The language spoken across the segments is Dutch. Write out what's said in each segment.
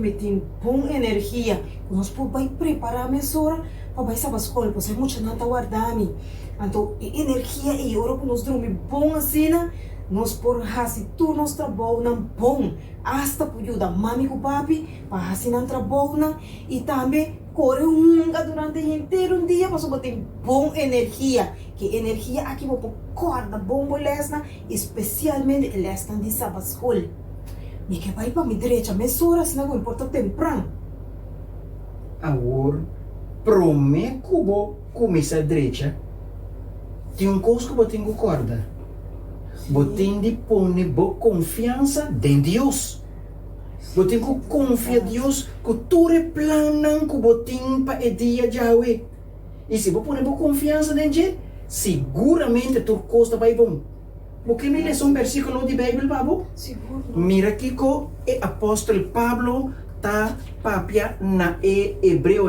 metem bom energia. Nós vai preparar a mesora para vai saber a escola, porque é muito nada guardar-me. Então, energia e hora que nós dormimos bom assim, nós por fazer tudo nosso trabalho não bom. Hasta por ajudar mami com papi para fazer não trabalho e também corre durante o inteiro dia para só ter bom energia. Que energia aqui vou corda bom bolesna, especialmente lesna de sábado escola. E que vai para minha direita, mesura, se não importa temprano. Agora, prometo que vou começar a direita. Tem coisa que eu tenho que corda. Eu tenho de pôr boa confiança em Deus. Eu tenho que confiar em Deus que tudo é plano que eu tenho para o dia de hoje. E se eu pôr boa confiança em Deus, seguramente tudo coisa vai bom. Porque me lê um versículo de Bíblia, Pablo? Seguro. Mira aqui que o apóstolo Pablo está papia na Hebreu,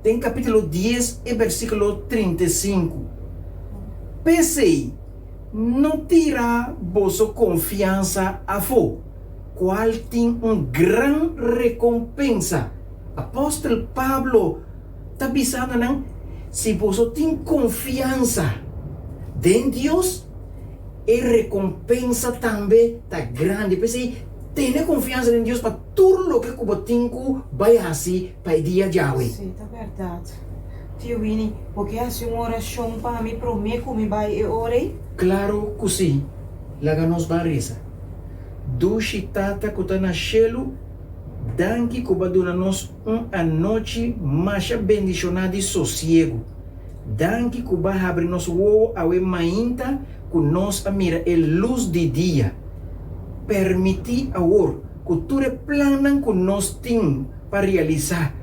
tem capítulo 10 e versículo 35. Pensei, não tirar vossa confiança a fo, qual tem grande recompensa. Apóstolo Pablo está avisando, não? Se você tem confiança em Deus, a recompensa também está grande. Pensei, tenha confiança em Deus para tudo o que você tem que vai fazer para o dia de hoje. Sim, é verdade. Tio Winnie, porque a senhora oração para mim, prometo que me vai orar? Claro que sim. Laga nos barriza. Dushi tata que está na chelo, danke que vai dar nos uma noite mais bendicionada e sossego. Danke que vai abrir nos o awe mainta que nós mira a luz de dia. Permitir agora que tudo plano que nós temos para realizar,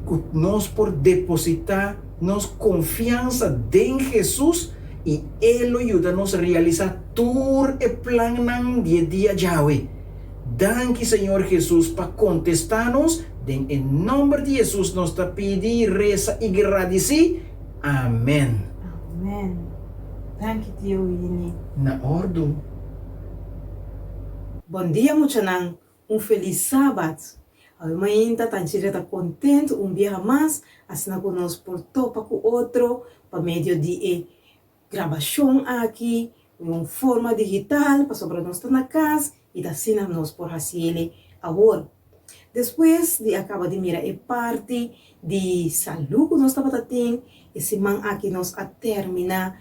que nós por depositar nossa confiança em Jesus e Ele ajuda-nos a realizar tudo o plano de dia de hoje. Danke, Senhor Jesus, para contestar-nos. Em nome de Jesus, nós te pedimos, reza e agradecer. Amém. Amém. Danke, tio Winnie. Na ordem. Bom dia, Muchanang. Feliz sábado. Amanhã está direto contente, dia mais, assim conosco por topa com outro, para meio de gravação aqui, em forma digital, para sobre nós estar na casa, e assim nós por fazer ele agora. Depois de acabar de mirar a parte de saúde que nós estamos tendo, esse man aqui nós a terminar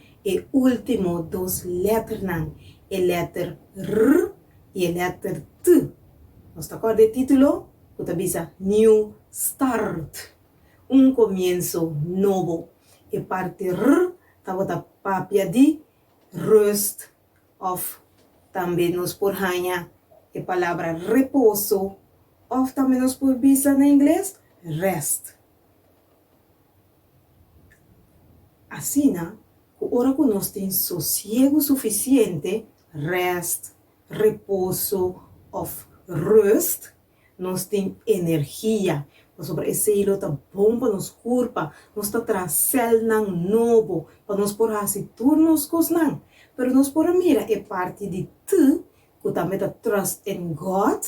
o último dos letras, a letra R e a letra T. Nós estamos com o título, que avisa New Start, comienzo novo. E parte R, estamos a papia de rust, of também nos por ganhar a palavra repouso, of também nos por visa em inglês, rest. Assim, hora que nós temos sossego suficiente, rest, repouso, of rust, nós temos energia. Sobre esse hilo está bom para nos curva, nós está trazendo novo, para nos por fazer turnos coisas. Pero nós por mira é parte de tu, que também está trust in God,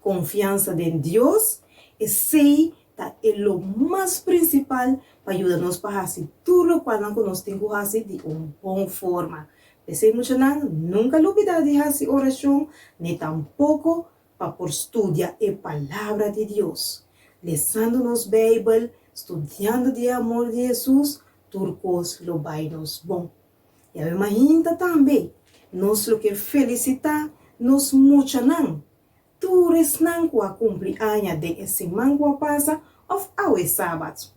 confiança em Deus, e sei que é o mais principal para ajudar-nos para fazer tudo quando nós temos que fazer de uma boa forma. Pensei muito nunca olvidar de fazer oração, nem tampouco para por estudar a palavra de Deus. Lendo nos Bíblia, estudando de amor de Jesus, turcos lo vai nos bom. E a imagina também, nós lo que felicitar, nos mucha não. Tu resnan com a cumpleaños de esse mango passa, of awe sábado.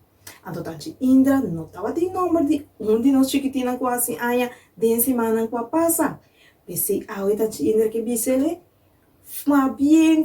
Então, tanto Indra, não estava de número de de nós chiquitina com assim, aia, de semana com a passa. Pensei, awe, tanto Indra que bisele, Fabien,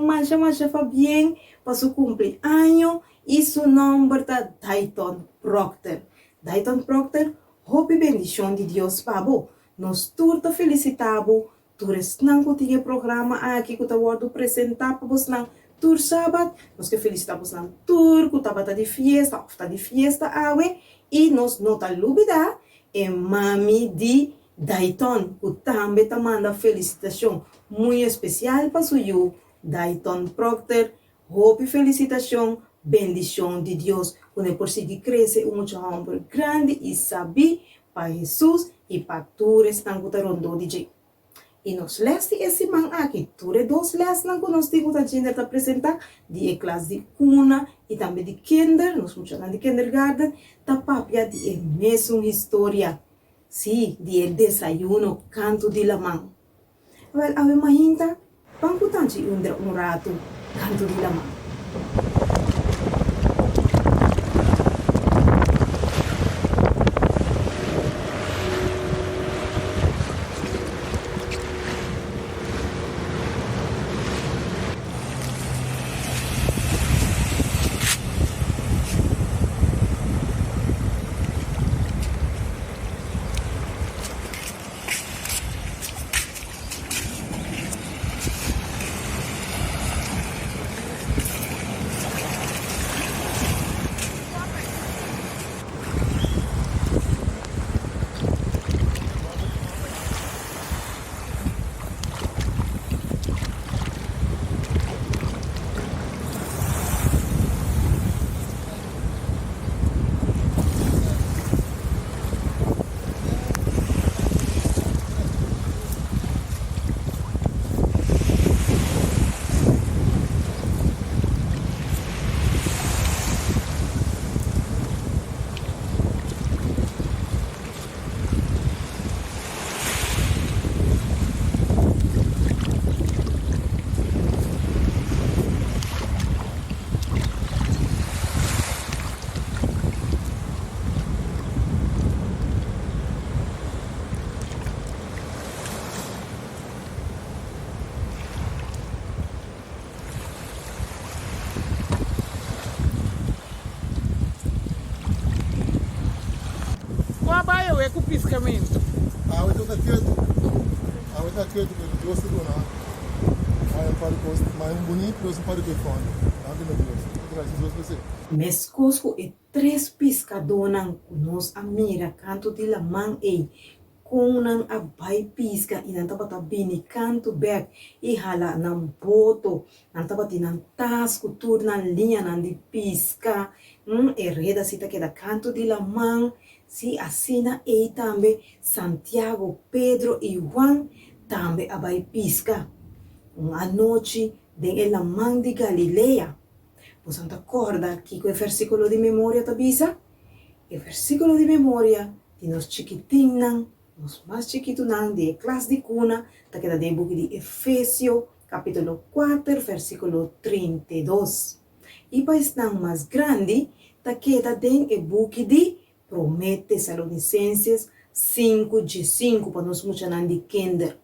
macha, Fabien, para su cumpleaños, e seu nome está Dayton Proctor. Dayton Proctor, hope bendição de Deus, pabo. Nós turta felicitabo, tures não que programa aqui que eu vou apresentar para vocês tur sábado, nós que felicitamos na tur, que estava de fiesta, awe, e nós não tá lubida, é mami de Dayton, que também tá manda felicitação muito especial para o Dayton Proctor, hope e felicitação, bendição de Deus, quando por seguir cresce mucho amor grande e saber para Jesus e para todos estão rondo DJ. E nos leste esse man aqui, todos dois lestes não conosco que a gente está apresentar de classe de cuna e também de kinder, nós muitos de kindergarten, tá papia de mesma história, sim, de desayuno, canto de la mão. Well, ave mahinta, pangkutanji un rato, canto de la mão. Qual é o piscamento? A outra tá quieto. A outra tá quieto, porque eu gosto do nada. Mas um bonito, eu não paro de fone. Nada de Deus. Graças a Deus você. Mes cosco e três piscadonan nos amira canto de la man e kunan abay pisca e nan tabata bini canto back e hala nan boto nan tabati nan tasco tur nan linha nan di pisca e reda sita que da canto de la man si assina e tambe Santiago, Pedro e Juan tambe abay pisca a noite den la man di Galilea. Você não acorda que o versículo de memória tabisa? O versículo de memória de nós chiquitinhos, nós mais chiquitos de classe de cuna, tá queda de book de Efésio, capítulo 4, versículo 32. E para estar mais grande, tá queda de book de Promete Tessalonicenses 5 de 5, para nós muchanan de kinder.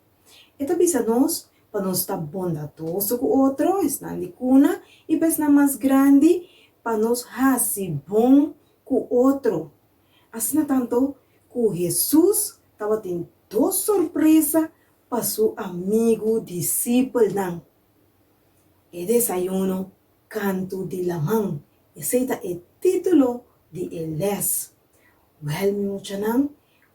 E tabisa nós, para nós estar bondadoso com o outro, estar de cuna, e para estar mais grande, para nós ser bom com o outro. Assim, tanto, que Jesus estava tendo duas surpresas para seu amigo, discípulo. E desayuno, canto de la mão. Esse é o título de Eles. Well, meu chanang,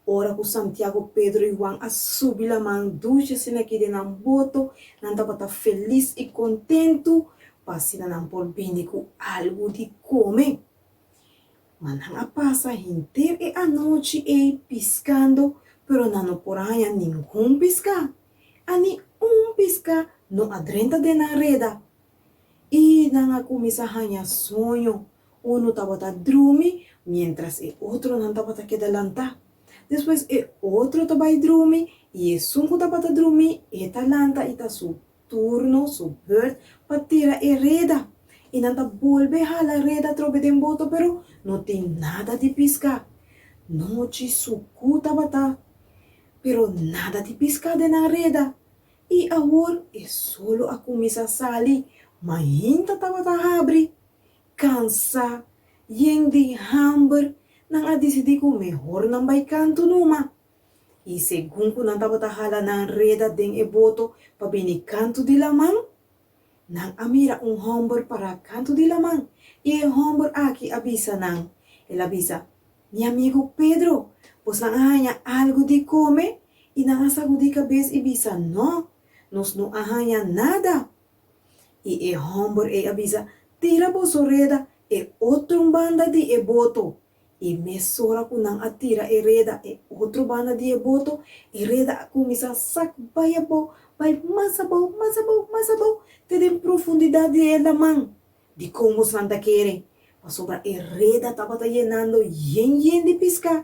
ora com Santiago, Pedro e Juan a subir a mão, ducha-se aqui de nam boto, não estava feliz e contento, passando nam por bem com algo de comer. Mas não passa inteira e a noite e piscando, pero não por aí nenhum pisca. Ani pisca não adrenta de na reda. E não começa a sonho. Uno estava a dormir, mientras o outro não estava a quedar. Depois o outro estava a dormir, e o sunco estava a dormir, e talanta e tá su turno, su beurt, para tirar a reda. E não tá volve a reda trobe de boto, pero não tem nada de pisca. Noite sucu estava pero nada de pisca de na reda. E agora é solo a começar a sair, mas ainda estava a abrir. Cansa, yang de hamburg, nang adisidi ko mejor nang bay kanto numa. E según ko nang tabatahala ng reda ding eboto, pabini canto de lamang, nang amira un hamburg para canto de lamang. E hamburg aqui avisa nang, el avisa, mi amigo Pedro, pues nang ahanya algo de come, e nang asagudi ka bes ibisa, no, nos no ahanya nada. E hombre e avisa, tira bosoreda e outro banda de eboto. E mesora kunang atira e reda e outro banda de eboto. E reda kumisa sak bayabo, bay masabo, te den profundidade e la man. De como Santa quere. Pasobra e reda tabata llenando yen de pisca.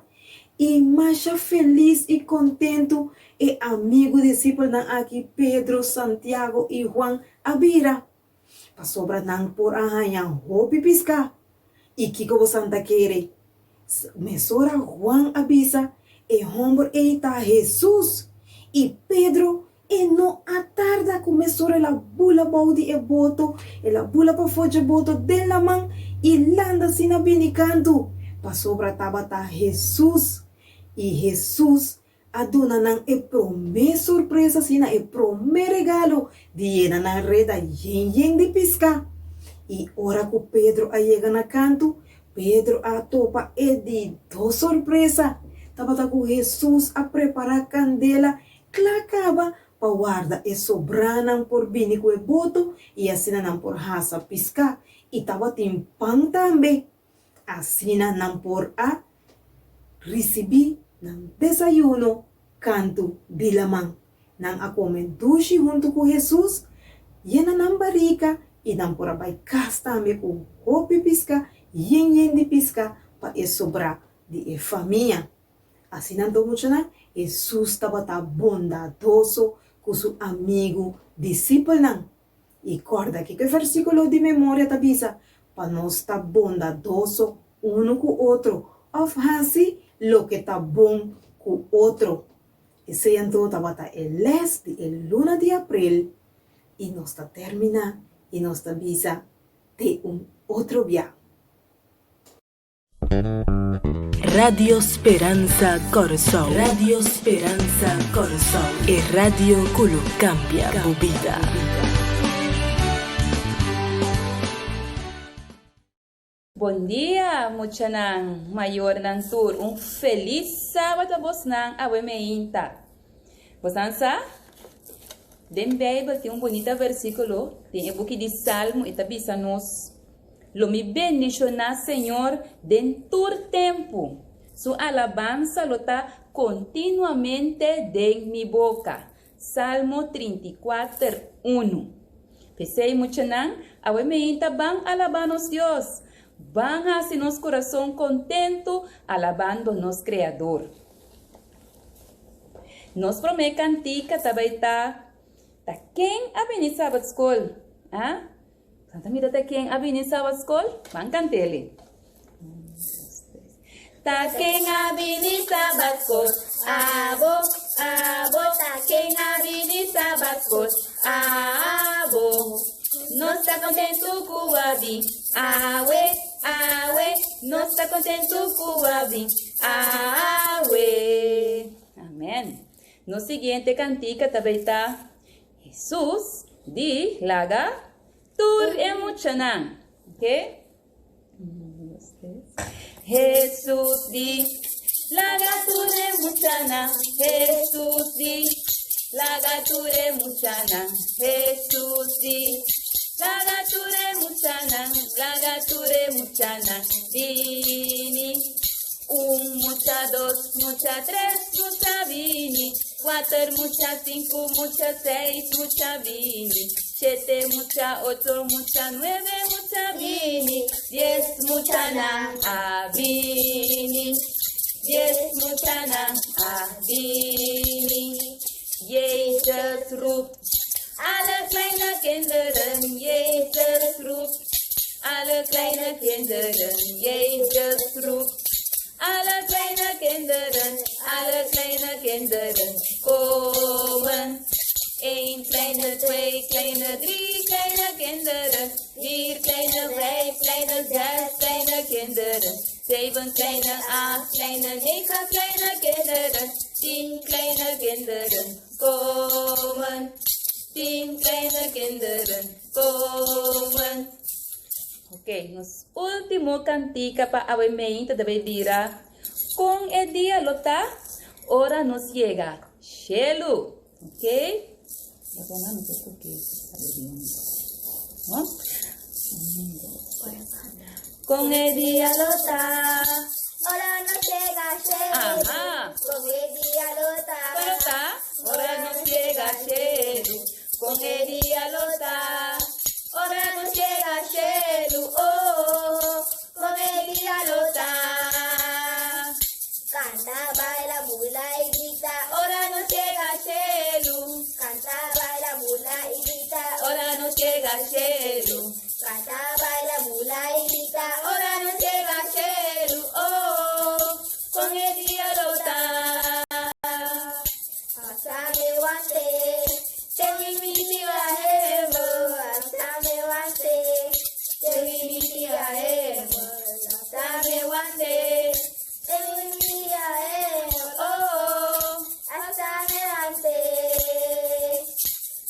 E macha feliz e contento e amigo discípulo nan aqui Pedro, Santiago e Juan abira. Pasobra nan por ahayang hopi pisca. E kiko Santa quere. Mesora Juan avisa e hombre está Jesus. E Pedro e no atarda com mesora la bula baudi e boto. E la bula pa foge boto de la man. E landa sina binicanto. Pasobra tabata Jesus. E Jesus aduna nang e prome surpresa sina e prome regalo di yena na reda yen de pisca. E ora ku Pedro ayega na canto, Pedro a topa e di do surpresa. Tabata ku Jesus a preparar candela, clacaba pa guarda e sobranang por bini ku e boto e asina nang por hasa pisca. E tabatim pang tambe, asina nang por a recebi ng desayuno, canto, dilamang, nang ako mendushi junto com Jesus, yan ang barika, e nang porabay kastame ko hopi pisca, yen de pisca, pa e sobra de e família. Assim não tomo na, Jesus tabata bondadoso com seu amigo, discípulo não. E corda que o versículo de memória tabisa, pa nós tá bondadoso uno com o outro, of hasi, lo que está bom com o outro. E se então tabata el les de el luna de abril e nós está termina e nós está visa de outro viaje. Radio Speranza Corazón. Radio Speranza Corazón. E radio culo cambia tu vida. Bom dia, Muchanang, Mayor ng Tour. Feliz sábado a vos nang awemeinta. Bosansa? Den Bible tem bonito versículo, tem o book de Salmo e tabisa nos. Lo mi bendicionar, Senhor, den tur tempo. Su alabanza lo está continuamente de mi boca. Salmo 34:1. Pensei Muchanang, awemeinta bang alabanos Dios. Van a hacernos corazón contento alabando nos Creador. Nos promete cantica tabaita. Ta quem abini sabat skol? Ah? Santa mira ta quem abini sabat skol? Van cantele. Ta quem abini sabat skol? Abo, ta quem abini sabat skol? Abo. Não está contento com a vida. Awe, não está contente com a vida. Awe. Amém. No seguinte cantica também está Jesus di laga tur emocionan. Ok? Jesus di laga tur emocionan. Jesus di laga tur emocionan. Jesus di lagature muchana, vini, mucha dos, mucha tres, mucha vini, cuatro, mucha cinco, mucha seis, mucha vini, siete, mucha ocho, mucha nueve, mucha vini, 10, muchana, vini, 10, muchana, vini, Jesus roept. Alle kleine kinderen, Jezus roept. Alle kleine kinderen, Jezus roept. Alle kleine kinderen, komen. 1 kleine, 2 kleine, 3 kleine kinderen. 4 kleine, 5 kleine, 6 kleine kinderen. 7 kleine, 8 kleine, 9 kleine kinderen. 10 kleine kinderen, komen. 10 kleine kinderen komen. Ok, nos último cantica pa awemeinta de bebira. Con el día lota, hora nos llega. Shelu. Ok? ¿no? Con el día lota. Ora no llega Ajá. con el día lota. Lota. Ahora nos llega Shelu. Con el día lota. Ahora nos llega Shelu. Oh, con el día lota. Canta, baila, bula y grita. Ahora nos llega Shelu. Canta, baila, bula y grita. Ahora nos llega Shelu. Canta, baila, bula y grita. Ahora nos llega Shelu. Oh, con el día lota. Asame wante, tewi miti ahemo. Asame wante, tewi miti ahemo. Asame wante, tewi miti ahemo. Oh, Asame wante,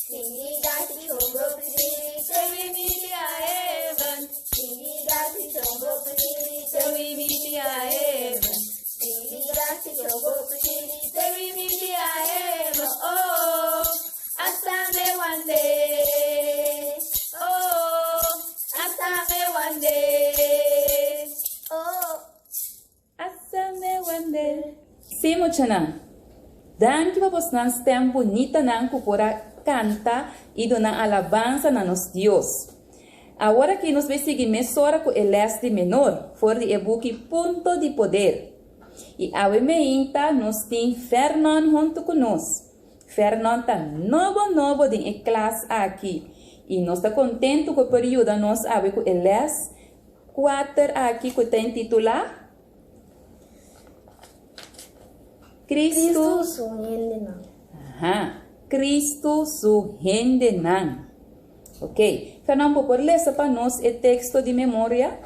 sini dasi chongo pili, tewi miti a heaven. sini dasi chongo pili, Tewi miti a heaven. sini dasi chongo pili. Tewi miti a heaven. Oh, asame one day. Oh, asame one day. Oh. Asame one day. Sim, Muchanan. Dan que vamos nan stem bonita nan kupora canta e dona alabança na nos Deus. Agora que nos vai seguir mesora com el este menor, for de e-book Ponto de Poder. E a meinta nos tem Fernando junto conosco. Fernando tá novo de classe aqui. E nós está contente com o período nós a com el este 4 aqui que tem titular Cristo Aha, Cristo su gente nan. Ok, Fernando, por ler para nós o texto de memória?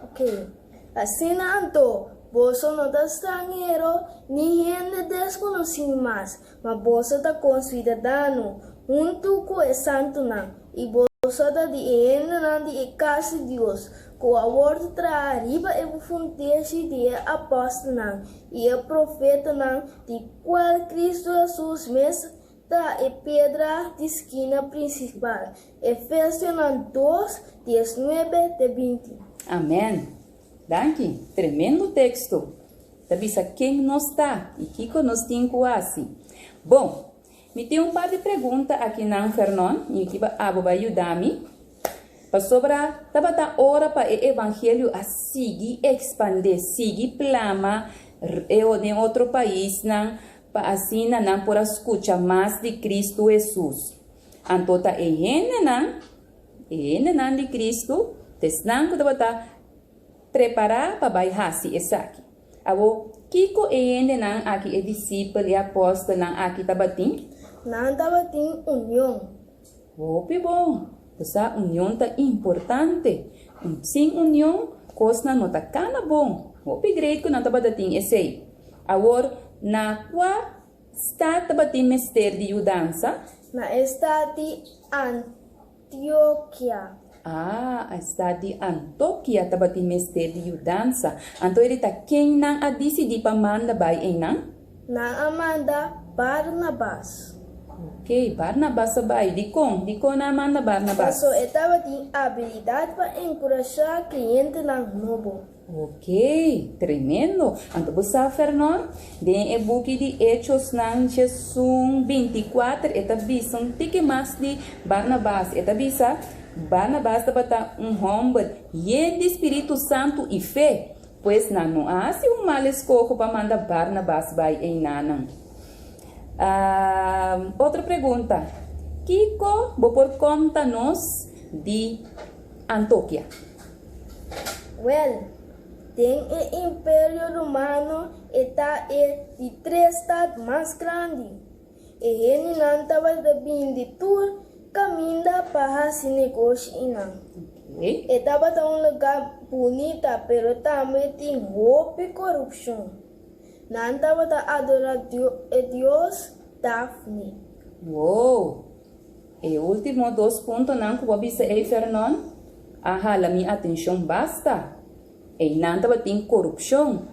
Ok. Assim nanto, você não está estrangeiro, nem gente desconhecido mais, mas você está com cidadão, junto com o santo nan, e você está de ainda nan de casa de Deus, com a ordem tra arriba e o fundeste de apóstolo nan, e o profeta nan, de qual Cristo Jesus mesmo da e pedra de esquina principal. Efésios 2, 19-20. Amém. Danke. Tremendo texto. Tabisa quem nós está e que nós temos quase. Bom, me tem um par de perguntas aqui na Fernando e que vai ajudar-me. Para sobrar, tabata hora para o evangelho a seguir expandir, seguir plama em outro país não para assim não por escutar mais de Cristo Jesus. Antota e não de Cristo, tesnan que tabata preparar para baixar-se esse aqui. Abo kiko não aqui é discípulo e apóstolo não aqui tabatim? Não tabatim união. Opi bom. Essa união tá importante. Sem união, coisa não tá cana bom. Opi great que não tá batating esse. Agora, na qual está tabating mestre de mudança? Na estado de Antioquia. Ah, a estado de Antioquia tabating mestre de mudança. Então ele tá quem não a decidir para mandar vai em não? Na Amanda Barnabas. Ok, Barnabas vai. Di ko na manda Barnabas. So, estava tem habilidade para encorajar cliente ng novo. Ok, tremendo. Então, você, Fernando, tem o book de Hechos ng Jesus 24, eta bisa um tique mais de Barnabas. Eta bisa, Barnabas estava homem cheio de Espírito Santo e fé. Pois não há um mal escoco para mandar Barnabas vai em nanang. Outra pergunta. Kiko, vou por conta-nos de Antioquia. Well, tem o Império Romano está de 3 estados mais grandes. E ele não estava de tour caminho para esse negócio. Okay. Estava um lugar bonito, mas também tem roupa e corrupção. Não estava a adorar Deus Daphne. Wow! E último 2 pontos não que vou dizer aí, Fernando. A minha atenção basta. E não estava tem corrupção.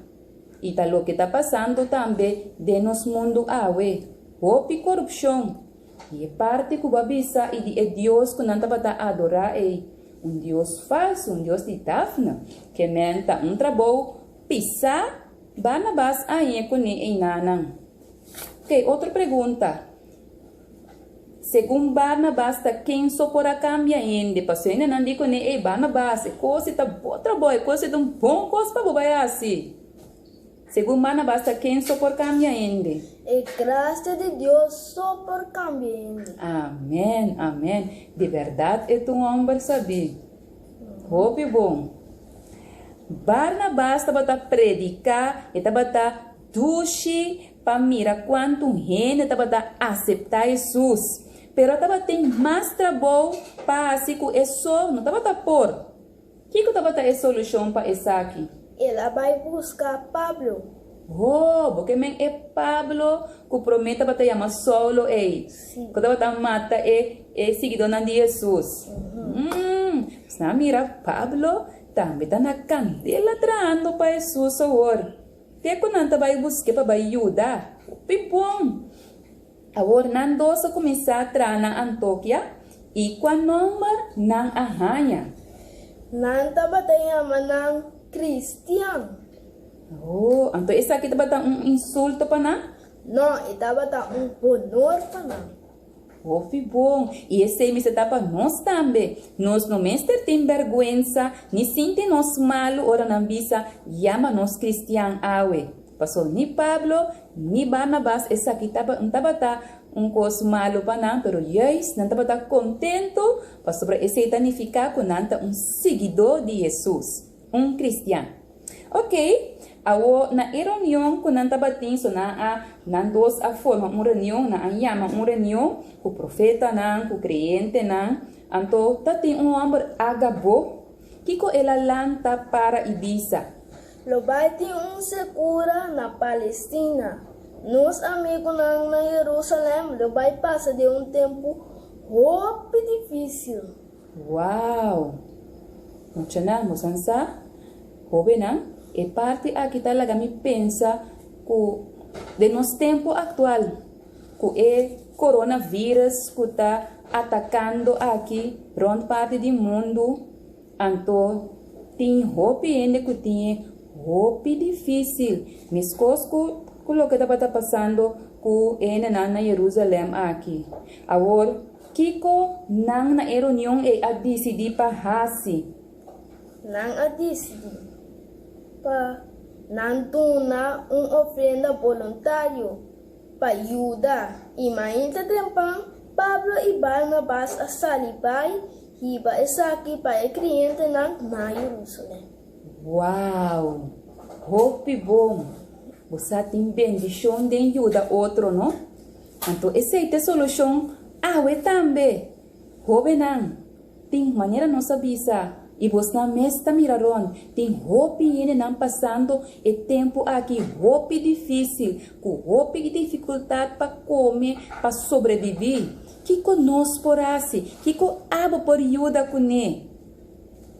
E tal o que está passando também de nosso mundo awe. Roupa e corrupção. E parte que babisa e de Deus que não bata adorar é Deus falso, Deus de Dafna, que menta trabalho pisar Barnabas aí com em nanang. Ok, outra pergunta. Segundo Barnabas, quem só por a cambia ainda, passou ainda não digo nem Barnabas, coisa tá bom trabalho, coisa de bom coisa para bobar assim. Segundo Barnabas, quem só por cambia ainda. E graça de Deus só por cambia ainda. Amém, amém. De verdade, é um homem saber. Hope bom. Barnabas estava a predicar, estava a duche para mirar quanto gente estava a aceitar Jesus. Pero estava tem mais trabalho para assim que isso não estava a pôr. O que estava a solução para isso aqui? Ela vai buscar Pablo. Oh, porque é Pablo que promete para chamar solo que estava a matar seguidor de Jesus. Na mira Pablo também está na candela trando para Jesus agora. Até quando vai buscar para ajudar, bom. Agora não dosa começar a entrar na Antioquia e quando não arranha. Não estava chamando cristiano. Oh, então isso aqui estava insulto para nós? Não, estava honor para nós. Oh, bom. E esse me está para nós também. Nós não temos vergonha, nem sentimos mal, ora não bisa, chama nós cristianos awe. Passou ni Pablo, ni Barnabas, esse aqui estava coisa malo para nós, pero yes, não estava contento, para sobre esse significa que não seguidor de Jesus, cristiano. Ok, na reunião que não estava tendo, não dos a forma reunião, não chama reunião, o profeta não, o crente não, então tem homem agabo, que ela lanta para Ibiza. Lo vai ter segura na Palestina. Nos amigos na Jerusalém, lo vai passar de tempo muito difícil. Wow! Muito não, moçança? Hoje não? É parte aqui talaga me pensa que de nosso tempo atual, que é coronavírus que está atacando aqui, grande parte do mundo, então tem hope ainda que tem hope difícil. Mas coisas que o que estava passando que é na Jerusalém aqui. Agora, Kiko nang na reunião é a decidir para hasi. Nang a decidir para não tuna ofrenda voluntário para ajudar. E mais tempo, Pablo e Barnabas a salibai e para essa aqui para cliente na Jerusalém. Uau! Hope bom! Você tem bendição de ajuda outro, não? Então, essa é a solução. Eu também. Hope não. Tem maneira não sabia. E você não está mirando. Tem hope ainda não passando. É tempo aqui. Hope difícil. Com hope e dificuldade para comer, para sobreviver. Que conosco por assim? Que com abo por ajuda com ele?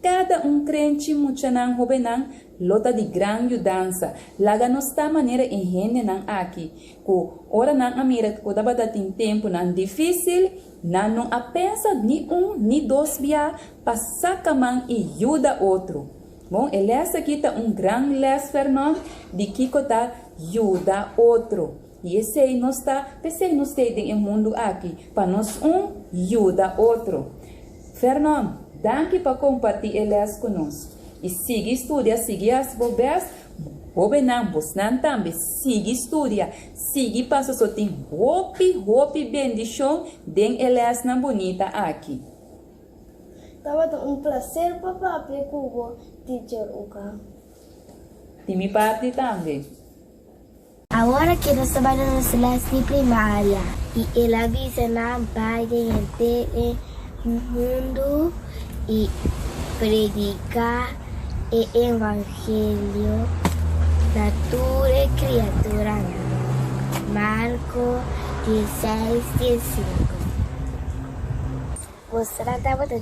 Cada crente muito não hope não lota de grande mudança. Laga nossa maneira em gente não aqui. Que ora não amira que dava tem tempo não difícil. Não a pensa ni ni dois via passar caminho e ajuda outro. Bom, ele aqui tá grande lesson de que tá ajuda outro. E esse aí nós está, pensei nós tem em mundo aqui, para nós ajuda outro. Fernando, danke para compartilhar elas conosco. E siga estudia, siga as bobeiras, bobenambos, não também, siga estudia, siga passo só tem hope, bendição, den elas na bonita aqui. Tava prazer para aprender com o teacher Uka. De minha parte também. Agora que nós trabalhamos na classe primária e ela avisa na página do mundo e predicar o evangelho natura e criatura. Marco 16:15. Você estava tem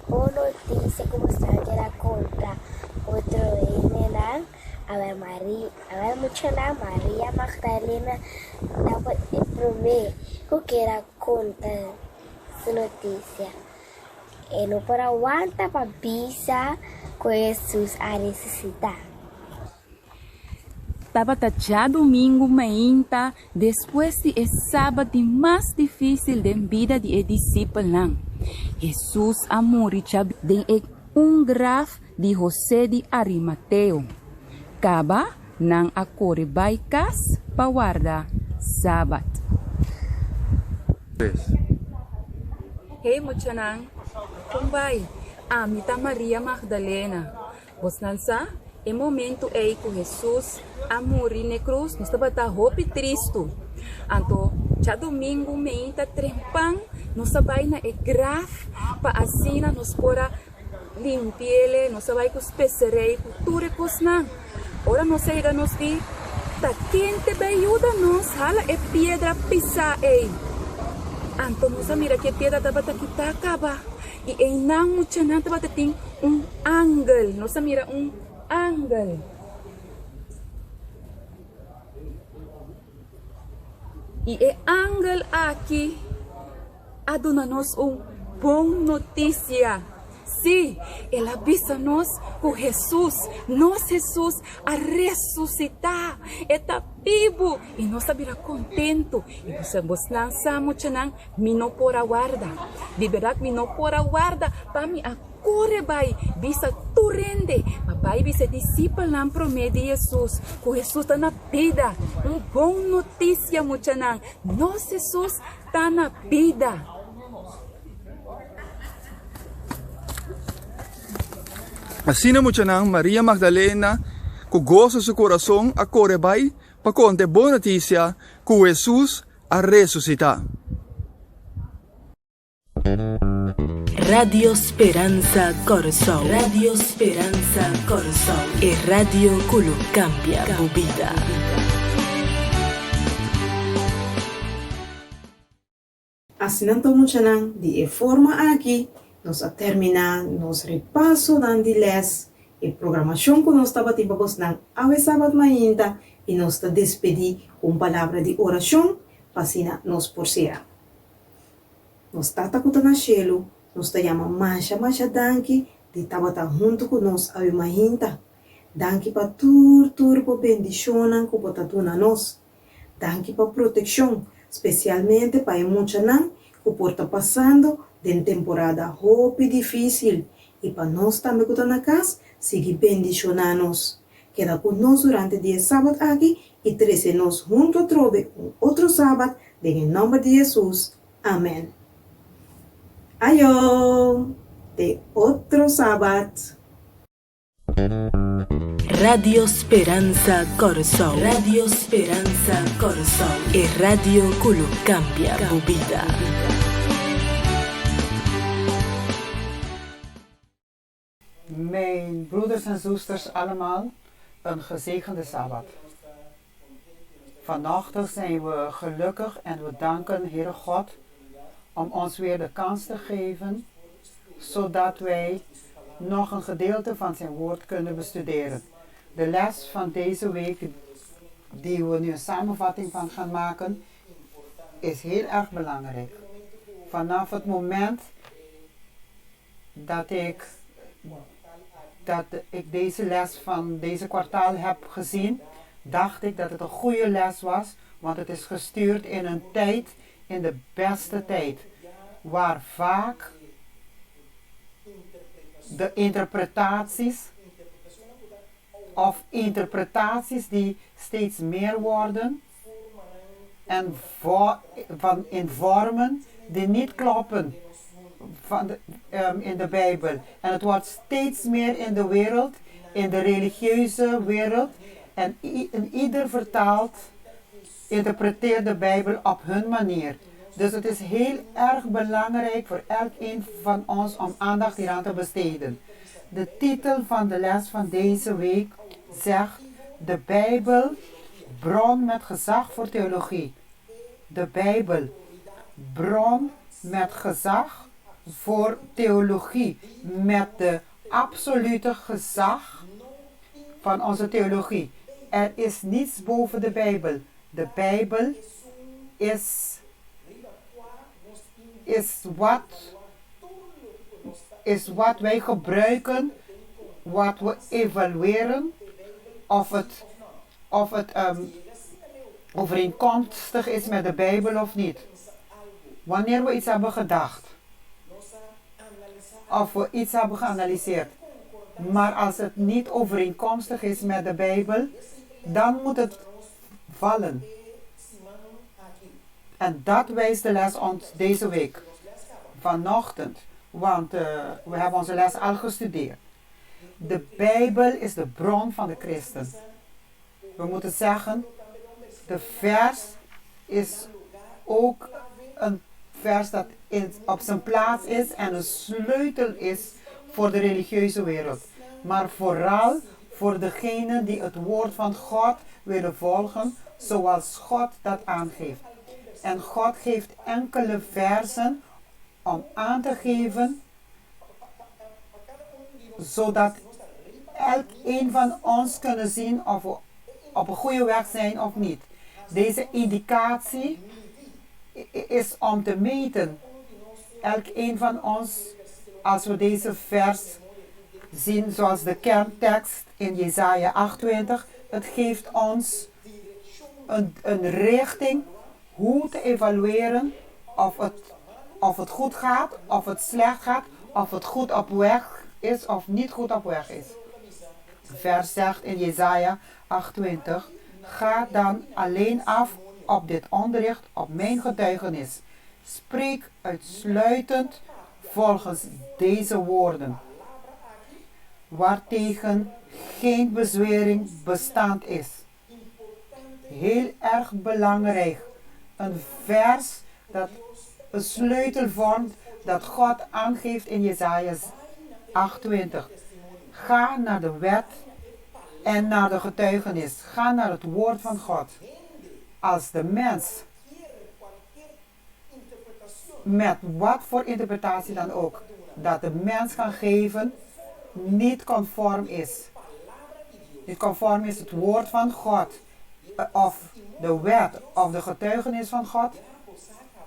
uma notícia que mostrava que era contra outro menino. Agora Maria Magdalena estava prometendo que era contra e não por aguanta para bisa com Jesus a necessitar. Estava já domingo mainta, depois de sábado mais difícil da vida de discípulo. Jesus amor de graf de José de Arimateo. Kaba nang akore baikas pawarda sabat. Hey muchanang, kumbay, amita Maria Magdalena. Bosnansa, e momento ei com Jesus amori na cruz, nós estava tá hope tristo. Anto, já domingo meinta trempang, nós vai na graf pa asina nós pora limpiele, nós vai com os pecerei, tudo cosnan. Ora nós chega nos di, tá quente bem ajuda nós, hala e pedra pisa ei. Anto nós mira que pedra tava tá kita acaba. E ei nang muchanan tava ting angle, nós mira angle. E angle aqui aduna-nos bom notícia. Sim, ela avisa nós com Jesus, Jesus a ressuscitar, está vivo e nós sabemos contento. E nós lançamos chanang mino por a guarda, liberar mino por a guarda para me corre vai, bisa turende, papai bisa discípulo não promete Jesus, com Jesus está na vida, bom notícia muchanang, nós Jesus está na vida. Assim mo siya ng Maria Magdalena, ku gozo sa coração a corebay, pa conte boa notícia, ku Jesus a resucita. Radio Speranza Corazón. Radio Speranza Corazón. E radio culo cambia tu vida. Assim não estamos de forma aqui. Nós a terminar nos repasso dan de les e programação que nós estava tipos nan ave sábado mainta e nós ta despedir com palavra de oração para nos porcear. Nós tata kuta na shelo, nós ta chama masha danki de tabata junto com nós ave mainta. Danki pa tur po bendicionan ko potatuna nós. Danki pa proteção, especialmente para emuchanan que porta passando de temporada hope difícil e para nós também que na casa seguir bendicionando-nos. Queda conosco durante o dia sábado aqui e treze-nos junto a trove outro sábado em nome de Jesus. Amém. Ayo, de outro sábado. Radio Speranza Corazón. Radio Speranza Corazón. E radio culo cambia tu vida. Mijn broeders en zusters allemaal, een gezegende Sabbat. Vanochtend zijn we gelukkig en we danken Heere God om ons weer de kans te geven, zodat wij nog een gedeelte van zijn woord kunnen bestuderen. De les van deze week, die we nu een samenvatting van gaan maken, is heel erg belangrijk. Vanaf het moment dat ik deze les van deze kwartaal heb gezien, dacht ik dat het een goede les was, want het is gestuurd in een tijd, in de beste tijd, waar vaak de interpretaties die steeds meer worden en in vormen die niet kloppen in de Bijbel. En het wordt steeds meer in de wereld, in de religieuze wereld. En ieder interpreteert de Bijbel op hun manier. Dus het is heel erg belangrijk voor elkeen van ons om aandacht hieraan te besteden. De titel van de les van deze week zegt: de Bijbel, bron met gezag voor theologie. De Bijbel, bron met gezag voor theologie, met de absolute gezag van onze theologie. Er is niets boven de Bijbel. De Bijbel is wat is wat wij gebruiken, wat we evalueren, of het overeenkomstig is met de Bijbel of niet. Wanneer we iets hebben gedacht, of we iets hebben geanalyseerd, maar als het niet overeenkomstig is met de Bijbel, dan moet het vallen. En dat wijst de les ons deze week, vanochtend, want we hebben onze les al gestudeerd. De Bijbel is de bron van de christen. We moeten zeggen, de vers is ook een vers dat op zijn plaats is en een sleutel is voor de religieuze wereld. Maar vooral voor degenen die het woord van God willen volgen zoals God dat aangeeft. En God geeft enkele versen om aan te geven, zodat elk een van ons kunnen zien of we op een goede weg zijn of niet. Deze indicatie is om te meten. Elk een van ons, als we deze vers zien zoals de kerntekst in Jesaja 28, het geeft ons een richting hoe te evalueren of het goed gaat, of het slecht gaat, of het goed op weg is of niet goed op weg is. Vers zegt in Jesaja 28, ga dan alleen af op dit onderricht, op mijn getuigenis. Spreek uitsluitend volgens deze woorden, waartegen geen bezwering bestaand is. Heel erg belangrijk. Een vers dat een sleutel vormt dat God aangeeft in Jesaja 28. Ga naar de wet en naar de getuigenis. Ga naar het woord van God. Als de mens met wat voor interpretatie dan ook dat de mens kan geven niet conform is. Niet conform is het woord van God of de wet of de getuigenis van God,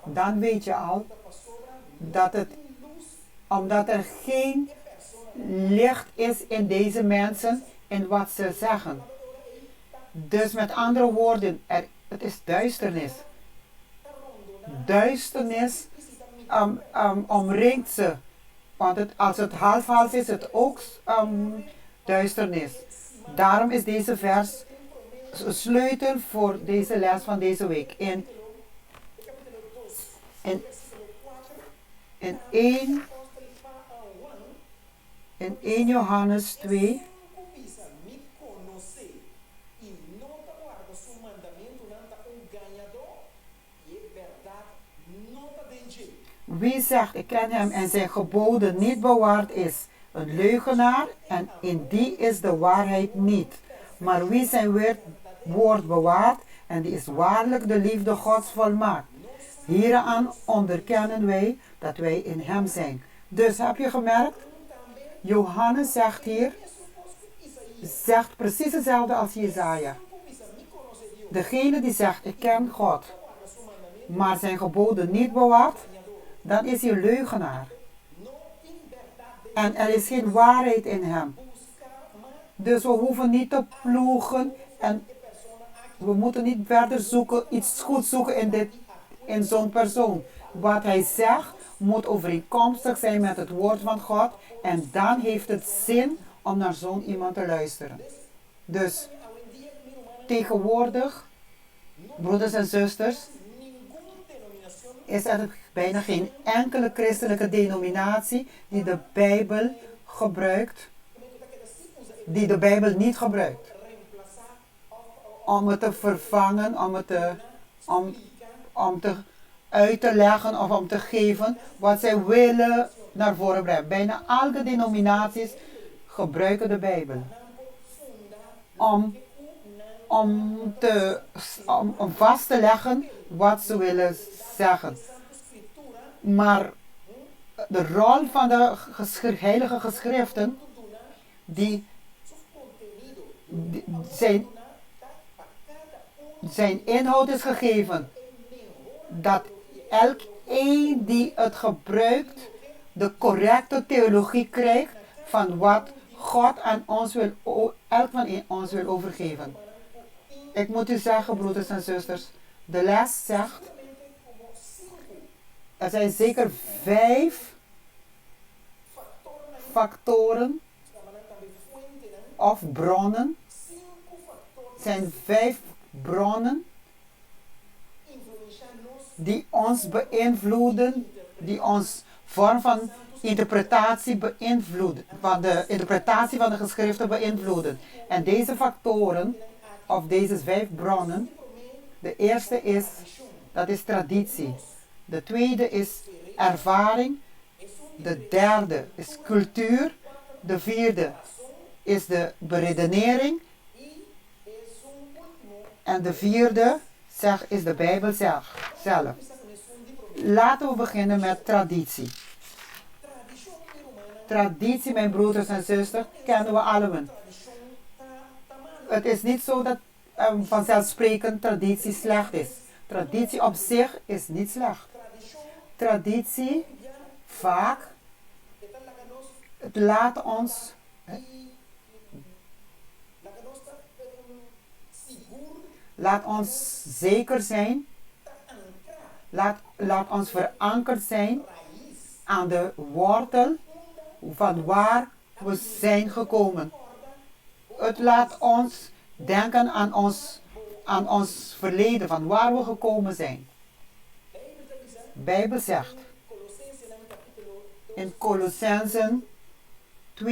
dan weet je al dat het, omdat er geen licht is in deze mensen in wat ze zeggen. Dus met andere woorden, het is duisternis. Duisternis omringt ze. Want als het half-half is, het ook duisternis. Daarom is deze vers een sleutel voor deze les van deze week. In 1 Johannes 2. Wie zegt, ik ken hem en zijn geboden niet bewaard is, een leugenaar en in die is de waarheid niet. Maar wie zijn woord bewaart en die is waarlijk de liefde Gods volmaakt. Hieraan onderkennen wij dat wij in hem zijn. Dus heb je gemerkt? Johannes zegt hier, zegt precies hetzelfde als Jesaja. Degene die zegt, ik ken God, maar zijn geboden niet bewaart, dan is hij een leugenaar. En er is geen waarheid in hem. Dus we hoeven niet te ploegen en we moeten niet verder zoeken, iets goed zoeken in zo'n persoon. Wat hij zegt moet overeenkomstig zijn met het woord van God en dan heeft het zin om naar zo'n iemand te luisteren. Dus tegenwoordig, broeders en zusters, is er bijna geen enkele christelijke denominatie die de Bijbel gebruikt, die de Bijbel niet gebruikt. Om het te vervangen, om uit te leggen of om te geven wat zij willen naar voren brengen. Bijna alle denominaties gebruiken de Bijbel. Om vast te leggen wat ze willen zeggen. Maar de rol van de heilige geschriften, zijn inhoud is gegeven dat elk een die het gebruikt de correcte theologie krijgt van wat God aan ons wil, elk van ons wil overgeven. Ik moet u zeggen, broeders en zusters, de les zegt, er zijn zeker 5 factoren of bronnen. Zijn 5 bronnen die ons beïnvloeden, die ons vorm van interpretatie beïnvloeden, van de interpretatie van de geschriften beïnvloeden. En deze factoren, of deze 5 bronnen, de eerste is, dat is traditie. De tweede is ervaring. De derde is cultuur. De vierde is de beredenering. En de vierde is de Bijbel zelf. Laten we beginnen met traditie. Traditie, mijn broeders en zusters, kennen we allemaal. Het is niet zo dat vanzelfsprekend traditie slecht is. Traditie op zich is niet slecht. Traditie, vaak, het laat ons zeker zijn, laat ons verankerd zijn aan de wortel van waar we zijn gekomen. Het laat ons denken aan ons verleden, van waar we gekomen zijn. De Bijbel zegt in Colossenzen 2:8.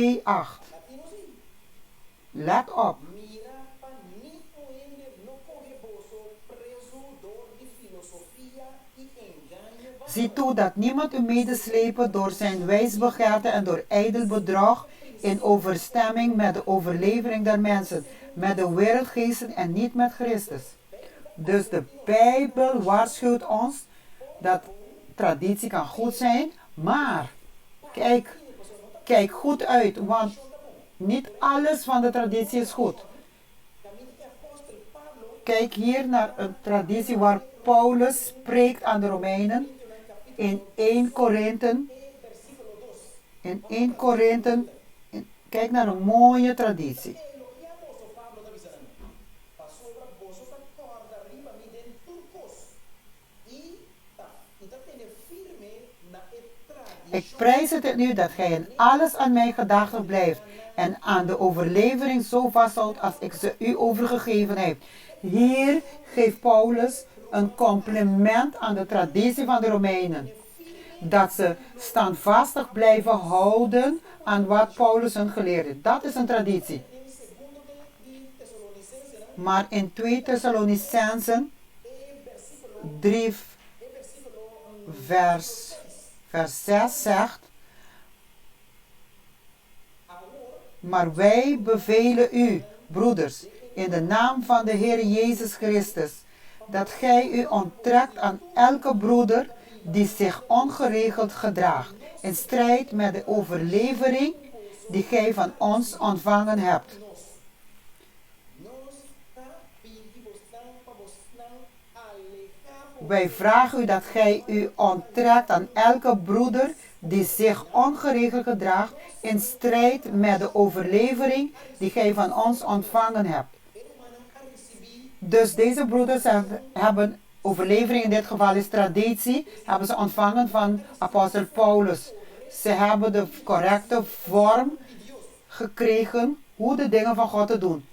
Let op. Zie toe dat niemand u medeslepen door zijn wijsbegeerte en door ijdel bedrog in overstemming met de overlevering der mensen, met de wereldgeesten en niet met Christus. Dus de Bijbel waarschuwt ons dat traditie kan goed zijn, maar kijk goed uit, want niet alles van de traditie is goed. Kijk hier naar een traditie waar Paulus spreekt aan de Romeinen in 1 Korinthe. Kijk naar een mooie traditie. Ik prijs het nu dat gij in alles aan mij gedachtig blijft en aan de overlevering zo vasthoudt als ik ze u overgegeven heb. Hier geeft Paulus een compliment aan de traditie van de Romeinen. Dat ze standvastig blijven houden aan wat Paulus hun geleerd heeft. Dat is een traditie. Maar in 2 Thessalonicenzen 3 vers 6 zegt: maar wij bevelen u, broeders, in de naam van de Heer Jezus Christus, dat gij u onttrekt aan elke broeder die zich ongeregeld gedraagt, in strijd met de overlevering die gij van ons ontvangen hebt. Wij vragen u dat gij u onttrekt aan elke broeder die zich ongeregeld gedraagt, in strijd met de overlevering die gij van ons ontvangen hebt. Dus deze broeders hebben overlevering, in dit geval is traditie, hebben ze ontvangen van apostel Paulus. Ze hebben de correcte vorm gekregen hoe de dingen van God te doen.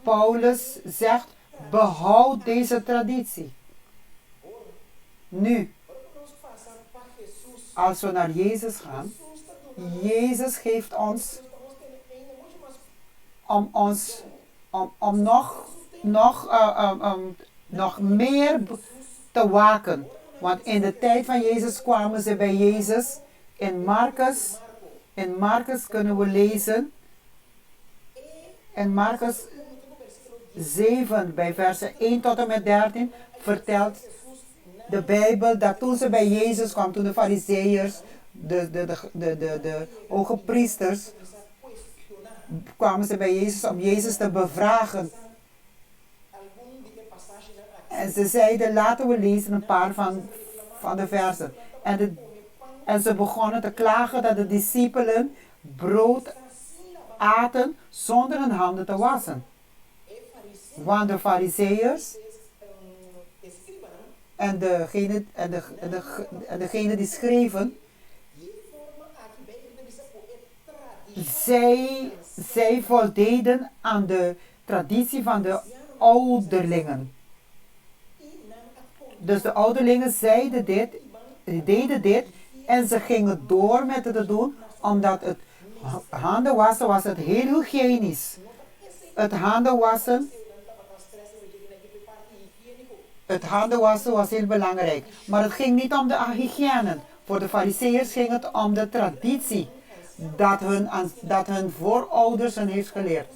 Paulus zegt, behoud deze traditie. Nu, als we naar Jezus gaan, Jezus geeft ons om nog meer te waken. Want in de tijd van Jezus kwamen ze bij Jezus. In Marcus kunnen we lezen. In Marcus 7 bij versen 1 tot en met 13 vertelt de Bijbel dat toen ze bij Jezus kwamen, toen de farizeeërs, de hoge priesters, kwamen ze bij Jezus om Jezus te bevragen. En ze zeiden, laten we lezen een paar van de versen. En ze begonnen te klagen dat de discipelen brood aten zonder hun handen te wassen. Want de fariseërs en degene die schreven, zij voldeden aan de traditie van de ouderlingen. Dus de ouderlingen deden dit en ze gingen door met het te doen, omdat het handen wassen was het heel hygiënisch. Het handen wassen was heel belangrijk. Maar het ging niet om de hygiëne. Voor de fariseërs ging het om de traditie dat hun voorouders hen heeft geleerd.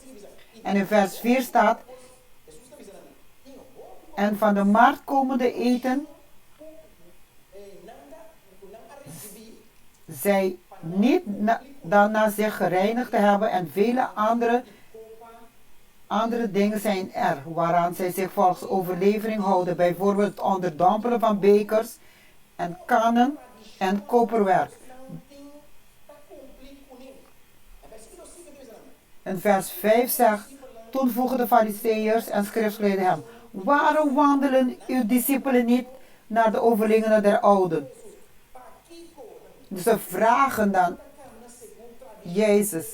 En in vers 4 staat: en van de markt komende eten zij niet dan na zich gereinigd te hebben, en vele andere dingen zijn er waaraan zij zich volgens overlevering houden, bijvoorbeeld het onderdompelen van bekers en kannen en koperwerk. En vers 5 zegt: toen vroegen de fariseërs en schriftgeleerden hem: waarom wandelen uw discipelen niet naar de overleveringen der ouden? Dus ze vragen dan Jezus: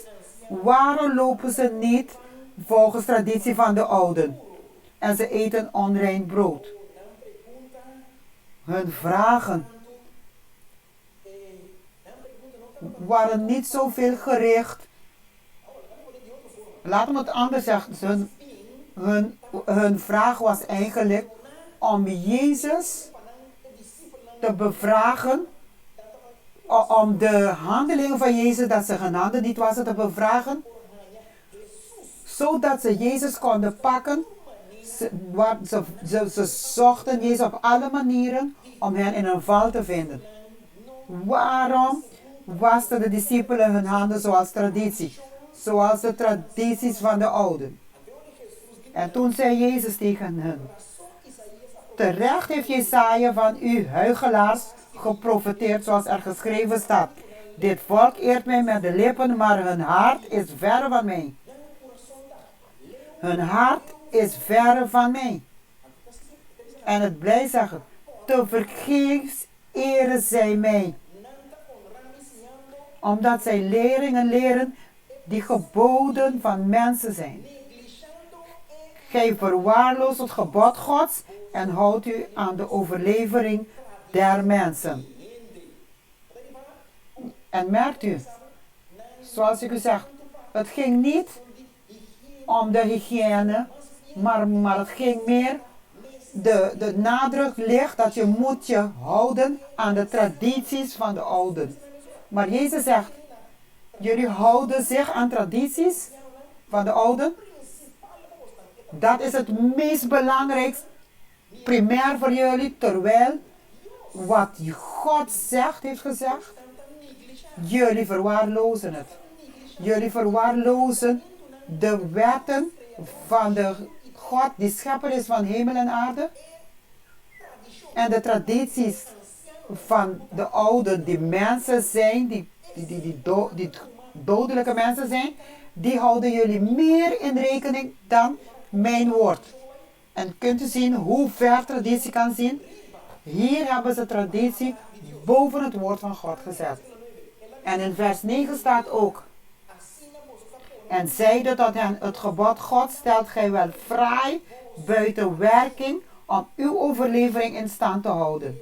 waarom lopen ze niet volgens traditie van de ouden en ze eten onrein brood? Hun vragen waren niet zoveel gericht. Laten we het anders zeggen. Hun vraag was eigenlijk om Jezus te bevragen, om de handelingen van Jezus, dat ze hun handen niet wassen, te bevragen, zodat ze Jezus konden pakken. Ze zochten Jezus op alle manieren om hen in een val te vinden. Waarom wasten de discipelen hun handen zoals traditie? Zoals de tradities van de ouden. En toen zei Jezus tegen hen: terecht heeft Jesaja van u huichelaars geprofeteerd, zoals er geschreven staat: dit volk eert mij met de lippen, maar hun hart is verre van mij. Hun hart is verre van mij. En het blijft zeggen: te vergeefs eren zij mij, omdat zij leringen leren die geboden van mensen zijn. Gij verwaarloost het gebod Gods en houdt u aan de overlevering der mensen. En merkt u, zoals ik u zeg, het ging niet om de hygiëne, maar het ging meer, de nadruk ligt dat je moet je houden aan de tradities van de ouden. Maar Jezus zegt: jullie houden zich aan tradities van de ouden. Dat is het meest belangrijkste, primair voor jullie, terwijl wat God heeft gezegd, jullie verwaarlozen het. Jullie verwaarlozen de wetten van de God die schepper is van hemel en aarde. En de tradities van de ouden, die mensen zijn, die dodelijke mensen zijn, die houden jullie meer in rekening dan mijn woord. En kunt u zien hoe ver traditie kan zien? Hier hebben ze traditie boven het woord van God gezet. En in vers 9 staat ook: en zeide tot hen: het gebod God stelt gij wel vrij buiten werking om uw overlevering in stand te houden.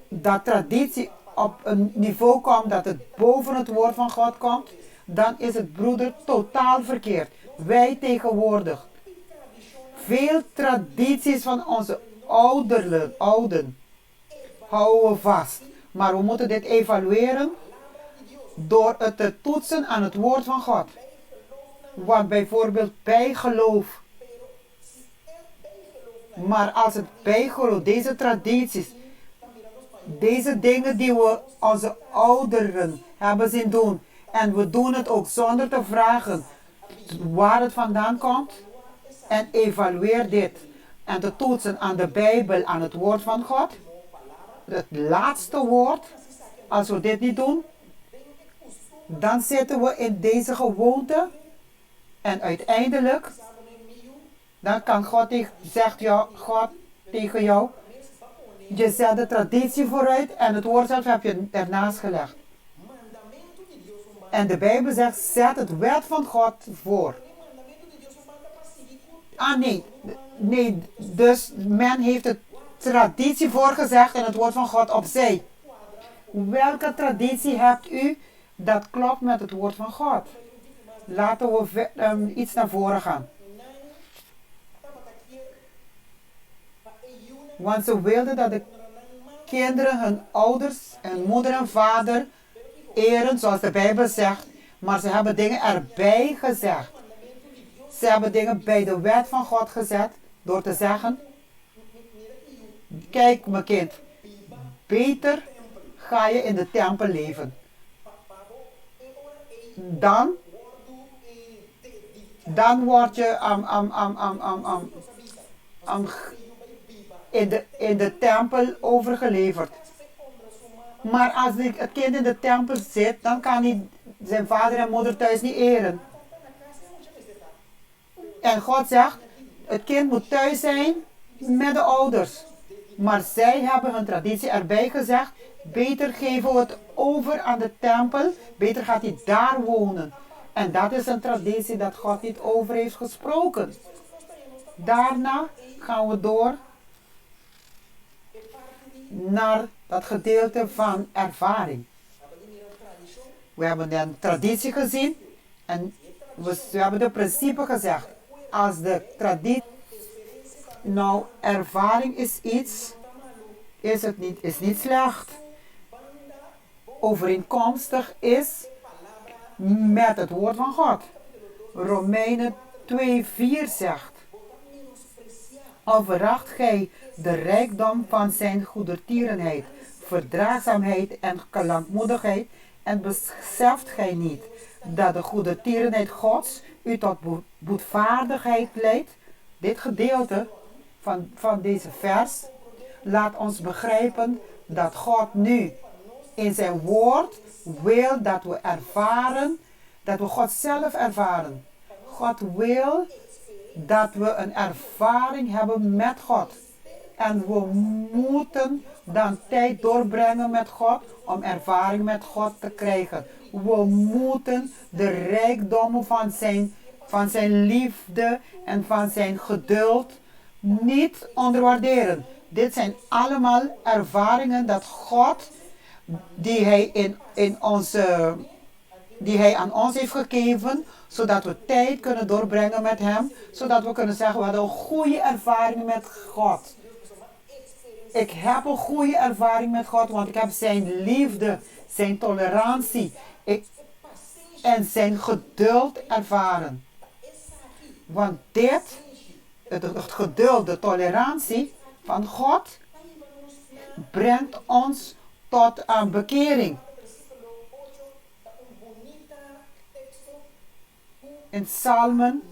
Dat traditie op een niveau komt dat het boven het woord van God komt, dan is het, broeder, totaal verkeerd. Wij tegenwoordig veel tradities van onze ouden houden we vast. Maar we moeten dit evalueren door het te toetsen aan het woord van God. Want bijvoorbeeld bijgeloof. Maar als het bijgeloof, deze tradities, deze dingen die we onze ouderen hebben zien doen, en we doen het ook zonder te vragen waar het vandaan komt, en evalueer dit en te toetsen aan de Bijbel, aan het woord van God, het laatste woord. Als we dit niet doen, dan zitten we in deze gewoonte. En uiteindelijk, dan kan God God tegen jou, je zet de traditie vooruit en het woord zelf heb je ernaast gelegd. En de Bijbel zegt, zet het wet van God voor. Nee, dus men heeft de traditie voorgezegd en het woord van God opzij. Welke traditie hebt u dat klopt met het woord van God? Laten we iets naar voren gaan. Want ze wilden dat de kinderen hun ouders, hun moeder en vader eren, zoals de Bijbel zegt. Maar ze hebben dingen erbij gezegd. Ze hebben dingen bij de wet van God gezet door te zeggen, kijk mijn kind, beter ga je in de tempel leven. Dan word je in de tempel overgeleverd. Maar als het kind in de tempel zit, dan kan hij zijn vader en moeder thuis niet eren. En God zegt, het kind moet thuis zijn met de ouders. Maar zij hebben hun traditie erbij gezegd, beter geven we het over aan de tempel, beter gaat hij daar wonen. En dat is een traditie dat God niet over heeft gesproken. Daarna gaan we door naar dat gedeelte van ervaring. We hebben een traditie gezien en we hebben de principe gezegd. Als de traditie, nou ervaring is iets, is niet slecht. Overeenkomstig is met het woord van God. Romeinen 2:4 zegt, overacht gij de rijkdom van zijn goedertierenheid, verdraagzaamheid en langmoedigheid, en beseft gij niet dat de goedertierenheid Gods u tot boetvaardigheid leidt? Dit gedeelte van deze vers laat ons begrijpen dat God nu in zijn woord wil dat we ervaren, dat we God zelf ervaren. God wil dat we een ervaring hebben met God. En we moeten dan tijd doorbrengen met God om ervaring met God te krijgen. We moeten de rijkdommen van zijn liefde en van zijn geduld niet onderwaarderen. Dit zijn allemaal ervaringen dat God, die hij aan ons heeft gegeven, zodat we tijd kunnen doorbrengen met hem, zodat we kunnen zeggen, we hadden een goede ervaring met God. Ik heb een goede ervaring met God, want ik heb zijn liefde, zijn tolerantie en zijn geduld ervaren. Want het geduld, de tolerantie van God, brengt ons tot een bekering. In Psalmen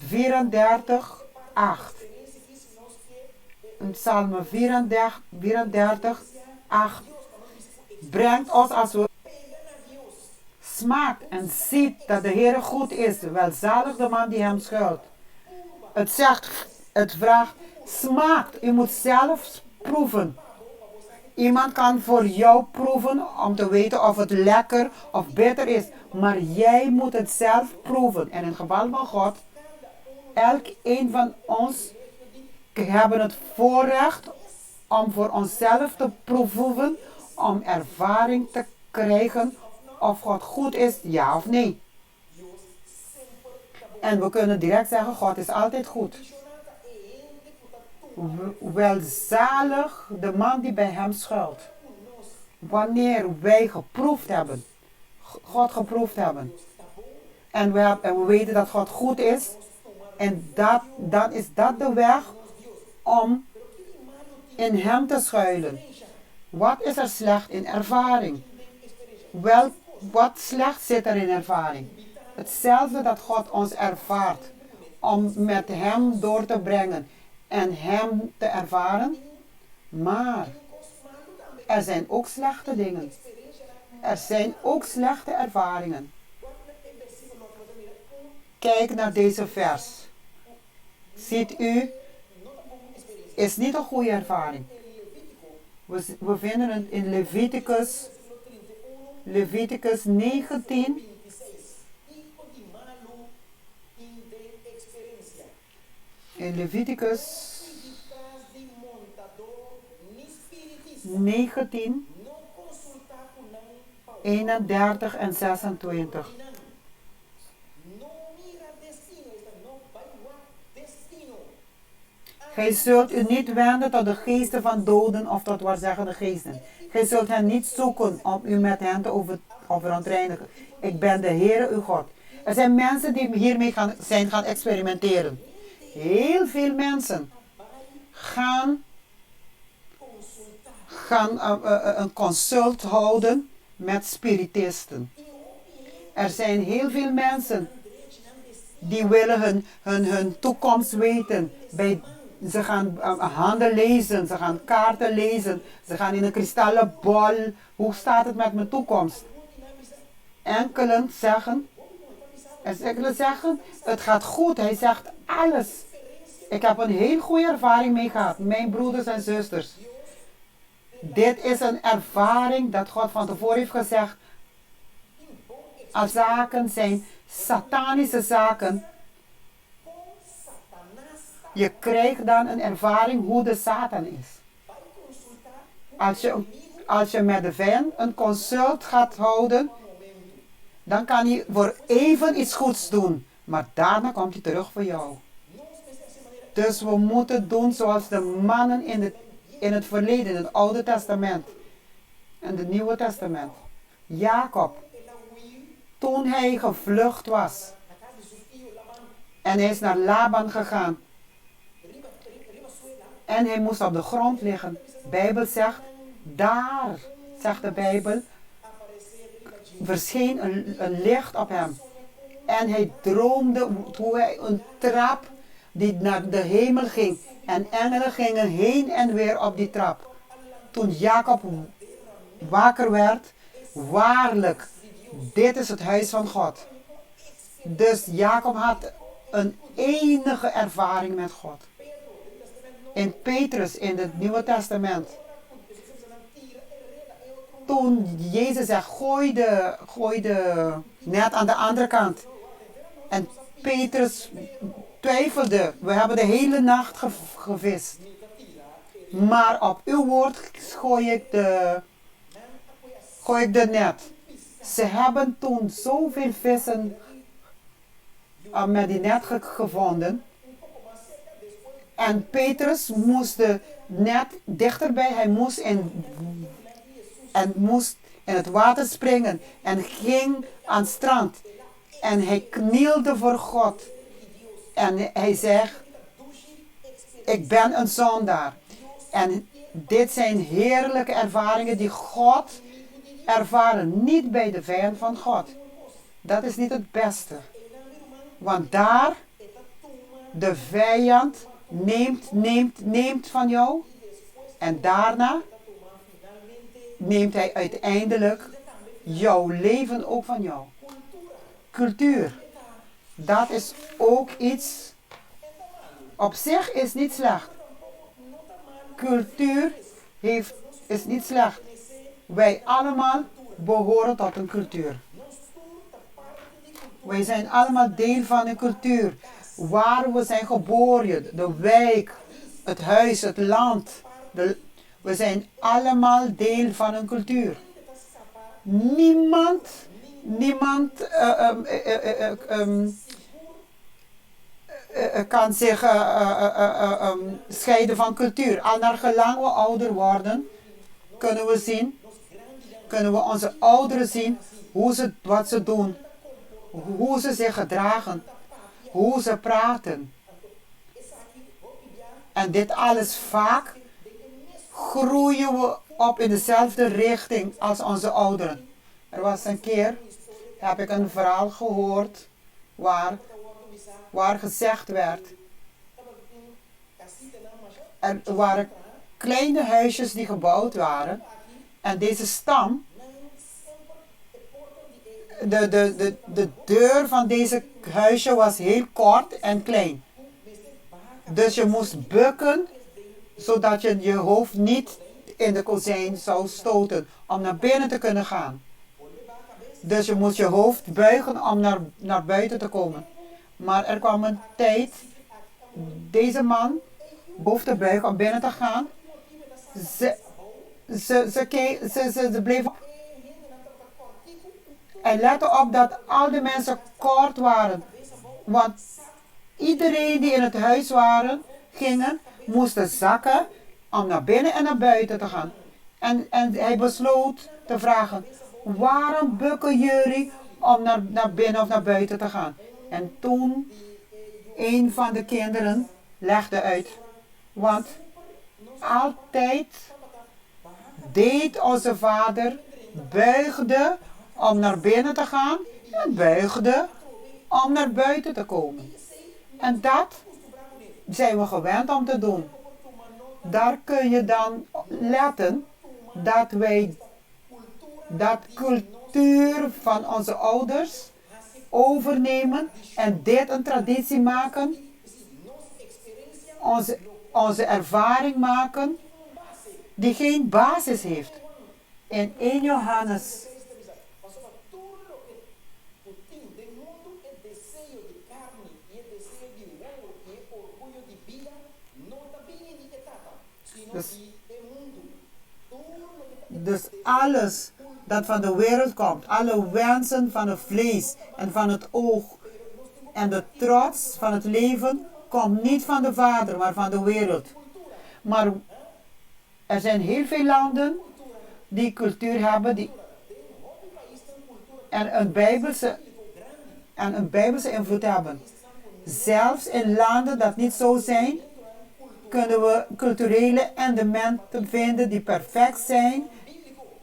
34, 8. In Psalmen 34, 8 brengt ons als we smaakt en ziet dat de Heer goed is, welzalig de man die hem schuilt. Het vraagt, smaakt, u moet zelf proeven. Iemand kan voor jou proeven om te weten of het lekker of bitter is. Maar jij moet het zelf proeven. En in het geval van God, elk een van ons hebben het voorrecht om voor onszelf te proeven, om ervaring te krijgen of God goed is, ja of nee. En we kunnen direct zeggen, God is altijd goed. Welzalig de man die bij hem schuilt. Wanneer wij geproefd hebben, God geproefd hebben, en we weten dat God goed is, en dan is dat de weg om in hem te schuilen. Wat is er slecht in ervaring? Wat slecht zit er in ervaring? Hetzelfde dat God ons ervaart om met hem door te brengen en hem te ervaren. Maar er zijn ook slechte dingen. Er zijn ook slechte ervaringen. Kijk naar deze vers. Ziet u, is niet een goede ervaring. We vinden het in Leviticus 19. In Leviticus 19, 31 en 26. Gij zult u niet wenden tot de geesten van doden of tot waarzeggende geesten. Gij zult hen niet zoeken om u met hen te verontreinigen. Ik ben de Heere uw God. Er zijn mensen die hiermee zijn gaan experimenteren. Heel veel mensen gaan een consult houden met spiritisten. Er zijn heel veel mensen die willen hun toekomst weten. Ze gaan handen lezen, ze gaan kaarten lezen, ze gaan in een kristallen bol. Hoe staat het met mijn toekomst? Enkelen zeggen, het gaat goed. Hij zegt alles. Ik heb een heel goede ervaring mee gehad, mijn broeders en zusters. Dit is een ervaring dat God van tevoren heeft gezegd. Als zaken zijn satanische zaken. Je krijgt dan een ervaring hoe de Satan is. Als je met de vijand een consult gaat houden, dan kan hij voor even iets goeds doen. Maar daarna komt hij terug voor jou. Dus we moeten doen zoals de mannen in het verleden, in het Oude Testament. En het Nieuwe Testament. Jacob. Toen hij gevlucht was. En hij is naar Laban gegaan. En hij moest op de grond liggen. De Bijbel zegt, daar, zegt de Bijbel, verscheen een licht op hem. En hij droomde hoe hij een trap die naar de hemel ging. En engelen gingen heen en weer op die trap. Toen Jacob wakker werd, waarlijk, dit is het huis van God. Dus Jacob had een enige ervaring met God. In Petrus in het Nieuwe Testament. Toen Jezus zegt, gooi de net aan de andere kant. En Petrus twijfelde. We hebben de hele nacht gevist. Maar op uw woord gooi ik de net. Ze hebben toen zoveel vissen met die net gevonden. En Petrus moest de net dichterbij. Hij moest in het water springen. En ging aan het strand. En hij knielde voor God. En hij zegt, ik ben een zondaar. En dit zijn heerlijke ervaringen die God ervaren. Niet bij de vijand van God. Dat is niet het beste. Want daar, de vijand neemt van jou. En daarna neemt hij uiteindelijk jouw leven ook van jou. Cultuur. Dat is ook iets, op zich is niet slecht. Cultuur is niet slecht. Wij allemaal behoren tot een cultuur. Wij zijn allemaal deel van een cultuur. Waar we zijn geboren, de wijk, het huis, het land. We zijn allemaal deel van een cultuur. Niemand kan zich scheiden van cultuur. Al naar gelang we ouder worden, kunnen we onze ouderen zien wat ze doen, hoe ze zich gedragen, hoe ze praten. En dit alles vaak groeien we op in dezelfde richting als onze ouderen. Er was een keer, heb ik een verhaal gehoord waar gezegd werd, er waren kleine huisjes die gebouwd waren En deze stam, de deur van deze huisje was heel kort en klein. Dus je moest bukken, zodat je je hoofd niet in de kozijn zou stoten om naar binnen te kunnen gaan. Dus je moest je hoofd buigen om naar buiten te komen. Maar er kwam een tijd, deze man, hoofd te buigen om binnen te gaan. Ze bleef op. En lette op dat al de mensen kort waren. Want iedereen die in het huis gingen, moesten zakken om naar binnen en naar buiten te gaan. En hij besloot te vragen, waarom bukken jullie om naar binnen of naar buiten te gaan? En toen een van de kinderen legde uit, want altijd deed onze vader, buigde om naar binnen te gaan en buigde om naar buiten te komen. En dat zijn we gewend om te doen. Daar kun je dan letten dat wij dat cultuur van onze ouders overnemen en dit een traditie maken. Onze ervaring maken die geen basis heeft. In 1 Johannes Dus alles dat van de wereld komt, alle wensen van het vlees en van het oog en de trots van het leven, komt niet van de Vader, maar van de wereld. Maar er zijn heel veel landen die cultuur hebben en een bijbelse invloed hebben. Zelfs in landen dat niet zo zijn, kunnen we culturele elementen vinden die perfect zijn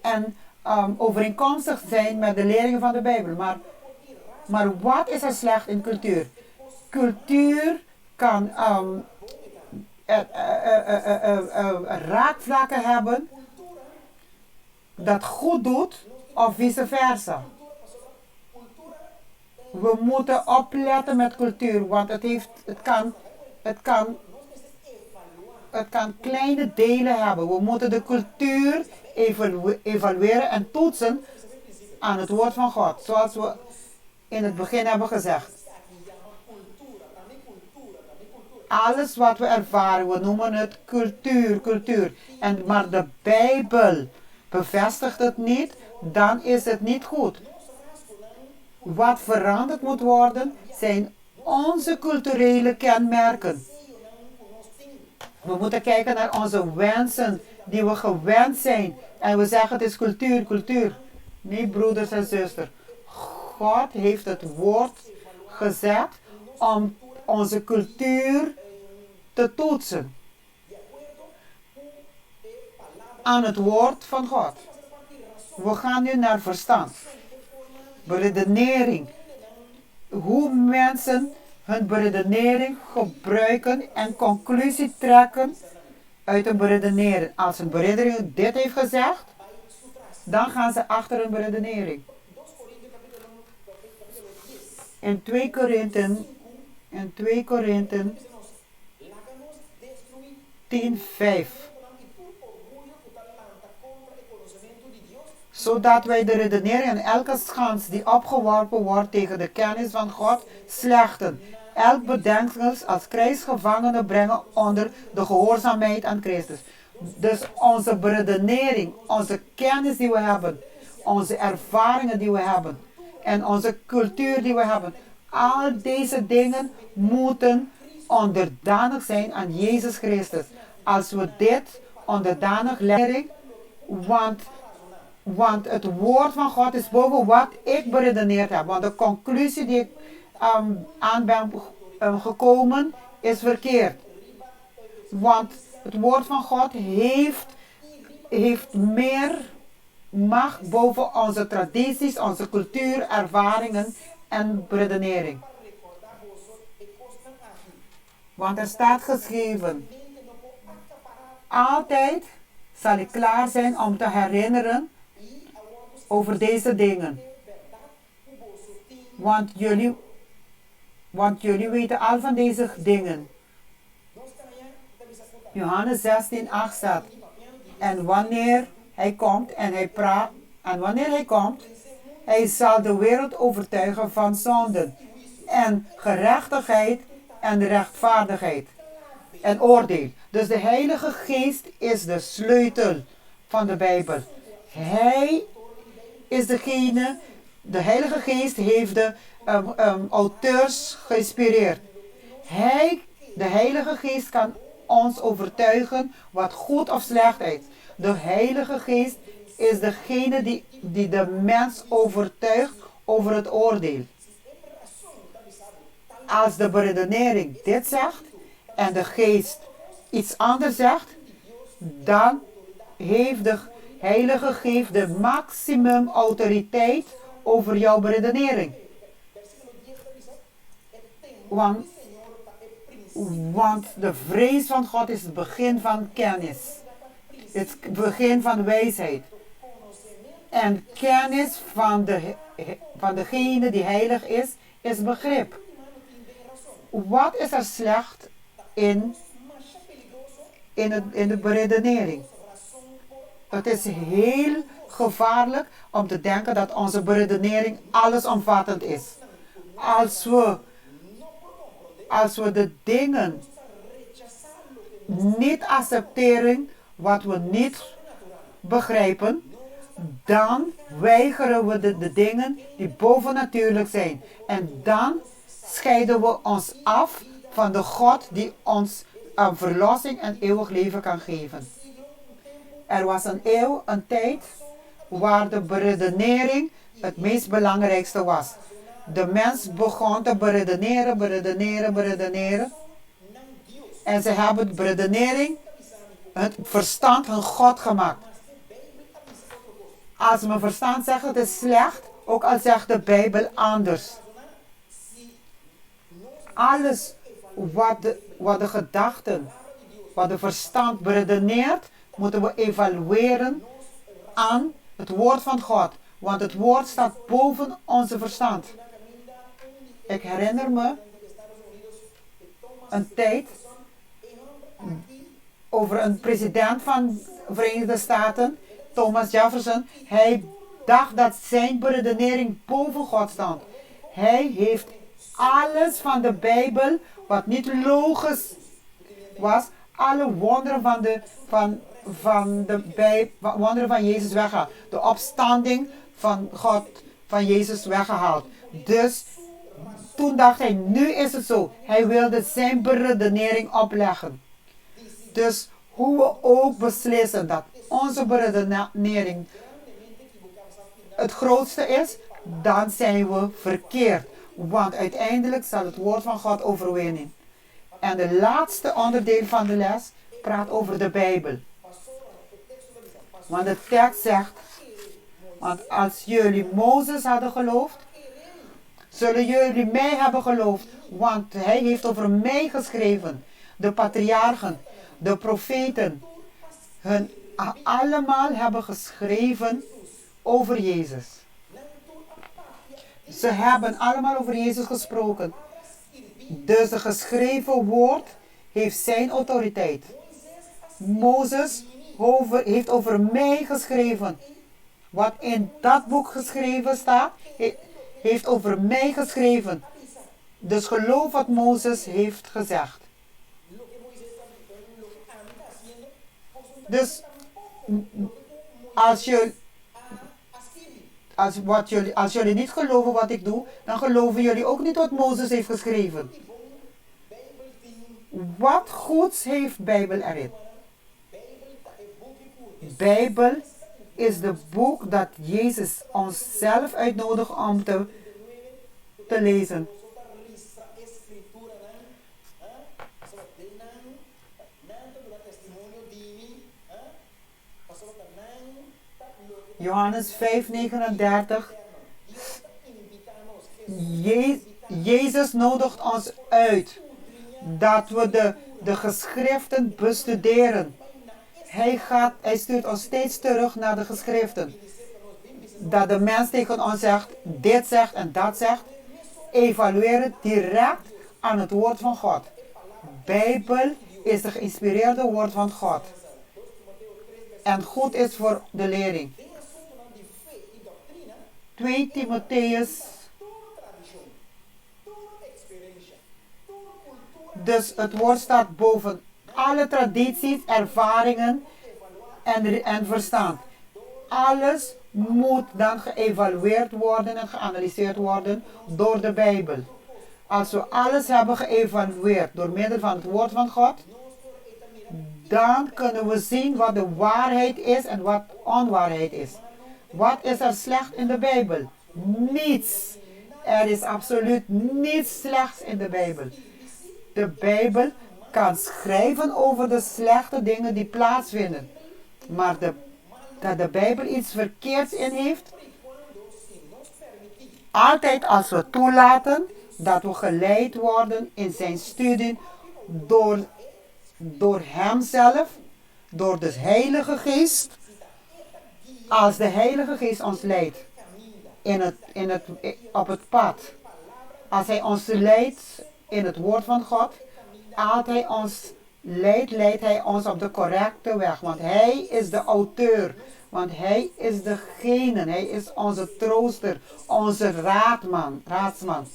en overeenkomstig zijn met de leerlingen van de Bijbel. Maar wat is er slecht in cultuur? Cultuur kan raakvlakken hebben dat goed doet of vice versa. We moeten opletten met cultuur, want het kan kleine delen hebben. We moeten de cultuur evalueren en toetsen aan het woord van God. Zoals we in het begin hebben gezegd. Alles wat we ervaren, we noemen het cultuur. Maar de Bijbel bevestigt het niet, dan is het niet goed. Wat veranderd moet worden, zijn onze culturele kenmerken. We moeten kijken naar onze wensen die we gewend zijn. En we zeggen het is cultuur. Nee, broeders en zusters. God heeft het woord gezet om onze cultuur te toetsen. Aan het woord van God. We gaan nu naar verstand. Beredenering. Hoe mensen hun beredenering gebruiken en conclusie trekken uit een beredenering. Als een beredenering dit heeft gezegd, dan gaan ze achter een beredenering. In 2 Korinthen 10:5. Zodat wij de redenering en elke schans die opgeworpen wordt tegen de kennis van God slechten. Elk bedenksel als krijgsgevangenen brengen onder de gehoorzaamheid aan Christus. Dus onze beredenering, onze kennis die we hebben, onze ervaringen die we hebben en onze cultuur die we hebben. Al deze dingen moeten onderdanig zijn aan Jezus Christus. Als we dit onderdanig leren, want het woord van God is boven wat ik beredeneerd heb. Want de conclusie die ik aan ben gekomen is verkeerd. Want het woord van God heeft meer macht boven onze tradities, onze cultuur, ervaringen en beredenering. Want er staat geschreven, altijd zal ik klaar zijn om te herinneren over deze dingen. Want jullie weten al van deze dingen. Johannes 16:8 staat. En wanneer hij komt en hij praat, en wanneer hij komt, hij zal de wereld overtuigen van zonden en gerechtigheid en rechtvaardigheid en oordeel. Dus de Heilige Geest is de sleutel van de Bijbel. Hij is degene, de Heilige Geest heeft de auteurs geïnspireerd. De Heilige Geest kan ons overtuigen wat goed of slecht is. De Heilige Geest is degene die de mens overtuigt over het oordeel. Als de beredenering dit zegt en de Geest iets anders zegt, dan heeft de Heilige Geest de maximum autoriteit over jouw beredenering. Want de vrees van God is het begin van kennis. Het begin van wijsheid. En kennis van degene die heilig is begrip. Wat is er slecht in de beredenering? Het is heel gevaarlijk om te denken dat onze beredenering allesomvattend is. Als we de dingen niet accepteren wat we niet begrijpen, dan weigeren we de dingen die bovennatuurlijk zijn. En dan scheiden we ons af van de God die ons verlossing en eeuwig leven kan geven. Er was een tijd waar de beredenering het meest belangrijkste was. De mens begon te beredeneren. En ze hebben de beredenering, het verstand, hun God gemaakt. Als mijn verstand zegt het is slecht, ook al zegt de Bijbel anders. Alles wat de gedachten, wat de verstand beredeneert, moeten we evalueren aan het woord van God. Want het woord staat boven onze verstand. Ik herinner me een tijd over een president van de Verenigde Staten, Thomas Jefferson. Hij dacht dat zijn beredenering boven God stond. Hij heeft alles van de Bijbel, wat niet logisch was, alle wonderen wonderen van Jezus weggehaald. De opstanding van God, van Jezus weggehaald. Dus toen dacht hij, nu is het zo. Hij wilde zijn beredenering opleggen. Dus hoe we ook beslissen dat onze beredenering het grootste is, dan zijn we verkeerd. Want uiteindelijk zal het woord van God overwinnen. En de laatste onderdeel van de les praat over de Bijbel. Want de tekst zegt, want als jullie Mozes hadden geloofd, zullen jullie mij hebben geloofd. Want hij heeft over mij geschreven. De patriarchen, de profeten, hun allemaal hebben geschreven over Jezus. Ze hebben allemaal over Jezus gesproken. Dus het geschreven woord heeft zijn autoriteit. Mozes heeft over mij geschreven. Wat in dat boek geschreven staat, heeft over mij geschreven. Dus geloof wat Mozes heeft gezegd. Dus als jullie niet geloven wat ik doe, dan geloven jullie ook niet wat Mozes heeft geschreven. Wat goeds heeft Bijbel erin? Bijbel is de boek dat Jezus ons zelf uitnodigt om te lezen. Johannes 5:39. Jezus nodigt ons uit dat we de geschriften bestuderen Hij stuurt ons steeds terug naar de geschriften. Dat de mens tegen ons zegt, dit zegt en dat zegt. Evalueer het direct aan het woord van God. Bijbel is de geïnspireerde woord van God. En goed is voor de lering. 2 Timotheus. Dus het woord staat boven alle tradities, ervaringen en verstand. Alles moet dan geëvalueerd worden en geanalyseerd worden door de Bijbel. Als we alles hebben geëvalueerd door middel van het woord van God, dan kunnen we zien wat de waarheid is en wat onwaarheid is. Wat is er slecht in de Bijbel? Niets. Er is absoluut niets slechts in de Bijbel. De Bijbel kan schrijven over de slechte dingen die plaatsvinden. Maar dat de Bijbel iets verkeerds in heeft, altijd als we toelaten dat we geleid worden in zijn studie door hemzelf, door de Heilige Geest. Als de Heilige Geest ons leidt op het pad, als hij ons leidt in het woord van God, als hij ons leidt hij ons op de correcte weg. Want hij is de auteur. Want hij is degene, hij is onze trooster, onze raadsman.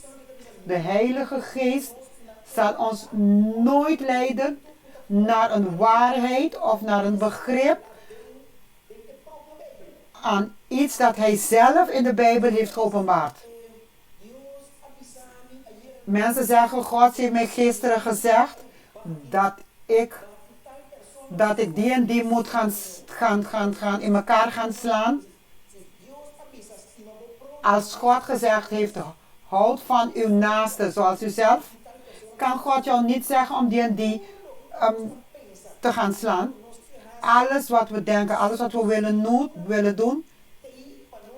De Heilige Geest zal ons nooit leiden naar een waarheid of naar een begrip aan iets dat hij zelf in de Bijbel heeft geopenbaard. Mensen zeggen, God heeft mij gisteren gezegd dat ik die en die moet gaan in elkaar gaan slaan. Als God gezegd heeft, houd van uw naaste zoals uzelf, kan God jou niet zeggen om die en die te gaan slaan. Alles wat we denken, alles wat we willen doen,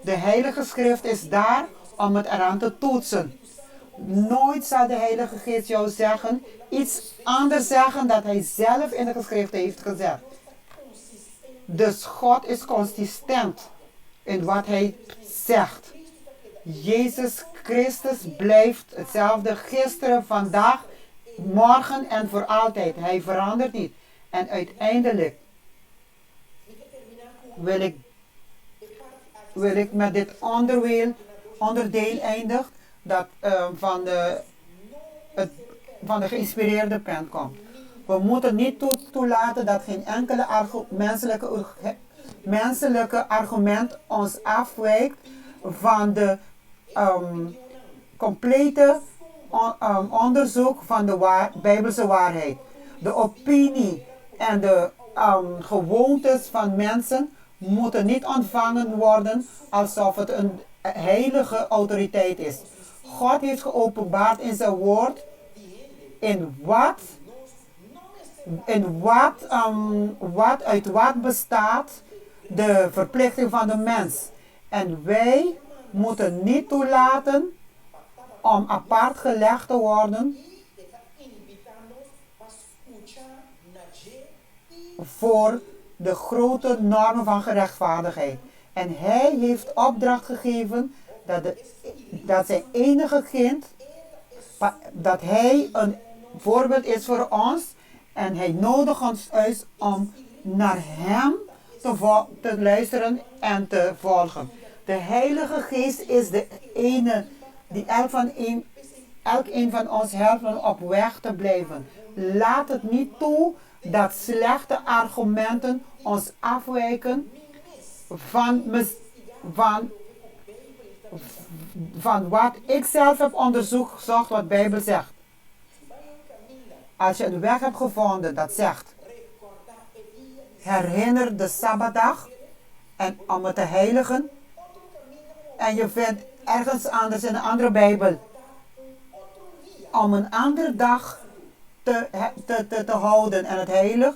de Heilige Schrift is daar om het eraan te toetsen. Nooit zal de Heilige Geest jou zeggen, iets anders zeggen dat hij zelf in de geschriften heeft gezegd. Dus God is consistent in wat hij zegt. Jezus Christus blijft hetzelfde gisteren, vandaag, morgen en voor altijd. Hij verandert niet. En uiteindelijk wil ik met dit onderdeel eindigen dat van de geïnspireerde pen komt. We moeten niet toelaten dat geen enkele menselijke argument ons afwijkt van de complete onderzoek van de Bijbelse waarheid. De opinie en de gewoontes van mensen moeten niet ontvangen worden alsof het een heilige autoriteit is. God heeft geopenbaard in zijn woord uit wat bestaat de verplichting van de mens. En wij moeten niet toelaten om apart gelegd te worden voor de grote normen van gerechtvaardigheid. En hij heeft opdracht gegeven dat zijn enige kind, dat hij een voorbeeld is voor ons. En hij nodigt ons uit om naar hem te luisteren en te volgen. De Heilige Geest is de ene die elk een van ons helpt om op weg te blijven. Laat het niet toe dat slechte argumenten ons afwijken van wat ik zelf heb onderzocht, wat de Bijbel zegt. Als je een weg hebt gevonden dat zegt, herinner de Sabbatdag en om het te heiligen, en je vindt ergens anders in een andere Bijbel om een andere dag te houden en het heilig.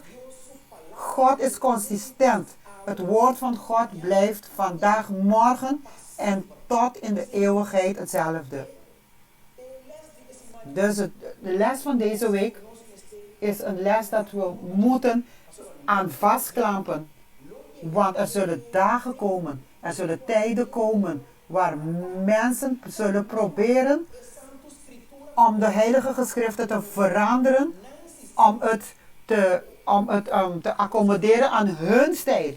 God is consistent. Het woord van God blijft vandaag, morgen en tot in de eeuwigheid hetzelfde. Dus de les van deze week is een les dat we moeten aan vastklampen. Want er zullen dagen komen, er zullen tijden komen waar mensen zullen proberen om de heilige geschriften te veranderen, om het te accommoderen aan hun stijl.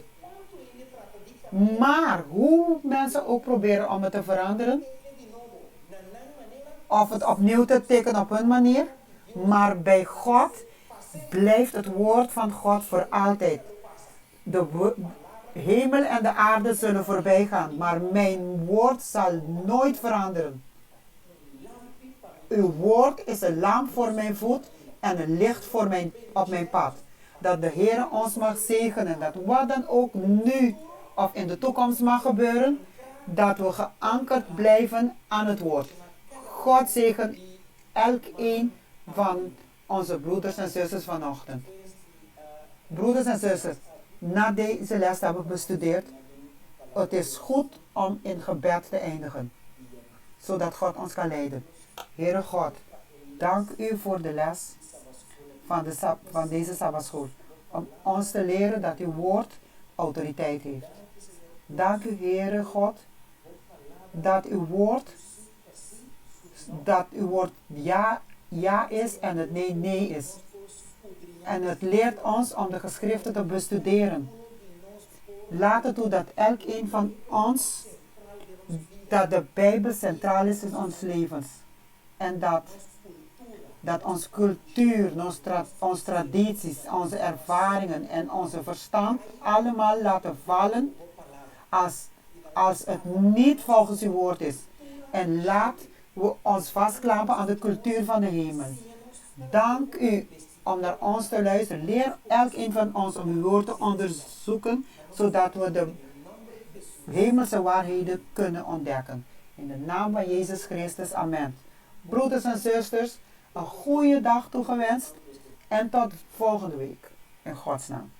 Maar hoe mensen ook proberen om het te veranderen, of het opnieuw te tekenen op hun manier, maar bij God blijft het woord van God voor altijd. De hemel en de aarde zullen voorbij gaan, maar mijn woord zal nooit veranderen. Uw woord is een lamp voor mijn voet en een licht op mijn pad. Dat de Heer ons mag zegenen, dat wat dan ook nu of in de toekomst mag gebeuren, dat we geankerd blijven aan het woord. God zegen elkeen van onze broeders en zusters vanochtend. Broeders en zusters, na deze les hebben we bestudeerd. Het is goed om in gebed te eindigen, zodat God ons kan leiden. Heere God, dank u voor de les van deze Sabbatschool. Om ons te leren dat uw woord autoriteit heeft. Dank u, Heere God, dat uw woord ja is en het nee is. En het leert ons om de geschriften te bestuderen. Laat het toe dat elkeen van ons, dat de Bijbel centraal is in ons levens. En dat onze cultuur, onze tradities, onze ervaringen en onze verstand allemaal laten vallen als het niet volgens uw woord is. En laat we ons vastklampen aan de cultuur van de hemel. Dank u om naar ons te luisteren. Leer elkeen van ons om uw woord te onderzoeken, zodat we de hemelse waarheden kunnen ontdekken. In de naam van Jezus Christus, amen. Broeders en zusters, een goede dag toegewenst en tot volgende week. In Gods naam.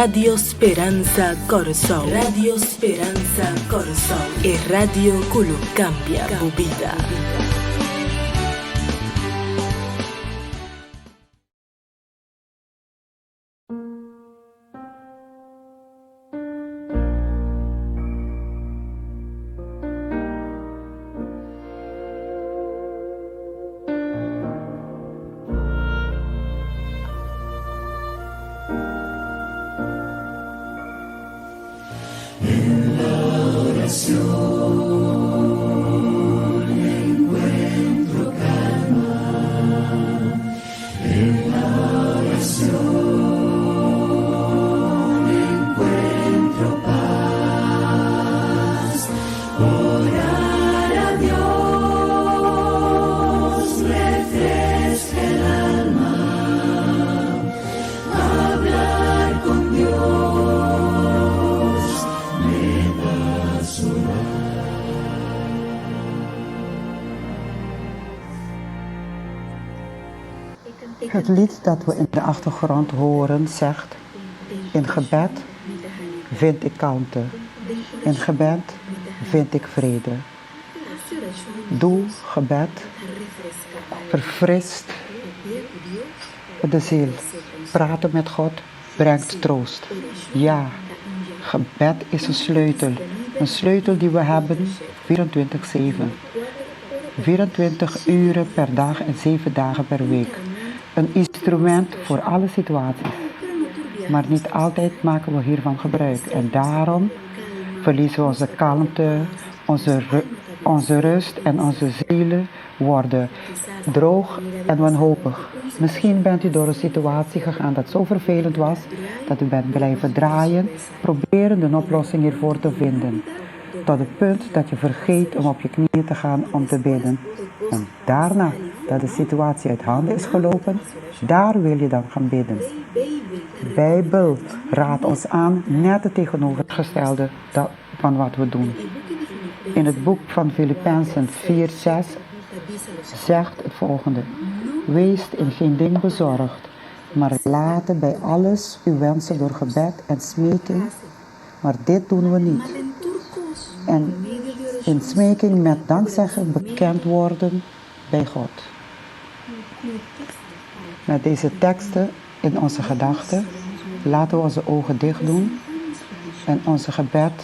Radio Speranza Corazón. Radio Speranza Corazón. E Radio Culo Cambia Bobida. Het lied dat we in de achtergrond horen zegt: in gebed vind ik kalmte, in gebed vind ik vrede. Doe gebed, verfrist de ziel. Praten met God brengt troost. Ja, gebed is een sleutel die we hebben 24/7. 24 uren per dag en 7 dagen per week. Een instrument voor alle situaties. Maar niet altijd maken we hiervan gebruik. En daarom verliezen we onze kalmte, onze rust en onze zielen worden droog en wanhopig. Misschien bent u door een situatie gegaan dat zo vervelend was, dat u bent blijven draaien, proberen een oplossing hiervoor te vinden. Tot het punt dat je vergeet om op je knieën te gaan om te bidden. En daarna dat de situatie uit handen is gelopen, daar wil je dan gaan bidden. De Bijbel raadt ons aan net het tegenovergestelde van wat we doen. In het boek van Filippenzen 4:6 zegt het volgende: wees in geen ding bezorgd, maar laten bij alles uw wensen door gebed en smeking. Maar dit doen we niet. En in smeking met dankzeggen bekend worden bij God. Met deze teksten in onze gedachten laten we onze ogen dicht doen en onze gebed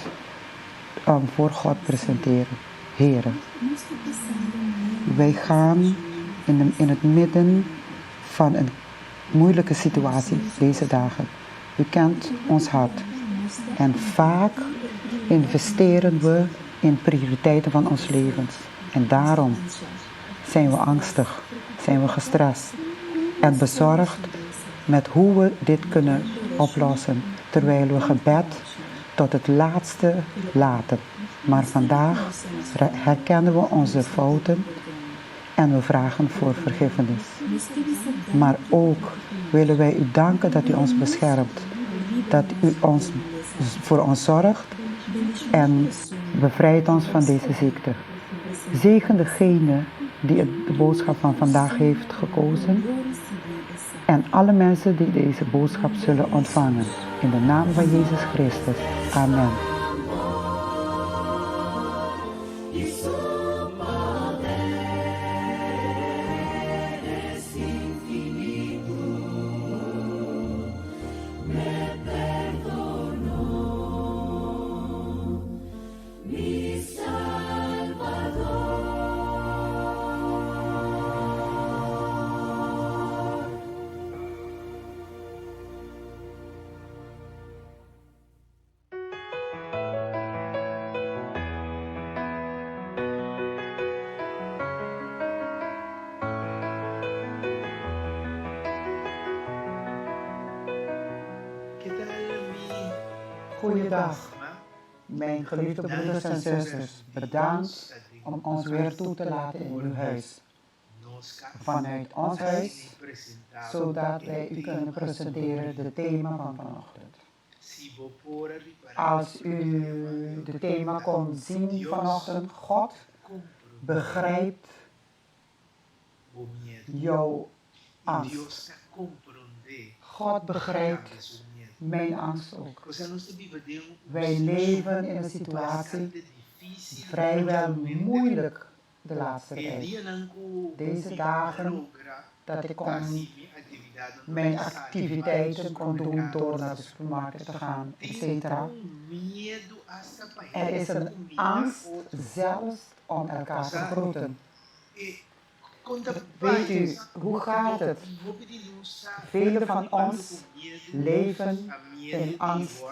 voor God presenteren. Heren, wij gaan in het midden van een moeilijke situatie deze dagen. U kent ons hart en vaak investeren we in prioriteiten van ons leven. En daarom zijn we angstig, zijn we gestrest en bezorgd met hoe we dit kunnen oplossen, terwijl we gebed tot het laatste laten. Maar vandaag herkennen we onze fouten en we vragen voor vergiffenis. Maar ook willen wij u danken dat u ons beschermt, dat u voor ons zorgt en bevrijdt ons van deze ziekte. Zegen degene die de boodschap van vandaag heeft gekozen en alle mensen die deze boodschap zullen ontvangen. In de naam van Jezus Christus. Amen. Goeiedag, mijn geliefde broeders en zusters. Bedankt om ons weer toe te laten in uw huis. Vanuit ons huis, zodat wij u kunnen presenteren het thema van vanochtend. Als u het thema kon zien vanochtend, God begrijpt jouw angst. God begrijpt Mijn angst ook. Porque nós vivemos Wij leven in een situatie difícil. vrijwel moeilijk de laatste El tijd. dia não Deze dagen dat ik kon mijn mijn activiteiten kon doen door naar de supermarkt te gaan, etc. Er is een angst zelfs om elkaar te groeten. Weet u, hoe gaat het? Velen van ons leven in angst.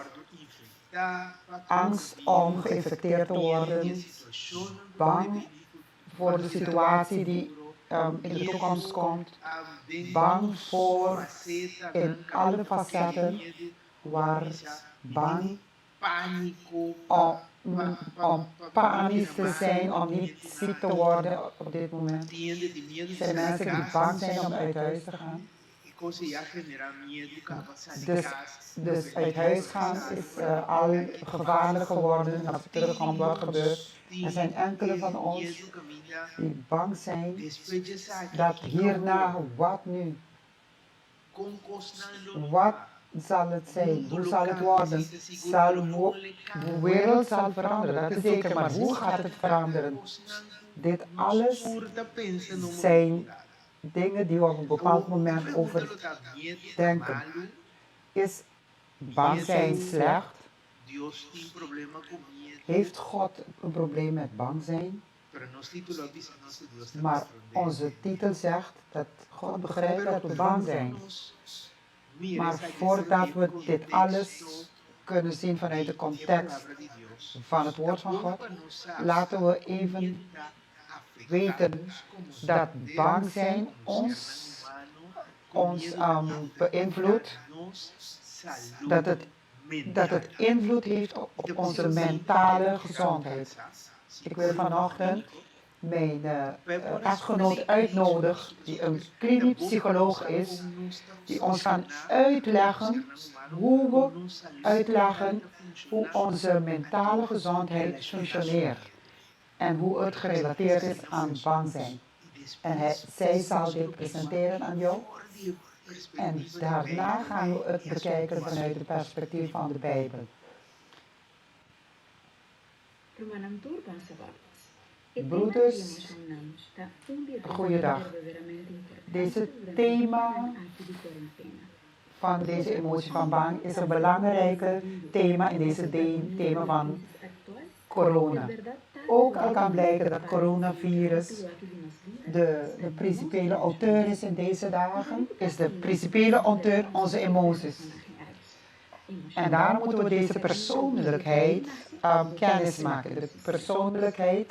Angst om geïnfecteerd te worden, bang voor de situatie die in de toekomst komt, bang voor in alle facetten, bang om panisch te zijn, om niet ziek te worden op dit moment. Er zijn mensen die bang zijn om uit huis te gaan. Dus uit huis gaan is al gevaarlijk geworden. Als je terugkomt, wat gebeurt. Er zijn enkele van ons die bang zijn dat hierna, wat nu? Wat zal het zijn? Hoe zal het worden? De wereld zal veranderen, dat is zeker, maar hoe gaat het veranderen? Dit alles zijn dingen die we op een bepaald moment over denken. Is bang zijn slecht? Heeft God een probleem met bang zijn? Maar onze titel zegt dat God begrijpt dat we bang zijn. Maar voordat we dit alles kunnen zien vanuit de context van het woord van God, laten we even weten dat bang zijn ons beïnvloedt, dat het invloed heeft op onze mentale gezondheid. Ik wil vanochtend mijn echtgenoot uitnodigen, die een klinisch psycholoog is, die ons kan uitleggen hoe onze mentale gezondheid functioneert en hoe het gerelateerd is aan bang zijn. En zij zal dit presenteren aan jou. En daarna gaan we het bekijken vanuit het perspectief van de Bijbel. Broeders, goeiedag. Deze thema van deze emotie van bang is een belangrijke thema in deze thema van corona. Ook al kan blijken dat coronavirus de principele auteur is in deze dagen, is de principele auteur onze emoties. En daarom moeten we deze persoonlijkheid kennis maken. De persoonlijkheid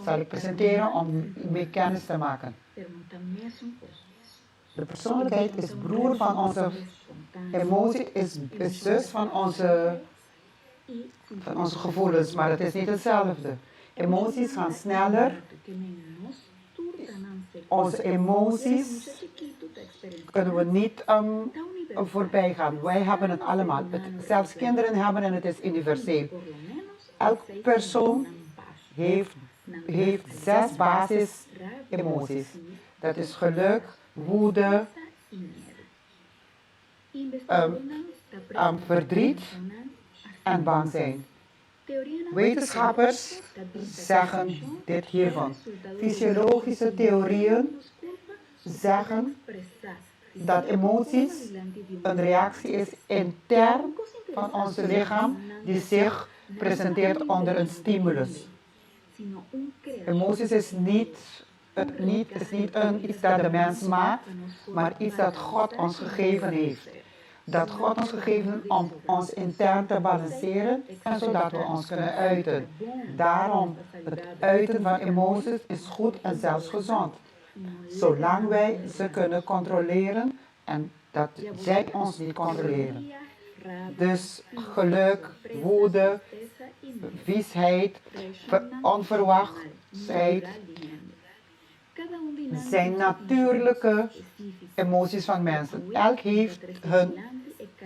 zal ik presenteren om mee kennis te maken. De persoonlijkheid is broer van onze emotie, is zus van onze gevoelens, maar het is niet hetzelfde. Emoties gaan sneller. Onze emoties kunnen we niet voorbij gaan. Wij hebben het allemaal. Zelfs kinderen hebben en het is universeel. Elke persoon heeft 6 basis emoties. Dat is geluk, woede, verdriet en bang zijn. Wetenschappers zeggen dit hiervan. Fysiologische theorieën zeggen dat emoties een reactie is intern van ons lichaam die zich presenteert onder een stimulus. Emoties is niet iets dat de mens maakt, maar iets dat God ons gegeven heeft. Dat God ons gegeven om ons intern te balanceren en zodat we ons kunnen uiten. Daarom, het uiten van emoties is goed en zelfs gezond. Zolang wij ze kunnen controleren en dat zij ons niet controleren. Dus geluk, woede, viesheid, onverwachtheid zijn natuurlijke emoties van mensen. Elk heeft hun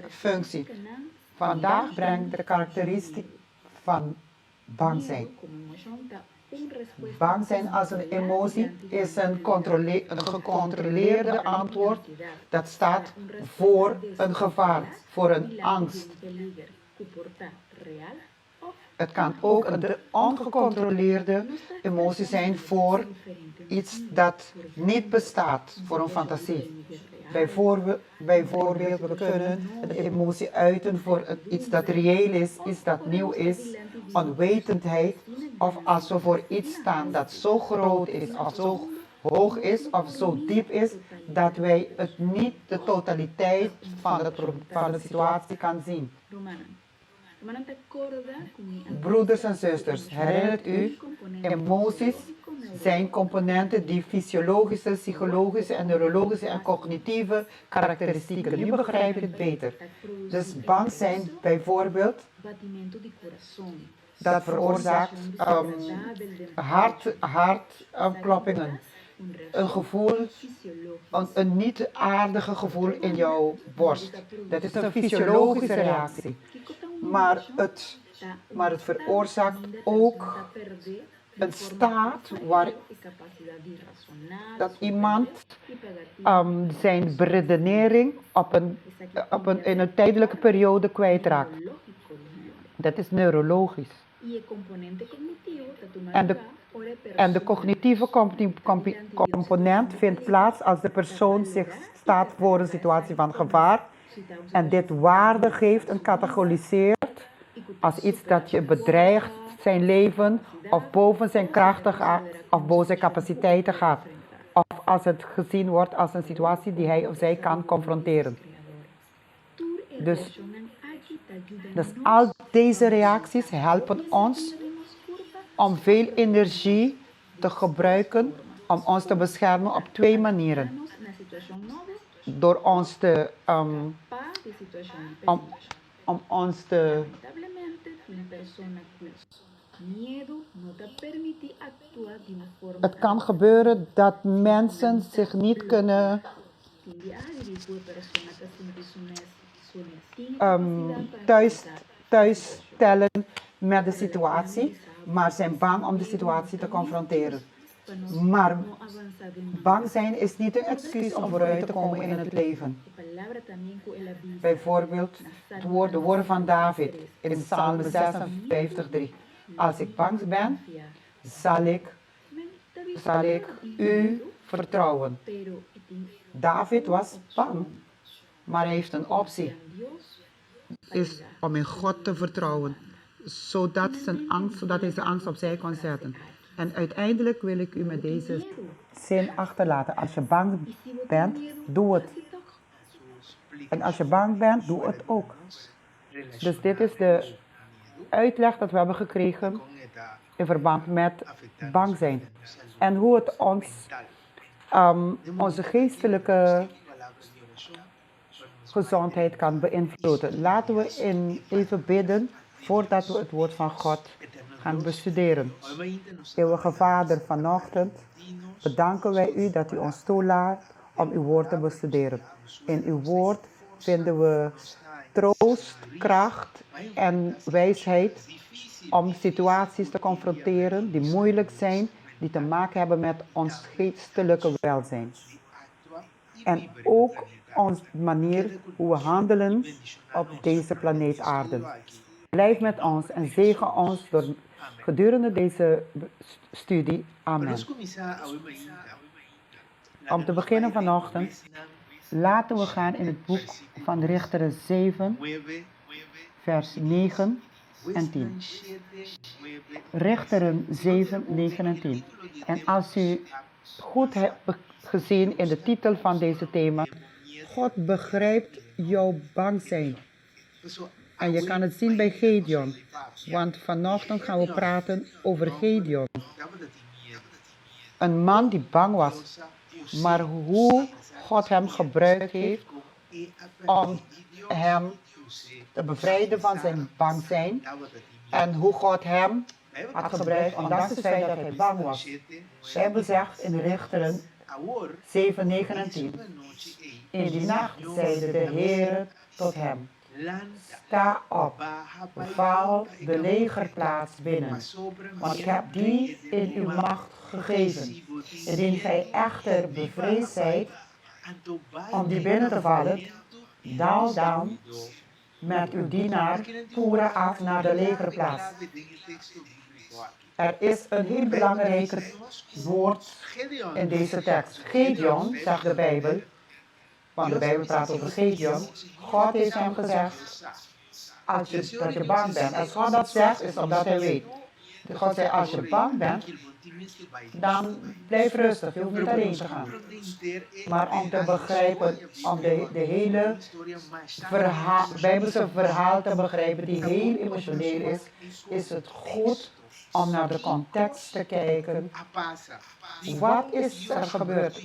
functie. Vandaag brengt de karakteristiek van bang zijn. Bang zijn als een emotie is een gecontroleerde antwoord dat staat voor een gevaar, voor een angst. Het kan ook een ongecontroleerde emotie zijn voor iets dat niet bestaat, voor een fantasie. Bijvoorbeeld, we kunnen een emotie uiten voor iets dat reëel is, iets dat nieuw is, onwetendheid, of als we voor iets staan dat zo groot is, of zo hoog is, of zo diep is, dat wij het niet de totaliteit van de situatie kan zien. Broeders en zusters, herinnert u, emoties zijn componenten die fysiologische, psychologische en neurologische en cognitieve karakteristieken. Nu begrijp je het beter. Dus bang zijn bijvoorbeeld, dat veroorzaakt hartkloppingen. Een gevoel, een niet aardige gevoel in jouw borst. Dat is een fysiologische reactie. Maar het veroorzaakt ook een staat waar dat iemand zijn beredenering in een tijdelijke periode kwijtraakt. Dat is neurologisch. En de cognitieve component vindt plaats als de persoon zich staat voor een situatie van gevaar en dit waarde geeft en categoriseert als iets dat je bedreigt zijn leven of boven zijn krachten gaat of boven zijn capaciteiten gaat. Of als het gezien wordt als een situatie die hij of zij kan confronteren. Dus al deze reacties helpen ons om veel energie te gebruiken om ons te beschermen op twee manieren. Door ons te, om ons te het kan gebeuren dat mensen zich niet kunnen thuis stellen met de situatie, maar zijn bang om de situatie te confronteren. Maar bang zijn is niet een excuus om vooruit te komen in het leven. Bijvoorbeeld de woorden van David in Psalm 56:3. Als ik bang ben, zal ik u vertrouwen. David was bang, maar hij heeft een optie. Is om in God te vertrouwen, zodat hij zijn angst opzij kon zetten. En uiteindelijk wil ik u met deze zin achterlaten. Als je bang bent, doe het. En als je bang bent, doe het ook. Dus dit is de uitleg dat we hebben gekregen in verband met bang zijn. En hoe het onze geestelijke gezondheid kan beïnvloeden. Laten we even bidden voordat we het woord van God gaan bestuderen. Eeuwige Vader, vanochtend bedanken wij u dat u ons toelaat om uw woord te bestuderen. In uw woord vinden we troost, kracht en wijsheid om situaties te confronteren die moeilijk zijn, die te maken hebben met ons geestelijke welzijn. En ook onze manier hoe we handelen op deze planeet aarde. Blijf met ons en zegen ons gedurende deze studie. Amen. Om te beginnen vanochtend, laten we gaan in het boek van Richteren 7, vers 9 en 10. Richteren 7, 9 en 10. En als u goed hebt gezien in de titel van deze thema, God begrijpt jouw bang zijn. En je kan het zien bij Gedeon, want vanochtend gaan we praten over Gedeon. Een man die bang was, maar hoe God hem gebruikt heeft om hem te bevrijden van zijn bang zijn. En hoe God hem had gebruikt, ondanks het feit dat hij bang was. De Bijbel zegt in Richteren 7, 9 en 10. In die nacht zeide de Heer tot hem: sta op, val de legerplaats binnen, want ik heb die in uw macht gegeven. Indien gij echter bevreesd zijt om die binnen te vallen, daal dan met uw dienaar Pura af naar de legerplaats. Er is een heel belangrijk woord in deze tekst. Gideon, zegt de Bijbel, want de Bijbel praat over Gideon. God heeft hem gezegd, dat je bang bent. Als God dat zegt, is het omdat hij weet. God zei, als je bang bent, dan blijf rustig. Je hoeft niet alleen te gaan. Maar om te begrijpen, om de hele Bijbelse verhaal te begrijpen, die heel emotioneel is het goed om naar de context te kijken. Wat is er gebeurd?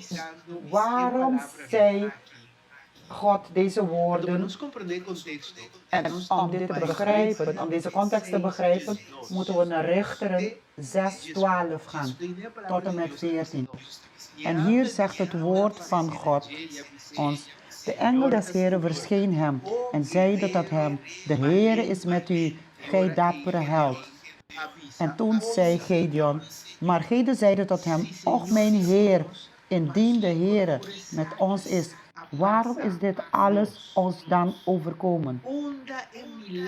Waarom zei God deze woorden? En om dit te begrijpen, om deze context te begrijpen, moeten we naar Richteren 6:12 gaan, tot en met 14. En hier zegt het woord van God ons: de engel des Heren verscheen hem en zeide tot hem: de Heere is met u, gij dappere held. En toen zei Gideon, maar Gideon zeide tot hem: och mijn Heer, indien de Heere met ons is, waarom is dit alles ons dan overkomen?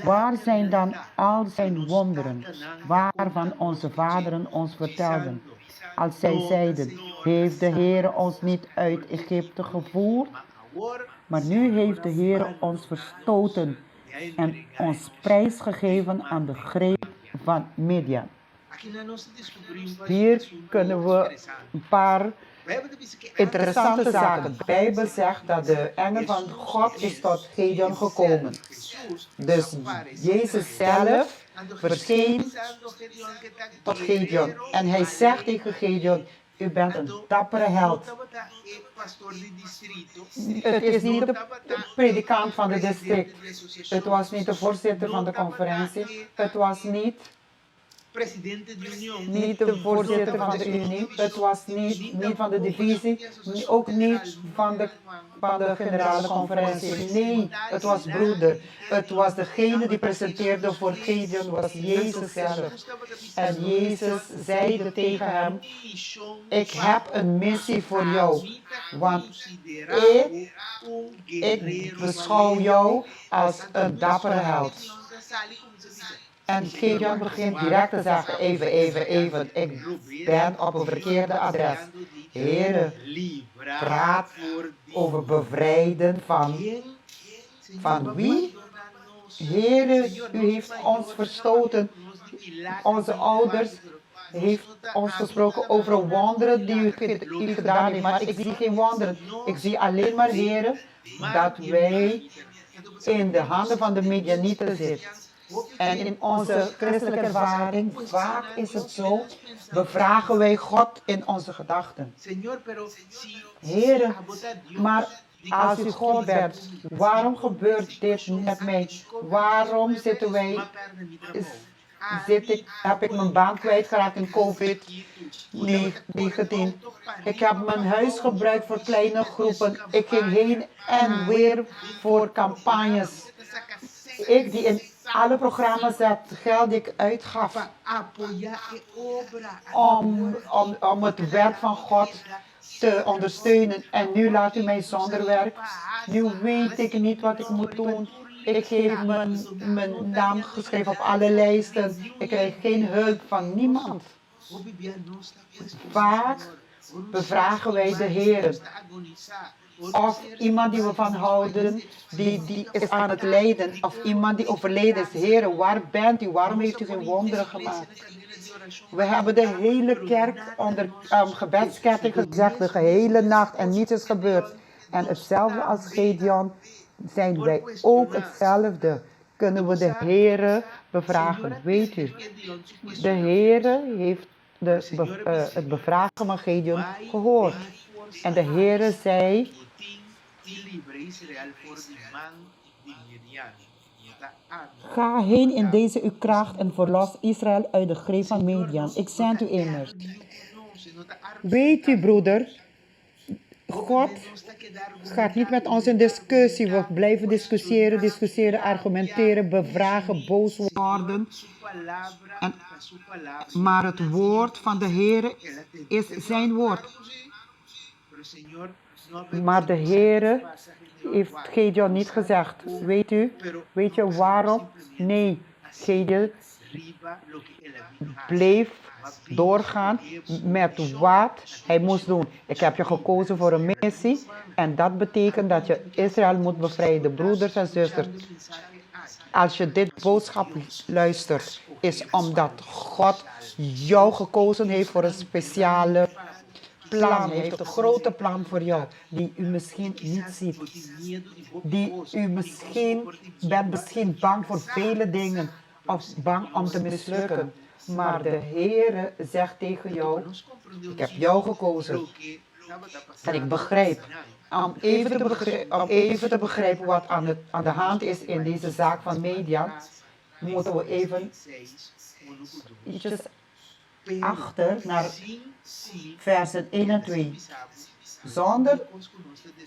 Waar zijn dan al zijn wonderen, waarvan onze vaderen ons vertelden? Als zij zeiden, heeft de Heere ons niet uit Egypte gevoerd? Maar nu heeft de Heere ons verstoten en ons prijsgegeven aan de greep van Midian. Hier kunnen we een paar interessante zaken. De Bijbel zegt dat de engel van God is tot Gideon gekomen. Dus Jezus zelf verscheen tot Gideon. En hij zegt tegen Gideon, u bent een dappere held. Het is niet de predikant van het district. Het was niet de voorzitter van de conferentie. Het was niet de voorzitter van de Unie. Het was niet van de divisie. Ook niet van de generale conferentie. Nee, het was broeder. Het was degene die presenteerde voor Gideon, was Jezus zelf. En Jezus zeide tegen hem, ik heb een missie voor jou. Want ik beschouw jou als een dappere held. En Gideon begint direct te zeggen, even, ik ben op een verkeerde adres. Heere, praat over bevrijden van wie? Heere, u heeft ons verstoten. Onze ouders heeft ons gesproken over wonderen die u gedaan heeft. Maar ik zie geen wonderen. Ik zie alleen maar, Heere, dat wij in de handen van de Midianieten zitten. En in onze christelijke ervaring, vaak is het zo, bevragen wij God in onze gedachten. Heren, maar als u God bent, waarom gebeurt dit met mij? Waarom heb ik mijn baan kwijtgeraakt in COVID-19? Ik heb mijn huis gebruikt voor kleine groepen. Ik ging heen en weer voor campagnes. Ik die in alle programma's zet, geld die ik uitgaf om het werk van God te ondersteunen. En nu laat u mij zonder werk. Nu weet ik niet wat ik moet doen. Ik geef mijn naam geschreven op alle lijsten. Ik krijg geen hulp van niemand. Vaak bevragen wij de Heer. Of iemand die we van houden, die is aan het lijden. Of iemand die overleden is. Heer, waar bent u? Waarom heeft u geen wonderen gemaakt? We hebben de hele kerk onder gebedsketting gezegd, de gehele nacht, en niets is gebeurd. En hetzelfde als Gideon zijn wij ook hetzelfde. Kunnen we de Heer bevragen? Weet u, de Heer heeft het bevragen van Gideon gehoord. En de Heer zei, ga heen in deze uw kracht en verlos Israël uit de greep van Midian. Ik zend u immers. Weet u, broeder, God gaat niet met ons in discussie. We blijven discussiëren, argumenteren, bevragen, boos worden. Maar het woord van de Heer is zijn woord. Maar de Heer heeft Gideon niet gezegd. Weet je waarom? Nee, Gideon bleef doorgaan met wat hij moest doen. Ik heb je gekozen voor een missie en dat betekent dat je Israël moet bevrijden. Broeders en zusters, als je dit boodschap luistert, is omdat God jou gekozen heeft voor een speciale plan. Hij heeft een grote plan voor jou, die u misschien niet ziet. Bent misschien bang voor vele dingen of bang om te mislukken. Maar de Heer zegt tegen jou, ik heb jou gekozen. En ik begrijp, om even te begrijpen wat aan de hand is in deze zaak van Midian, moeten we even ietsjes achter naar versen 1 en 2. Zonder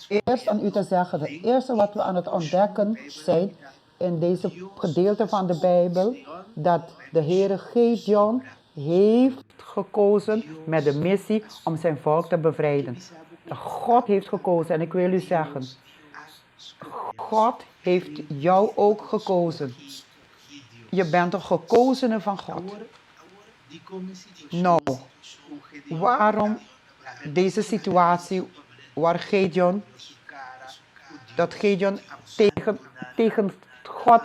eerst aan u te zeggen, het eerste wat we aan het ontdekken zijn in deze gedeelte van de Bijbel, dat de Heere Gideon heeft gekozen met de missie om zijn volk te bevrijden. God heeft gekozen en ik wil u zeggen, God heeft jou ook gekozen. Je bent een gekozene van God. Nou, waarom deze situatie waar Gideon tegen God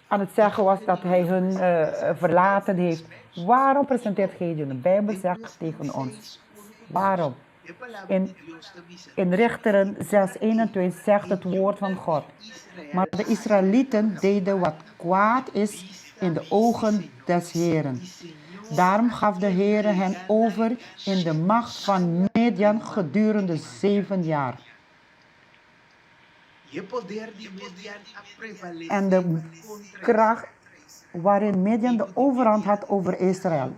aan het zeggen was dat hij hun verlaten heeft. Waarom presenteert Gideon? De Bijbel zegt tegen ons. Waarom? In Richteren 6, 1 en 2 zegt het woord van God. Maar de Israëlieten deden wat kwaad is in de ogen des Heeren. Daarom gaf de Heere hen over in de macht van Midian gedurende 7 jaar. En de kracht waarin Midian de overhand had over Israël.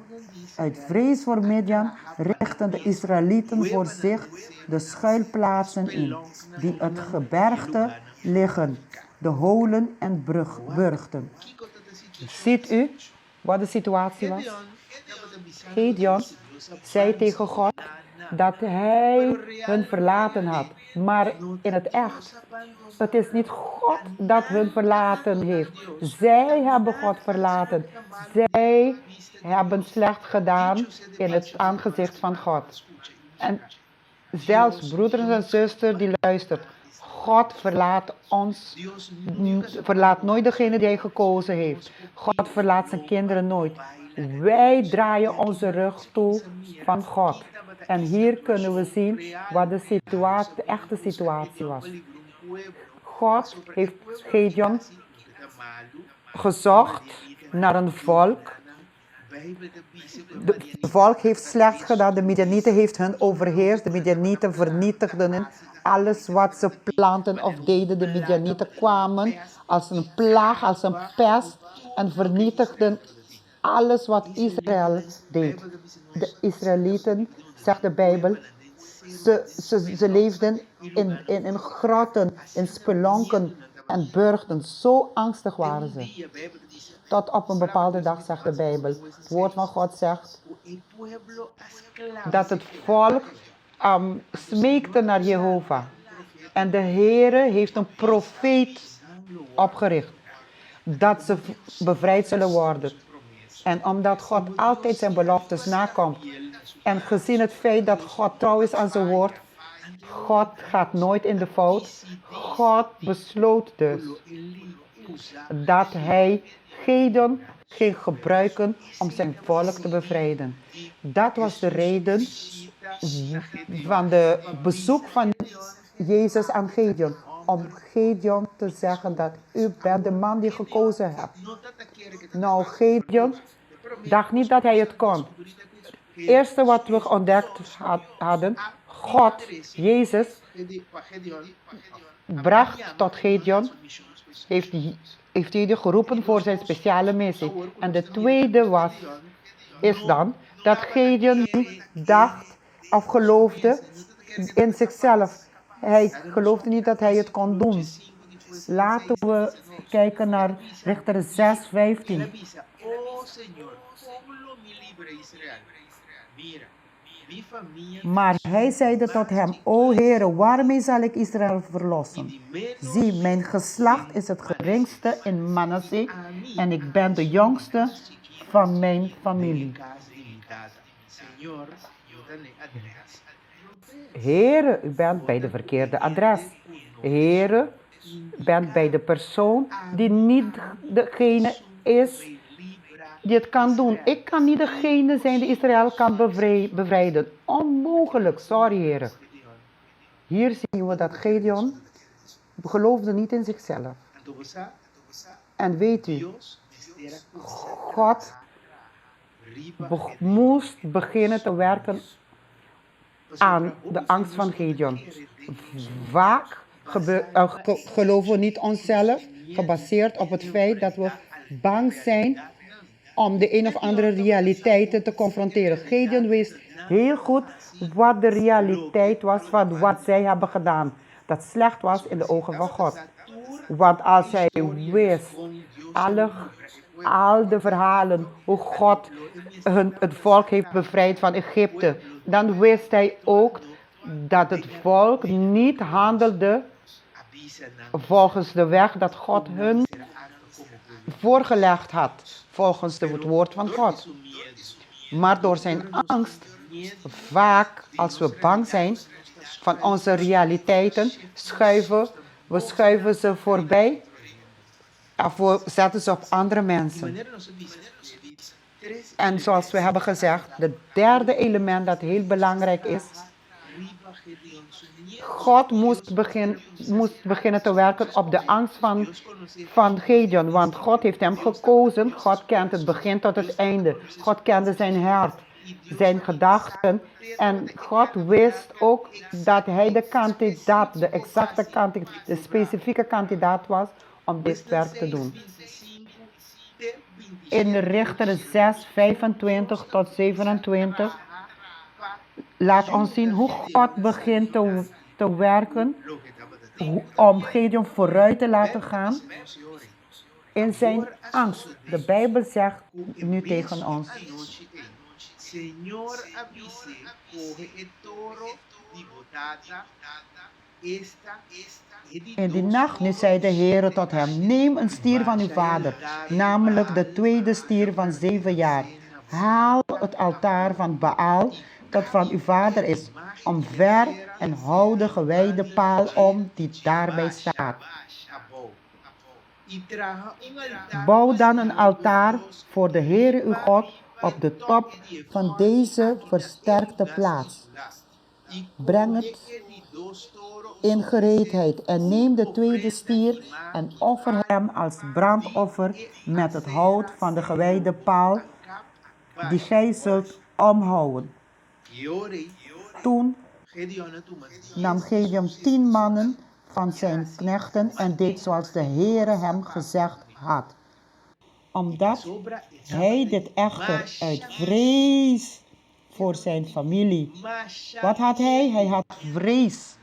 Uit vrees voor Midian richtten de Israëlieten voor zich de schuilplaatsen in, die het gebergte liggen, de holen en burchten. Ziet u wat de situatie was? Gideon zei tegen God dat hij hun verlaten had. Maar in het echt, het is niet God dat hun verlaten heeft. Zij hebben God verlaten. Zij hebben slecht gedaan in het aangezicht van God. En zelfs broeders en zusters die luisteren. God verlaat nooit degene die hij gekozen heeft. God verlaat zijn kinderen nooit. Wij draaien onze rug toe van God. En hier kunnen we zien wat de echte situatie was. God heeft Gideon gezocht naar een volk. Het volk heeft slecht gedaan. De Midianieten heeft hen overheerst. De Midianieten vernietigden hen. Alles wat ze planten of deden, de Midianieten kwamen als een plaag, als een pest en vernietigden alles wat Israël deed. De Israëlieten, zegt de Bijbel, ze leefden in grotten, in spelonken en burchten. Zo angstig waren ze. Tot op een bepaalde dag, zegt de Bijbel. Het woord van God zegt dat het volk smeekte naar Jehovah. En de Heere heeft een profeet opgericht. Dat ze bevrijd zullen worden. En omdat God altijd zijn beloftes nakomt. En gezien het feit dat God trouw is aan zijn woord. God gaat nooit in de fout. God besloot dus dat hij Gideon ging gebruiken om zijn volk te bevrijden. Dat was de reden van de bezoek van Jezus aan Gideon. Om Gideon te zeggen dat u bent de man die gekozen hebt. Nou, Gideon dacht niet dat hij het kon. Het eerste wat we ontdekt hadden, God, Jezus, bracht tot Gideon, heeft hij geroepen voor zijn speciale missie. En de tweede is dan dat Gideon dacht of geloofde in zichzelf. Hij geloofde niet dat hij het kon doen. Laten we kijken naar Richter 6:15. Maar hij zeide tot hem: O Heere, waarmee zal ik Israël verlossen? Zie, mijn geslacht is het geringste in Manasseh en ik ben de jongste van mijn familie. Heere, u bent bij de verkeerde adres. Heere, u bent bij de persoon die niet degene is die het kan doen. Ik kan niet degene zijn die Israël kan bevrijden. Onmogelijk, sorry Heere. Hier zien we dat Gideon geloofde niet in zichzelf. En weet u, God moest beginnen te werken aan de angst van Gideon. Vaak geloven we niet onszelf, gebaseerd op het feit dat we bang zijn om de een of andere realiteiten te confronteren. Gideon wist heel goed wat de realiteit was van wat zij hebben gedaan. Dat slecht was in de ogen van God. Want als hij wist, al de verhalen hoe God het volk heeft bevrijd van Egypte, dan wist hij ook dat het volk niet handelde volgens de weg dat God hun voorgelegd had, volgens het woord van God. Maar door zijn angst, vaak als we bang zijn van onze realiteiten, schuiven ze voorbij of we zetten ze op andere mensen. En zoals we hebben gezegd, het derde element dat heel belangrijk is, God moest beginnen te werken op de angst van Gideon, want God heeft hem gekozen. God kent het begin tot het einde. God kende zijn hart, zijn gedachten. En God wist ook dat hij de kandidaat, de exacte kandidaat, de specifieke kandidaat was om dit werk te doen. In Richter 6:25 tot 27 laat ons zien hoe God begint te werken om Gideon vooruit te laten gaan in zijn angst. De Bijbel zegt nu tegen ons: in die nacht nu zei de Heere tot hem: neem een stier van uw vader, namelijk de tweede stier van 7 jaar. Haal het altaar van Baal dat van uw vader is, omver en hou de gewijde paal om die daarbij staat. Bouw dan een altaar voor de Heere uw God op de top van deze versterkte plaats. Breng het in gereedheid en neem de tweede stier en offer hem als brandoffer met het hout van de gewijde paal die gij zult omhouden. Toen nam Gideon 10 mannen van zijn knechten en deed zoals de Heere hem gezegd had. Omdat hij dit echter uit vrees voor zijn familie. Wat had hij? Hij had vrees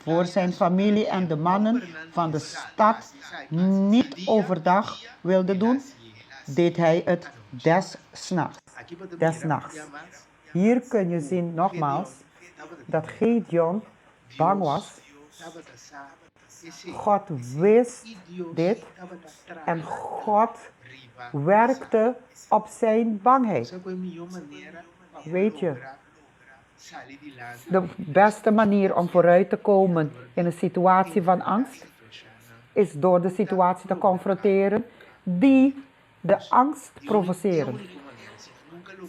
voor zijn familie en de mannen van de stad niet overdag wilde doen, deed hij het des nachts. Hier kun je zien nogmaals dat Gideon bang was. God wist dit en God werkte op zijn bangheid. Weet je, de beste manier om vooruit te komen in een situatie van angst is door de situatie te confronteren die de angst provoceren.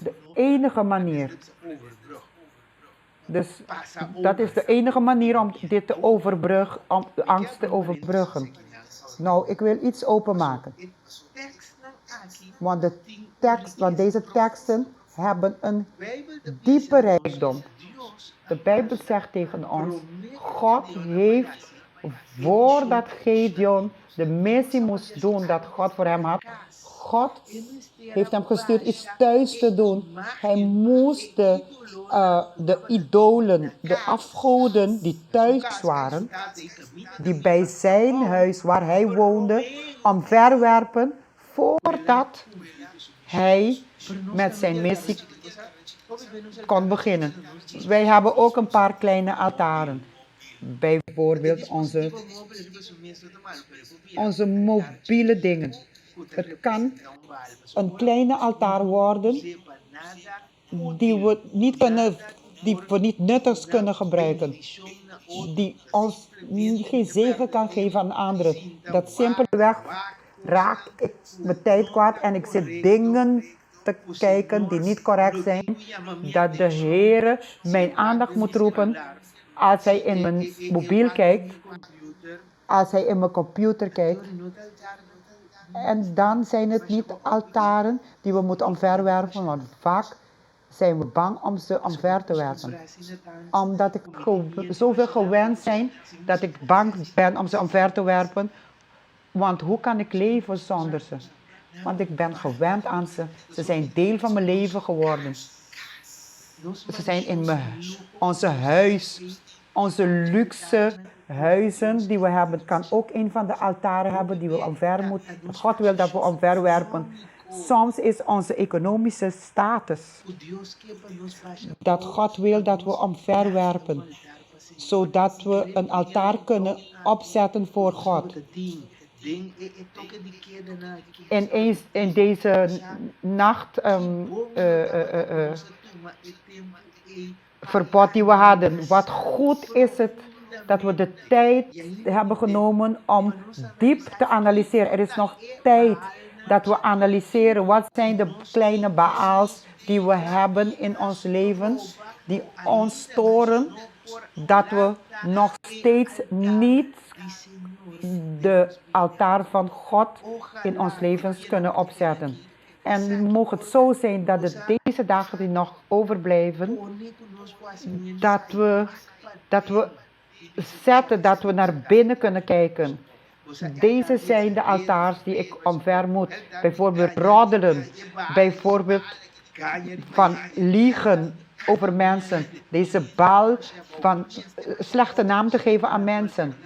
De enige manier. Dus dat is de enige manier om dit te overbruggen, om de angst te overbruggen. Nou, ik wil iets openmaken. Want deze teksten hebben een diepe rijkdom. De Bijbel zegt tegen ons, God heeft, voordat Gideon de missie moest doen dat God voor hem had. God heeft hem gestuurd iets thuis te doen. Hij moest de idolen, de afgoden die thuis waren, die bij zijn huis waar hij woonde, omverwerpen voordat hij met zijn missie kon beginnen. Wij hebben ook een paar kleine altaren. Bijvoorbeeld onze mobiele dingen. Het kan een kleine altaar worden die we niet nuttig kunnen gebruiken. Die ons geen zegen kan geven aan anderen. Dat simpelweg raak ik mijn tijd kwijt en ik zit dingen te kijken die niet correct zijn. Dat de Heer mijn aandacht moet roepen als hij in mijn mobiel kijkt, als hij in mijn computer kijkt. En dan zijn het niet altaren die we moeten omverwerpen, want vaak zijn we bang om ze omver te werpen. Omdat ik zoveel gewend zijn dat ik bang ben om ze omver te werpen. Want hoe kan ik leven zonder ze? Want ik ben gewend aan ze. Ze zijn deel van mijn leven geworden. Ze zijn in onze huis, onze luxe huizen die we hebben. Het kan ook een van de altaren hebben die we omver moeten. God wil dat we omverwerpen. Soms is onze economische status dat God wil dat we omverwerpen. Zodat we een altaar kunnen opzetten voor God. In deze nacht verbod die we hadden. Wat goed is het dat we de tijd hebben genomen om diep te analyseren. Er is nog tijd dat we analyseren wat zijn de kleine baals die we hebben in ons leven, die ons storen, dat we nog steeds niet de altaar van God in ons leven kunnen opzetten. En mogen het zo zijn dat het deze dagen die nog overblijven, dat we naar binnen kunnen kijken. Deze zijn de altaars die ik omver moet. Bijvoorbeeld roddelen, bijvoorbeeld van liegen over mensen. Deze baal van slechte naam te geven aan mensen.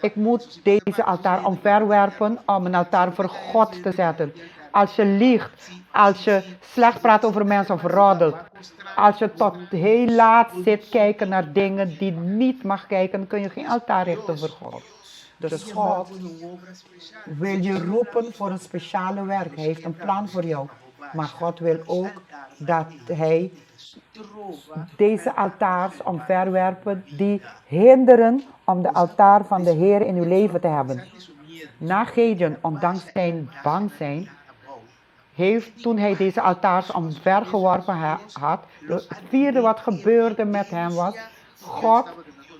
Ik moet deze altaar omverwerpen om een altaar voor God te zetten. Als je liegt, als je slecht praat over mensen of roddelt, als je tot heel laat zit kijken naar dingen die niet mag kijken, kun je geen altaar richten voor God. Dus God wil je roepen voor een speciale werk. Hij heeft een plan voor jou. Maar God wil ook dat hij deze altaars omverwerpen die hinderen om de altaar van de Heer in uw leven te hebben. Na Gideon, ondanks zijn bang zijn, toen hij deze altaars omvergeworpen had, het vierde wat gebeurde met hem was, God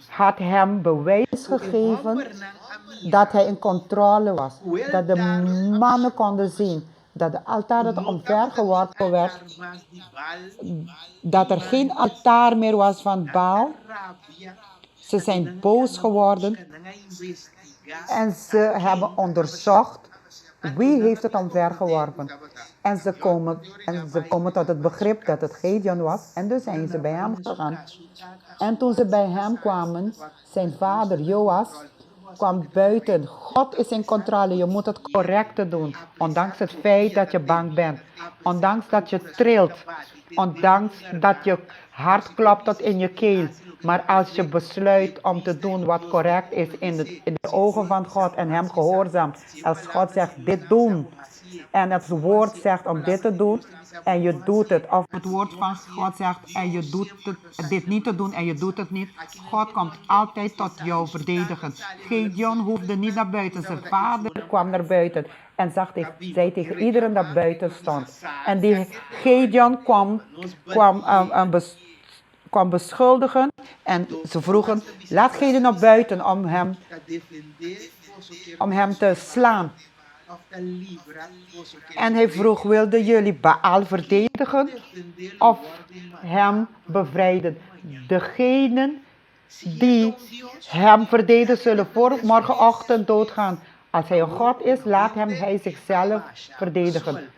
had hem bewijs gegeven dat hij in controle was. Dat de mannen konden zien dat de altaar dat omvergeworpen werd, dat er geen altaar meer was van Baal. Ze zijn boos geworden en ze hebben onderzocht wie heeft het omvergeworpen. En ze komen tot het begrip dat het Gideon was en dus zijn ze bij hem gegaan. En toen ze bij hem kwamen, zijn vader Joas kwam buiten. God is in controle, je moet het correcte doen. Ondanks het feit dat je bang bent. Ondanks dat je trilt. Ondanks dat je hart klopt tot in je keel. Maar als je besluit om te doen wat correct is in de ogen van God en hem gehoorzaamt. Als God zegt dit doen. En het woord zegt om dit te doen. En je doet het. Of het woord van God zegt en je doet dit niet te doen en je doet het niet. God komt altijd tot jou verdedigen. Gideon hoefde niet naar buiten. Zijn vader kwam naar buiten. En zei tegen iedereen dat buiten stond. En die Gideon kwam beschuldigen. En ze vroegen, laat Gideon naar buiten om hem te slaan. En hij vroeg, wilden jullie Baal verdedigen of hem bevrijden? Degenen die hem verdedigen zullen voor morgenochtend doodgaan. Als hij een God is, laat hij zichzelf verdedigen.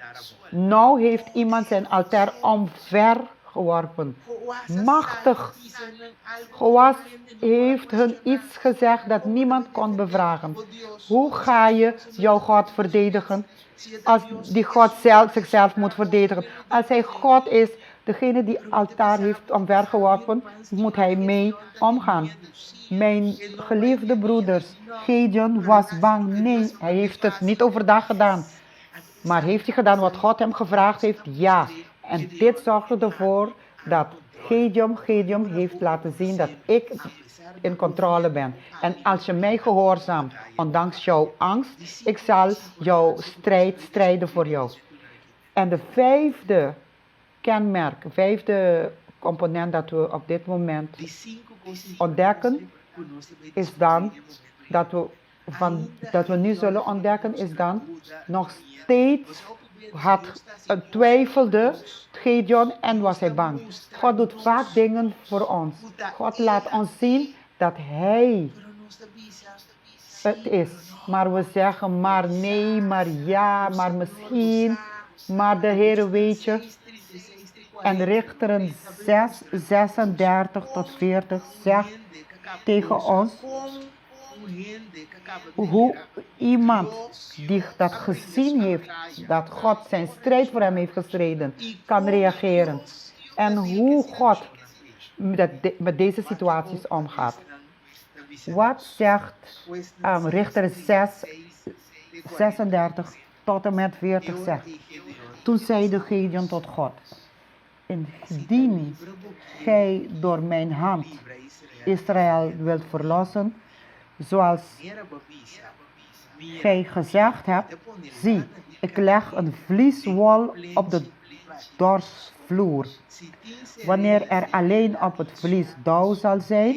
Nou heeft iemand zijn altaar omvergeworpen. Machtig. Joas heeft hun iets gezegd dat niemand kon bevragen. Hoe ga je jouw God verdedigen als die God zichzelf moet verdedigen? Als hij God is, degene die altaar heeft omvergeworpen, moet hij mee omgaan. Mijn geliefde broeders, Gideon was bang. Nee, hij heeft het niet overdag gedaan. Maar heeft hij gedaan wat God hem gevraagd heeft? Ja. En dit zorgde ervoor dat Gideon heeft laten zien dat ik in controle ben. En als je mij gehoorzaamt, ondanks jouw angst, ik zal jouw strijden voor jou. En de vijfde kenmerk, vijfde component dat we op dit moment ontdekken, is dan dat we nu zullen ontdekken, is dan nog steeds twijfelde Gideon en was hij bang. God doet vaak dingen voor ons. God laat ons zien dat hij het is. Maar we zeggen maar nee, maar ja, maar misschien, maar de Heer weet je. En Richteren 6, 36 tot 40 zegt tegen ons hoe iemand die dat gezien heeft, dat God zijn strijd voor hem heeft gestreden, kan reageren. En hoe God met deze situaties omgaat. Wat zegt Richter 6, 36 tot en met 40 zegt. Toen zeide Gideon tot God: indien gij door mijn hand Israël wilt verlossen, zoals gij gezegd hebt, zie, ik leg een vlieswol op de dorsvloer. Wanneer er alleen op het vlies dauw zal zijn,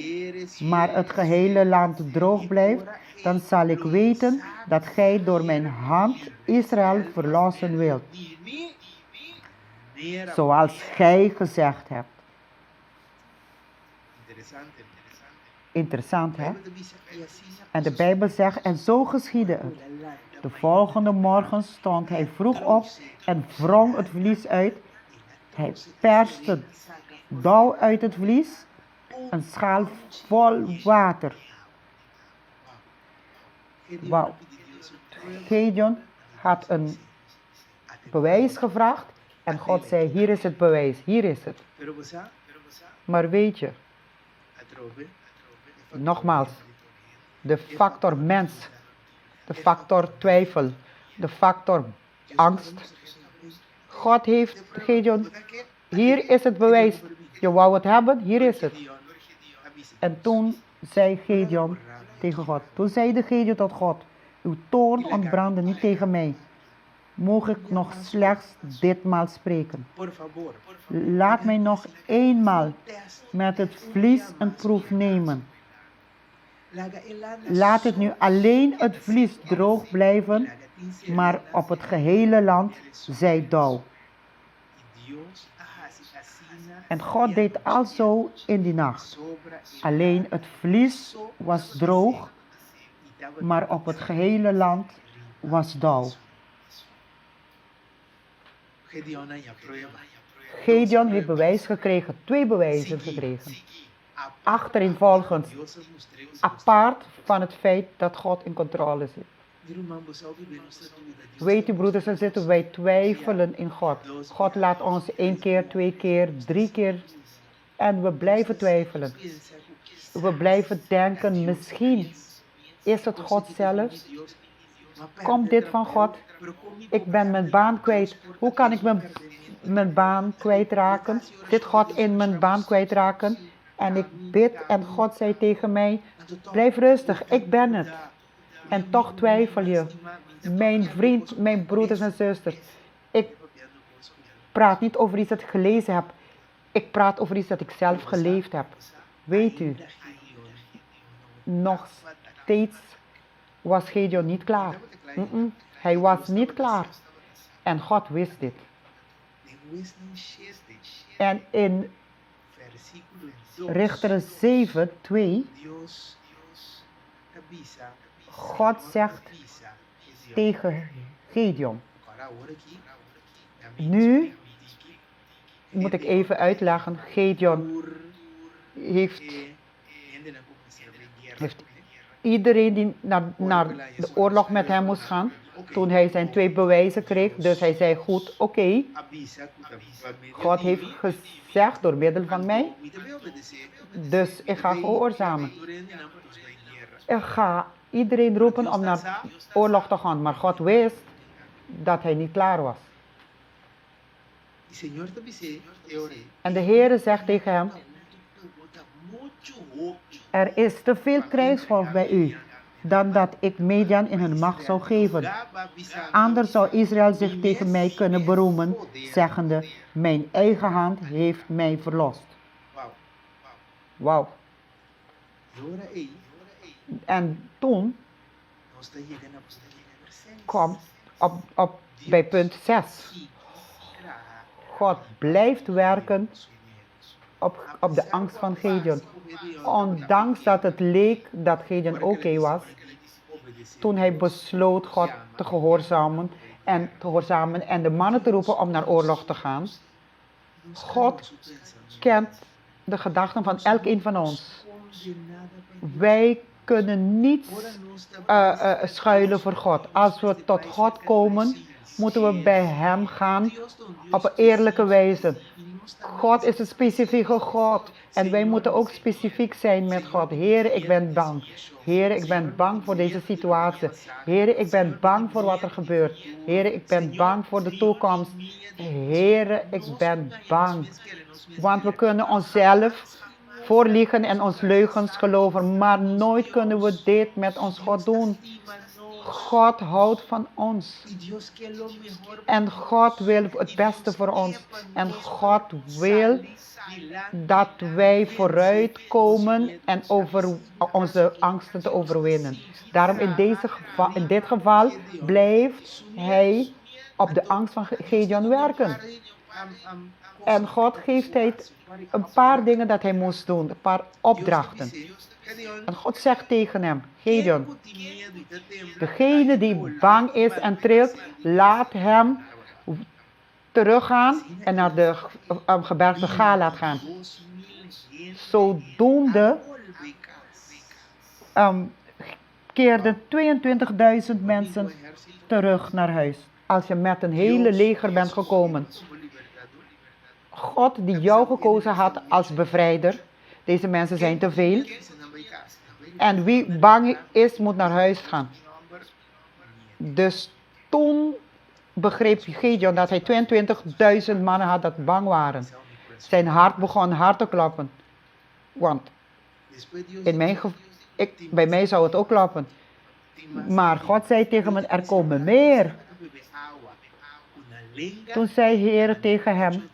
maar het gehele land droog blijft, dan zal ik weten dat gij door mijn hand Israël verlossen wilt, zoals gij gezegd hebt. Interessant, hè? En de Bijbel zegt, en zo geschiedde het. De volgende morgen stond hij vroeg op en wrong het vlies uit. Hij perste dauw uit het vlies, een schaal vol water. Wauw. Gideon had een bewijs gevraagd en God zei, hier is het bewijs, hier is het. Maar weet je, nogmaals, de factor mens, de factor twijfel, de factor angst. God heeft Gideon, hier is het bewijs. Je wou het hebben, hier is het. En toen zei Gideon tegen God, toen zeide Gideon tot God, uw toorn ontbrandde niet tegen mij. Mocht ik nog slechts ditmaal spreken. Laat mij nog eenmaal met het vlies een proef nemen. Laat het nu alleen het vlies droog blijven, maar op het gehele land zij dauw. En God deed alzo in die nacht. Alleen het vlies was droog, maar op het gehele land was dauw. Gideon heeft bewijs gekregen, 2 bewijzen gekregen. Achtereenvolgens, apart van het feit dat God in controle zit. Weet u, broeders en zusters, wij twijfelen in God. God laat ons 1 keer, 2 keer, 3 keer en we blijven twijfelen. We blijven denken, misschien is het God zelf. Komt dit van God? Ik ben mijn baan kwijt. Hoe kan ik mijn baan kwijtraken? Zit God in mijn baan kwijtraken? En ik bid en God zei tegen mij, blijf rustig, ik ben het. En toch twijfel je. Mijn vriend, mijn broeders en zusters. Ik praat niet over iets dat ik gelezen heb. Ik praat over iets dat ik zelf geleefd heb. Weet u, nog steeds was Gideon niet klaar. Hij was niet klaar. En God wist dit. En in Richteren 7, 2, God zegt tegen Gideon. Nu moet ik even uitleggen. Gideon heeft iedereen die naar de oorlog met hem moest gaan, toen hij zijn 2 bewijzen kreeg. Dus hij zei goed, oké. God heeft gezegd door middel van mij. Dus ik ga gehoorzamen. Ik ga iedereen roepen om naar oorlog te gaan. Maar God wist dat hij niet klaar was. En de Heer zegt tegen hem: er is te veel krijgsvolk bij u, dan dat ik Midian in hun macht zou geven. Anders zou Israël zich tegen mij kunnen beroemen, zeggende: mijn eigen hand heeft mij verlost. Wauw. En toen kwam bij punt 6. God blijft werken op de angst van Gideon. Ondanks dat het leek dat Gideon oké was, toen hij besloot God te gehoorzamen en de mannen te roepen om naar oorlog te gaan. God kent de gedachten van elkeen van ons. Wij kunnen niet schuilen voor God. Als we tot God komen, moeten we bij Hem gaan op een eerlijke wijze. God is een specifieke God. En wij moeten ook specifiek zijn met God. Heer, ik ben bang. Heer, ik ben bang voor deze situatie. Heer, ik ben bang voor wat er gebeurt. Heer, ik ben bang voor de toekomst. Heer, ik ben bang. Want we kunnen onszelf voorliegen en ons leugens geloven. Maar nooit kunnen we dit met ons God doen. God houdt van ons. En God wil het beste voor ons. En God wil dat wij vooruitkomen en over onze angsten te overwinnen. Daarom in dit geval blijft hij op de angst van Gideon werken. En God geeft hij een paar dingen dat hij moest doen, een paar opdrachten. En God zegt tegen hem: Gideon, degene die bang is en trilt, laat hem teruggaan en naar de gebergte Galaad gaan. Zodoende keerden 22.000 mensen terug naar huis. Als je met een hele leger bent gekomen. God die jou gekozen had als bevrijder. Deze mensen zijn te veel. En wie bang is, moet naar huis gaan. Dus toen begreep Gideon dat hij 22.000 mannen had dat bang waren. Zijn hart begon hard te kloppen. Want bij mij zou het ook kloppen. Maar God zei tegen me: er komen meer. Toen zei de Heer tegen hem: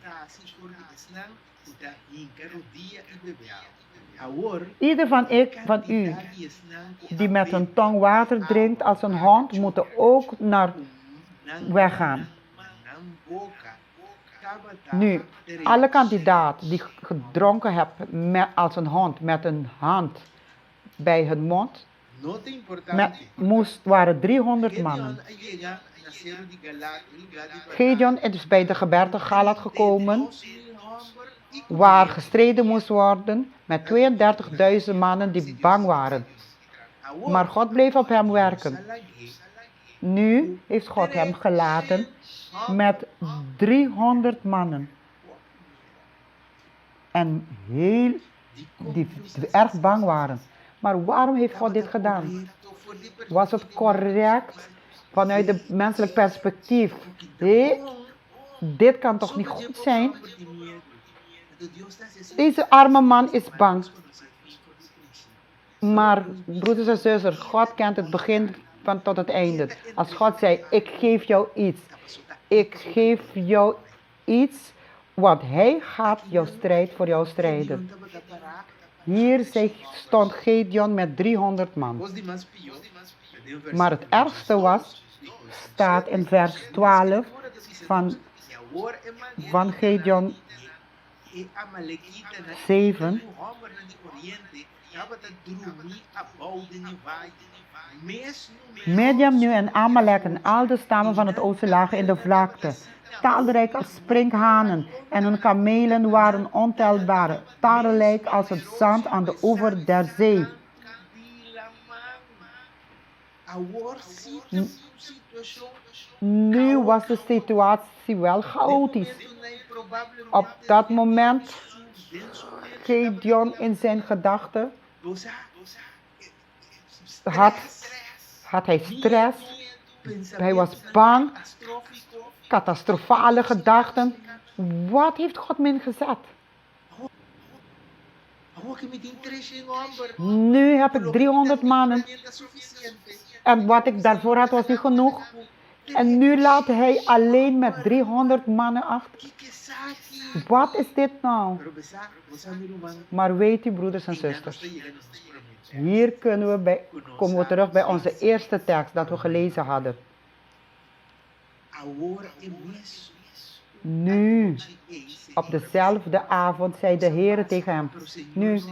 ieder van u die met een tong water drinkt als een hond, moet ook naar weggaan. Nu, alle kandidaten die gedronken hebben als een hond met een hand bij hun mond, waren 300 mannen. Gideon is bij de gebergte Galaad gekomen, waar gestreden moest worden met 32.000 mannen die bang waren. Maar God bleef op hem werken. Nu heeft God hem gelaten met 300 mannen. En die erg bang waren. Maar waarom heeft God dit gedaan? Was het correct vanuit het menselijk perspectief? Dit kan toch niet goed zijn? Deze arme man is bang. Maar broeders en zusters, God kent het begin van tot het einde. Als God zei: ik geef jou iets. Ik geef jou iets, want hij gaat jouw strijd voor jou strijden. Hier stond Gideon met 300 man. Maar het ergste staat in vers 12 van Gideon 7. Midian nu en Amalek en al de stammen van het oosten lagen in de vlakte. Talrijk als sprinkhanen en hun kamelen waren ontelbaar, talrijk als het zand aan de oever der zee. Nu was de situatie wel chaotisch. Op dat moment, Gideon in zijn gedachten, had hij stress, hij was bang, catastrofale gedachten. Wat heeft God me ingezet? Nu heb ik 300 mannen en wat ik daarvoor had was niet genoeg. En nu laat hij alleen met 300 mannen achter. Wat is dit nou? Maar weet u, broeders en zusters, hier komen we terug bij onze eerste tekst dat we gelezen hadden. Nu, op dezelfde avond, zei de Heer tegen hem. Nu,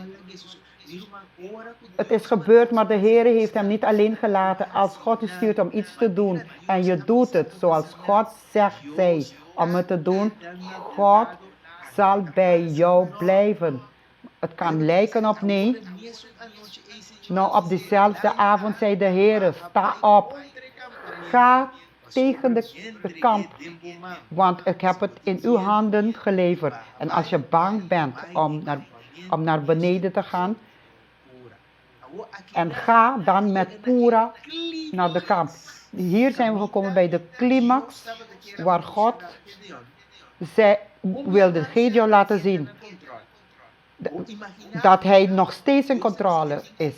het is gebeurd, maar de Heer heeft hem niet alleen gelaten. Als God u stuurt om iets te doen en je doet het zoals God zegt om het te doen, God zal bij jou blijven. Het kan lijken op nee. Nou, op diezelfde avond zei de Heer, sta op, ga tegen de kamp, want ik heb het in uw handen geleverd. En als je bang bent om naar beneden te gaan, en ga dan met Pura naar de kamp. Hier zijn we gekomen bij de climax, waar God wilde Gideon laten zien dat hij nog steeds in controle is.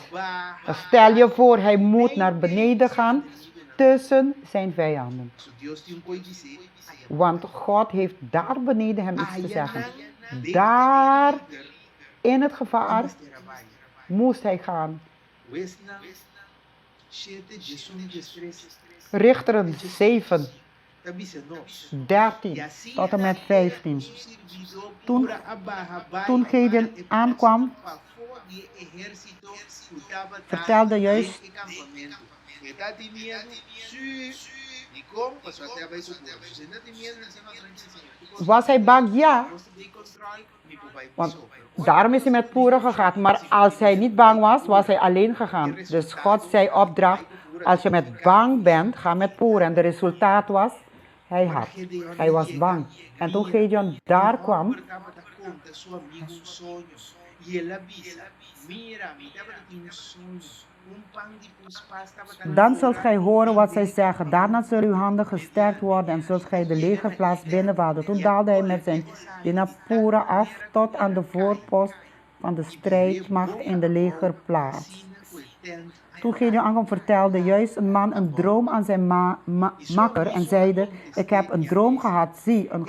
Dan stel je voor, hij moet naar beneden gaan tussen zijn vijanden. Want God heeft daar beneden hem iets te zeggen. Daar in het gevaar moest hij gaan. Richteren 7, 13 tot en met 15. Toen Gideon aankwam, vertelde juist was hij bang? Ja. Want daarom is hij met Pura gegaan. Maar als hij niet bang was, was hij alleen gegaan. Dus God zei opdracht, als je met bang bent, ga met Pura. En de resultaat was, hij was bang. En toen Gideon daar kwam, dan zult gij horen wat zij zeggen. Daarna zullen uw handen gesterkt worden en zult gij de legerplaats binnenwandelen. Toen daalde hij met zijn dinapura af tot aan de voorpost van de strijdmacht in de legerplaats. Toen Gideon aankwam, vertelde juist een man een droom aan zijn makker en zeide, ik heb een droom gehad. Zie, een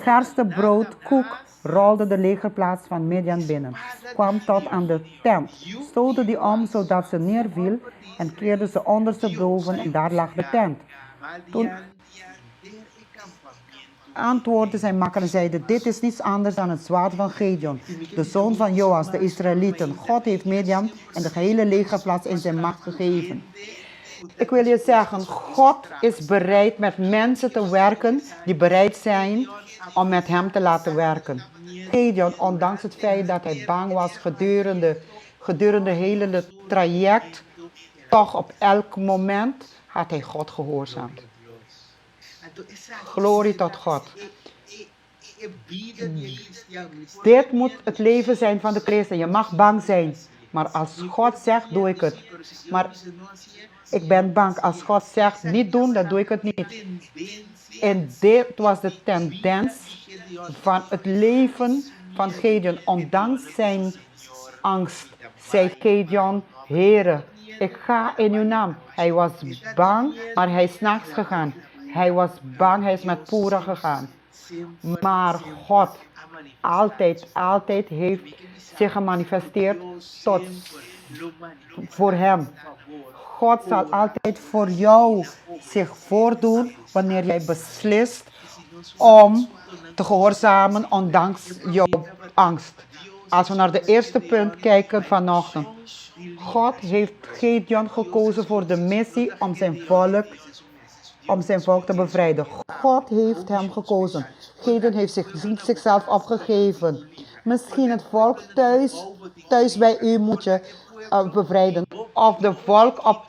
gerstebroodkoek rolde de legerplaats van Midian binnen, kwam tot aan de tent, stootte die om zodat ze neerviel en keerde ze ondersteboven en daar lag de tent. Toen antwoordde zijn makker en zeide, dit is niets anders dan het zwaard van Gideon, de zoon van Joas, de Israëlieten. God heeft Midian en de gehele legerplaats in zijn macht gegeven. Ik wil je zeggen, God is bereid met mensen te werken die bereid zijn om met hem te laten werken. Gideon, ondanks het feit dat hij bang was gedurende het hele traject, toch op elk moment had hij God gehoorzaamd. Glorie tot God. Dit moet het leven zijn van de christen. Je mag bang zijn, maar als God zegt, doe ik het. Maar ik ben bang. Als God zegt, niet doen, dan doe ik het niet. En dit was de tendens van het leven van Gideon. Ondanks zijn angst, zei Gideon, Heere, ik ga in uw naam. Hij was bang, maar hij is 's nachts gegaan. Hij was bang, hij is met Pura gegaan. Maar God altijd heeft zich gemanifesteerd voor hem. God zal altijd voor jou zich voordoen wanneer jij beslist om te gehoorzamen ondanks jouw angst. Als we naar de eerste punt kijken vanochtend. God heeft Gideon gekozen voor de missie om zijn volk te bevrijden. God heeft hem gekozen. Gideon heeft zichzelf opgegeven. Misschien het volk thuis bij u moet je bevrijden. Of de volk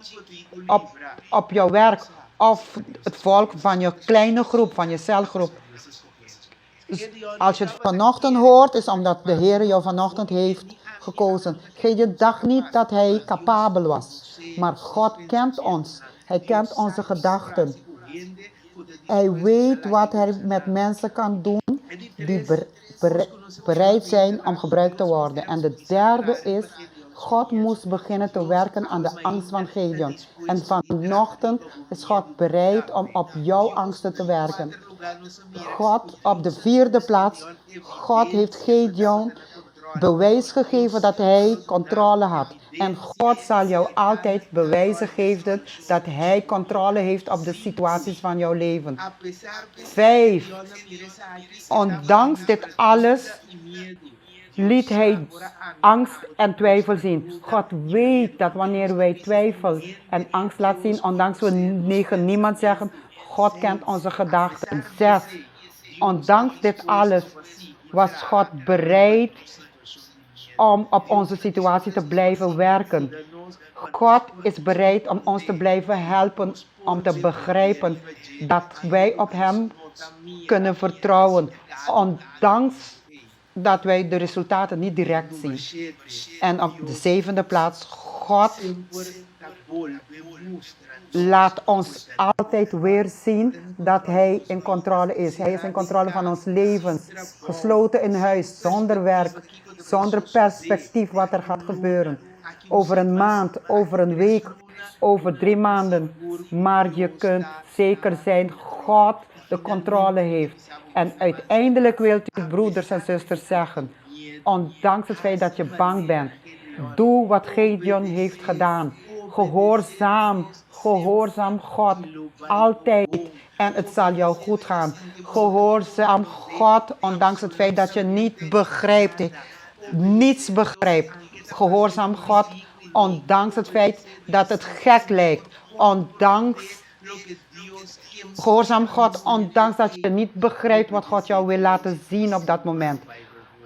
op jouw werk. Of het volk van je kleine groep, van je celgroep. Dus als je het vanochtend hoort, is omdat de Heer jou vanochtend heeft gekozen. Gideon dacht niet dat hij capabel was. Maar God kent ons. Hij kent onze gedachten. Hij weet wat hij met mensen kan doen die bereid zijn om gebruikt te worden. En de derde is, God moest beginnen te werken aan de angst van Gideon. En vanochtend is God bereid om op jouw angsten te werken. God op de vierde plaats, God heeft Gideon bewijs gegeven dat hij controle had. En God zal jou altijd bewijzen geven dat hij controle heeft op de situaties van jouw leven. 5. Ondanks dit alles liet hij angst en twijfel zien. God weet dat wanneer wij twijfel en angst laten zien, ondanks we niemand zeggen, God kent onze gedachten. 6. Ondanks dit alles was God bereid om op onze situatie te blijven werken. God is bereid om ons te blijven helpen om te begrijpen dat wij op Hem kunnen vertrouwen, ondanks dat wij de resultaten niet direct zien. En op de 7e plaats, God laat ons altijd weer zien dat Hij in controle is. Hij is in controle van ons levens. Gesloten in huis, zonder werk, zonder perspectief wat er gaat gebeuren. Over een maand, over een week, over 3 maanden. Maar je kunt zeker zijn, God de controle heeft. En uiteindelijk wilt u, broeders en zusters, zeggen, ondanks het feit dat je bang bent, doe wat Gideon heeft gedaan. Gehoorzaam God, altijd. En het zal jou goed gaan. Gehoorzaam God, ondanks het feit dat je niet begrijpt, niets begrijpt. Gehoorzaam God, ondanks het feit dat het gek lijkt. Gehoorzaam God, ondanks dat je niet begrijpt wat God jou wil laten zien op dat moment.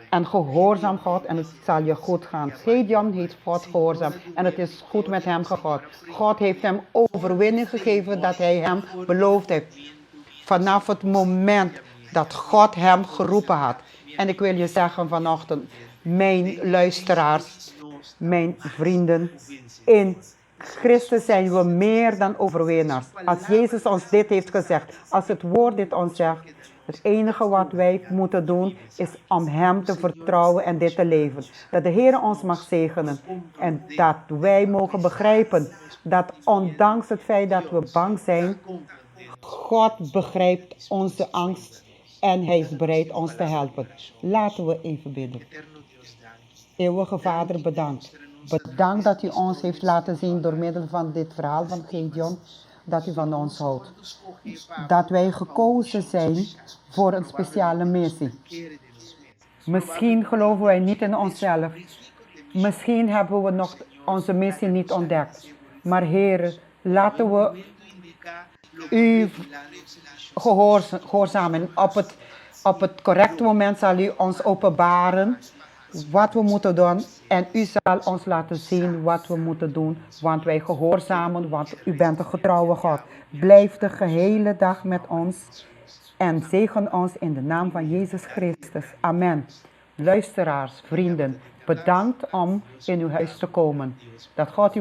En gehoorzaam God en het zal je goed gaan. Gideon heeft God gehoorzaam en het is goed met hem gegaan. God heeft hem overwinning gegeven dat hij hem beloofd heeft. Vanaf het moment dat God hem geroepen had. En ik wil je zeggen vanochtend, mijn luisteraars, mijn vrienden, in Christus zijn we meer dan overwinnaars. Als Jezus ons dit heeft gezegd, als het woord dit ons zegt, het enige wat wij moeten doen is om Hem te vertrouwen en dit te leven. Dat de Heer ons mag zegenen en dat wij mogen begrijpen dat ondanks het feit dat we bang zijn, God begrijpt onze angst en Hij is bereid ons te helpen. Laten we even bidden. Eeuwige Vader, bedankt. Bedankt dat u ons heeft laten zien door middel van dit verhaal van Gideon, dat u van ons houdt. Dat wij gekozen zijn voor een speciale missie. Misschien geloven wij niet in onszelf. Misschien hebben we nog onze missie niet ontdekt. Maar Heer, laten we u gehoorzamen. Op het correcte moment zal u ons openbaren wat we moeten doen. En u zal ons laten zien wat we moeten doen. Want wij gehoorzamen, want u bent een getrouwe God. Blijf de gehele dag met ons. En zegen ons in de naam van Jezus Christus. Amen. Luisteraars, vrienden, bedankt om in uw huis te komen. Dat God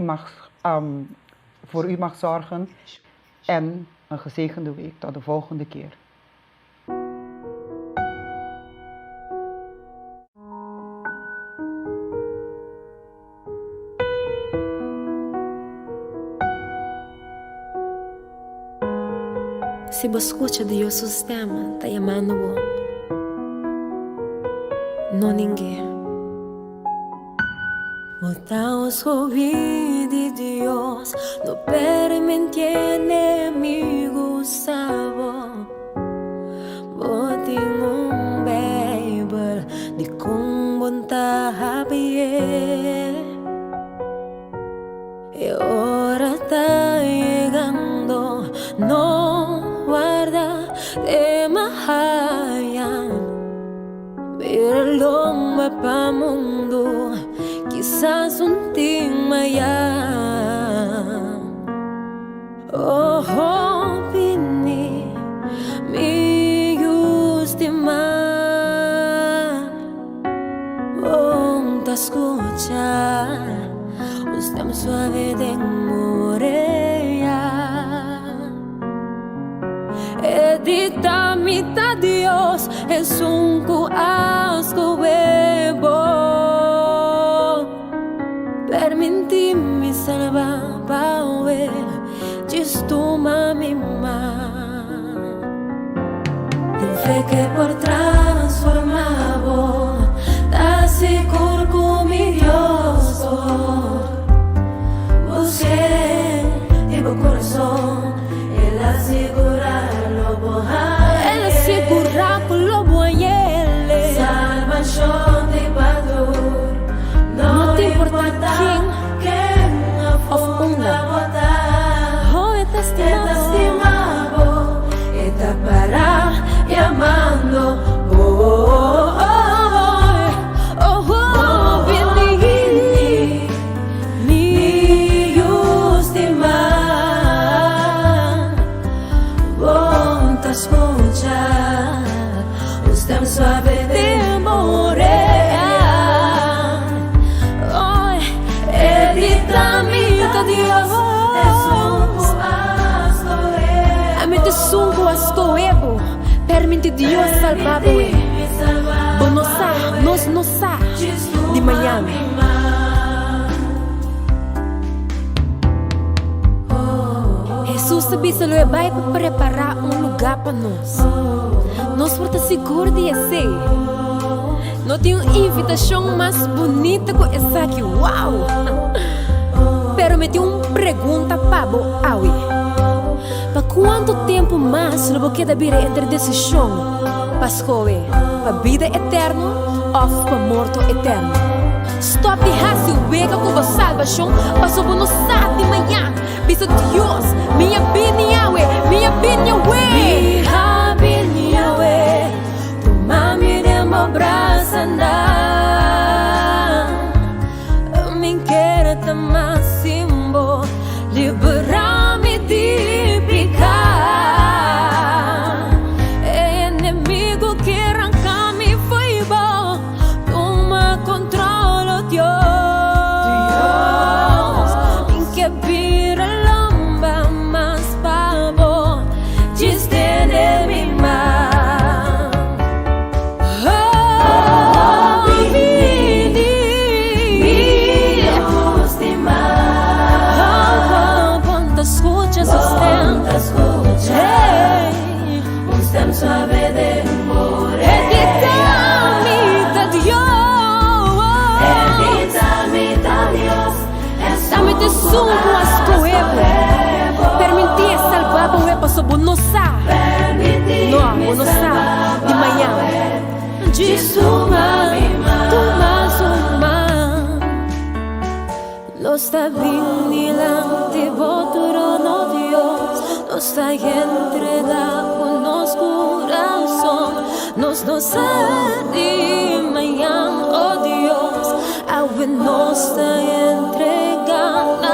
voor u mag zorgen. En een gezegende week. Tot de volgende keer. Se você escuta Deus sistema, está chamando você. Não ninguém. Botamos ouvir de Deus, não permite inimigo sabo. Botem Bible de com vontade. bahayan. Berlong mapamundo, quizás un ting mayan. Oh, bini, mi gustiman. Oh, te escucha, usted suave de morea. Edita mitad Dios, es un cuasco huevo. Permiti mi salva paue, giusto mami ma. Din fe que por transformavo, da seguro con mi Dios. Busqué en mi corazón, Él asegura lo bueno. Él asegura lo bueno. Salvación de Padre, no te importa quién of una bota. Oh, estimado, está para llamando. Suave de morea. Oh, edita mitad Dios, a mí te sungo ascoebo, permite Dios salvador. Nos de Miami. Jesus sabia lo vai para preparar lugar para nós. Nós porta seguro de ser. Não tem uma invitação mais bonita que essa aqui, uau! Pero me tem uma pergunta para você. Para quanto tempo mais você quer vir entre decisão? Para escolher, para vida eterna ou para morto eterno? Stop de raça e vega com a salvação. Passou por nos de manhã. Bisa Deus, minha vida Yahweh, minha vida Yahweh. Mami de meu braço andar, me quer mais simbo, liberar-me de pecar. Inimigo que arrancar-me foi bom, toma controle, Deus. Me quer vir a lomba, mas pavo, distende-me mais. Suave de morea. Edita mitad Dios, dame te sumo ascoebo. Permiti salvar o epa sobo no sa. No sa de manhã. Desuma, Los está bien delante no Dios, nos está entregado nos corazón, nos de mañana, oh Dios, agua nos está entregado,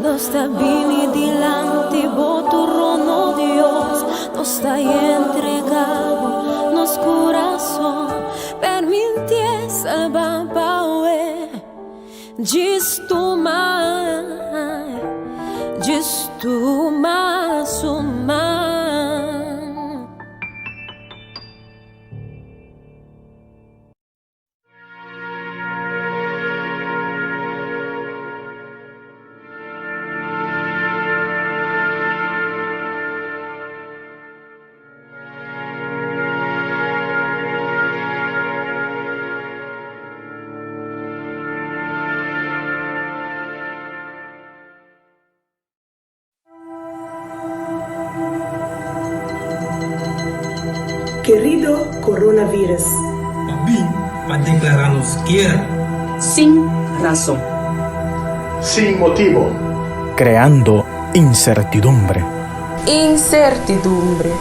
nos está bien delante no Dios, nos está entregado nos corazón, permite salvar diz tu mais uma. Querido coronavirus, Bem, para declararnos guerra. Sin razón. Sin motivo. Creando incertidumbre. Incertidumbre.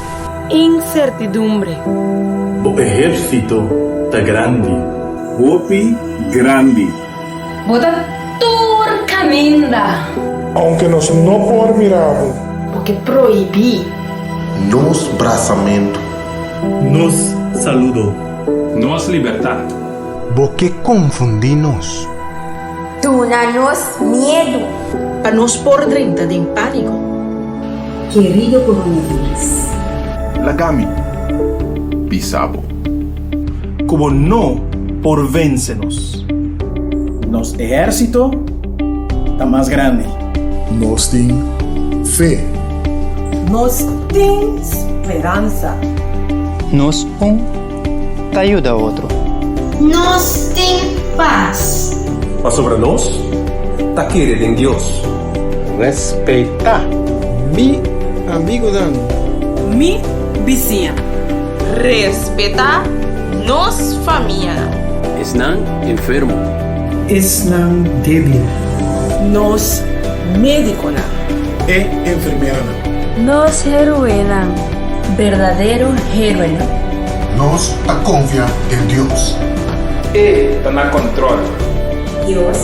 incertidumbre. O ejército está grande. Bopi grande. Bota tur caminda. Aunque nos não por miravo. Porque proibí. Nos braçamento. Nos saludo. Nos libertad. Porque confundimos. Tunanos miedo. A nos por 30 de pánico. Querido coronavírus. Lagami. Pisabo. Como no por véncenos. Nos ejército está más grande. Nos tem fé. Nos tem esperança. Nos te ayuda a otro. Nos tem paz. Mas sobre nós, tá querer em Deus. Respeita. Mi amigo Dan. Mi vizinha. Respeta nos família. Están enfermo. Están débil. Nos médico. É enfermeira. Nos heroína. Verdadero héroe. Nos a confia em Deus. Está na controle. Dios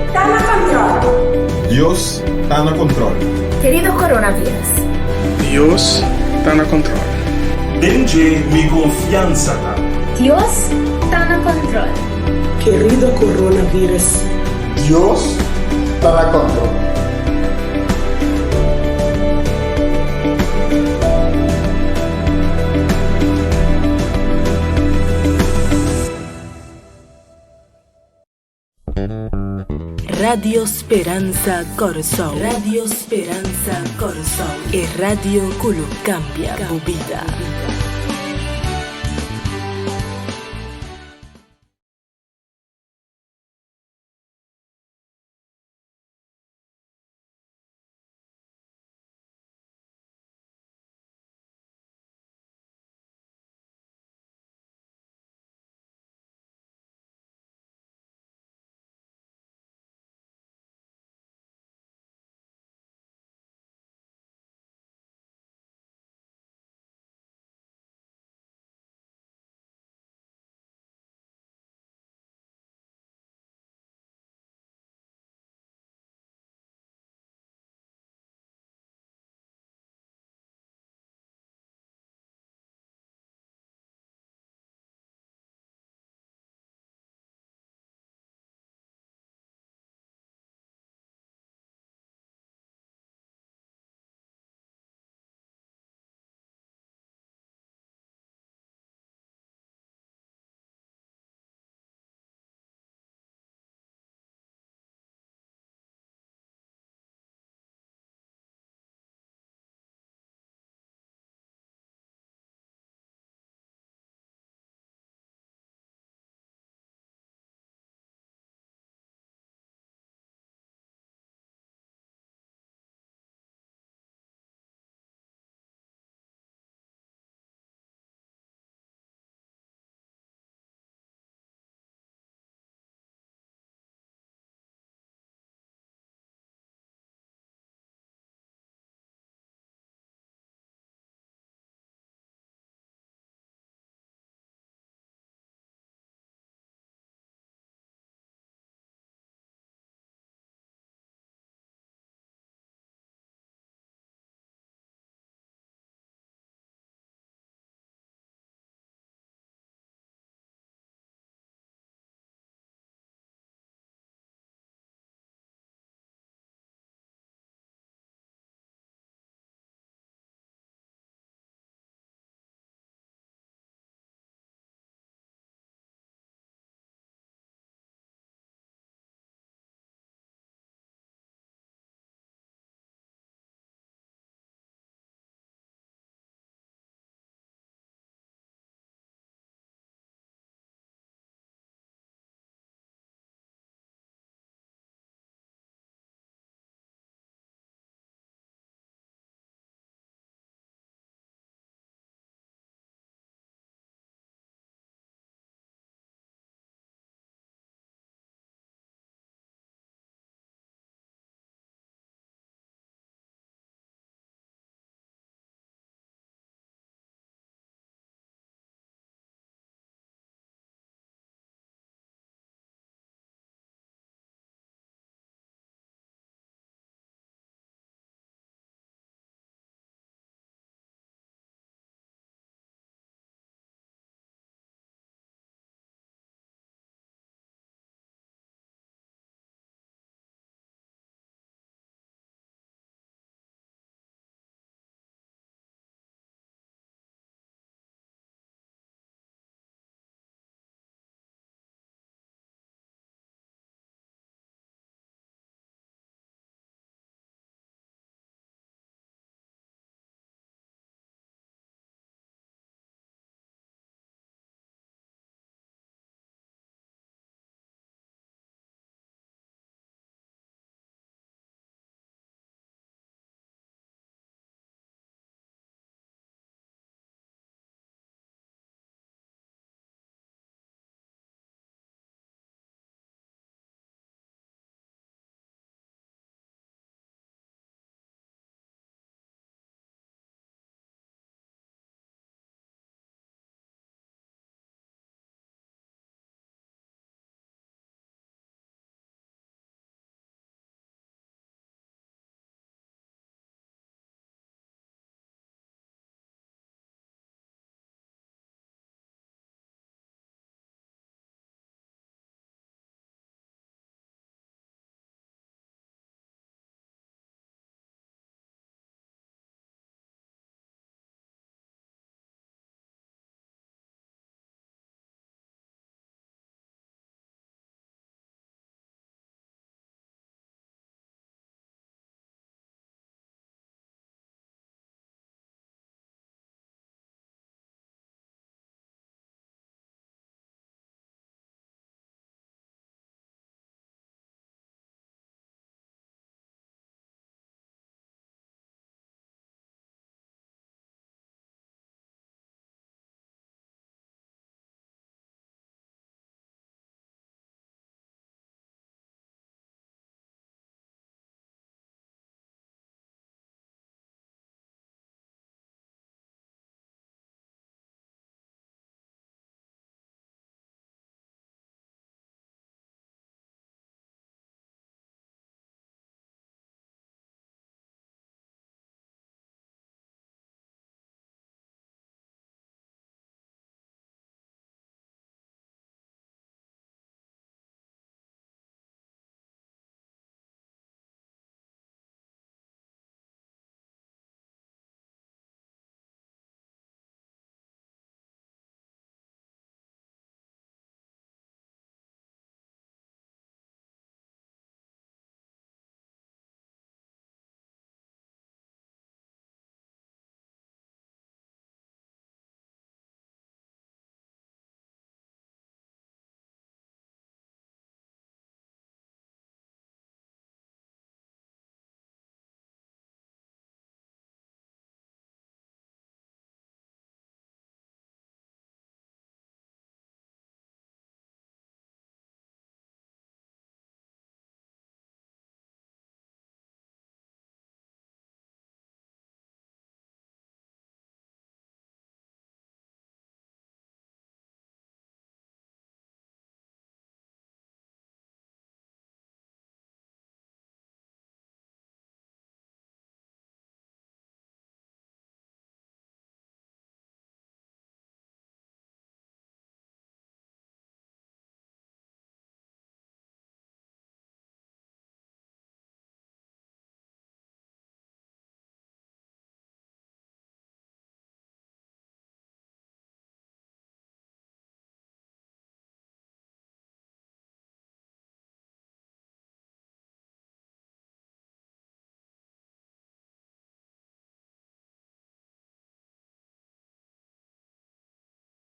está na controle. Deus está no controle. Querido coronavírus. Deus está no controle. Denje mi confianza. Dios está na controle. Querido coronavírus. Deus está na controle. Radio Speranza Corazón. Radio Speranza Corazón. E Radio Culu cambia tu vida.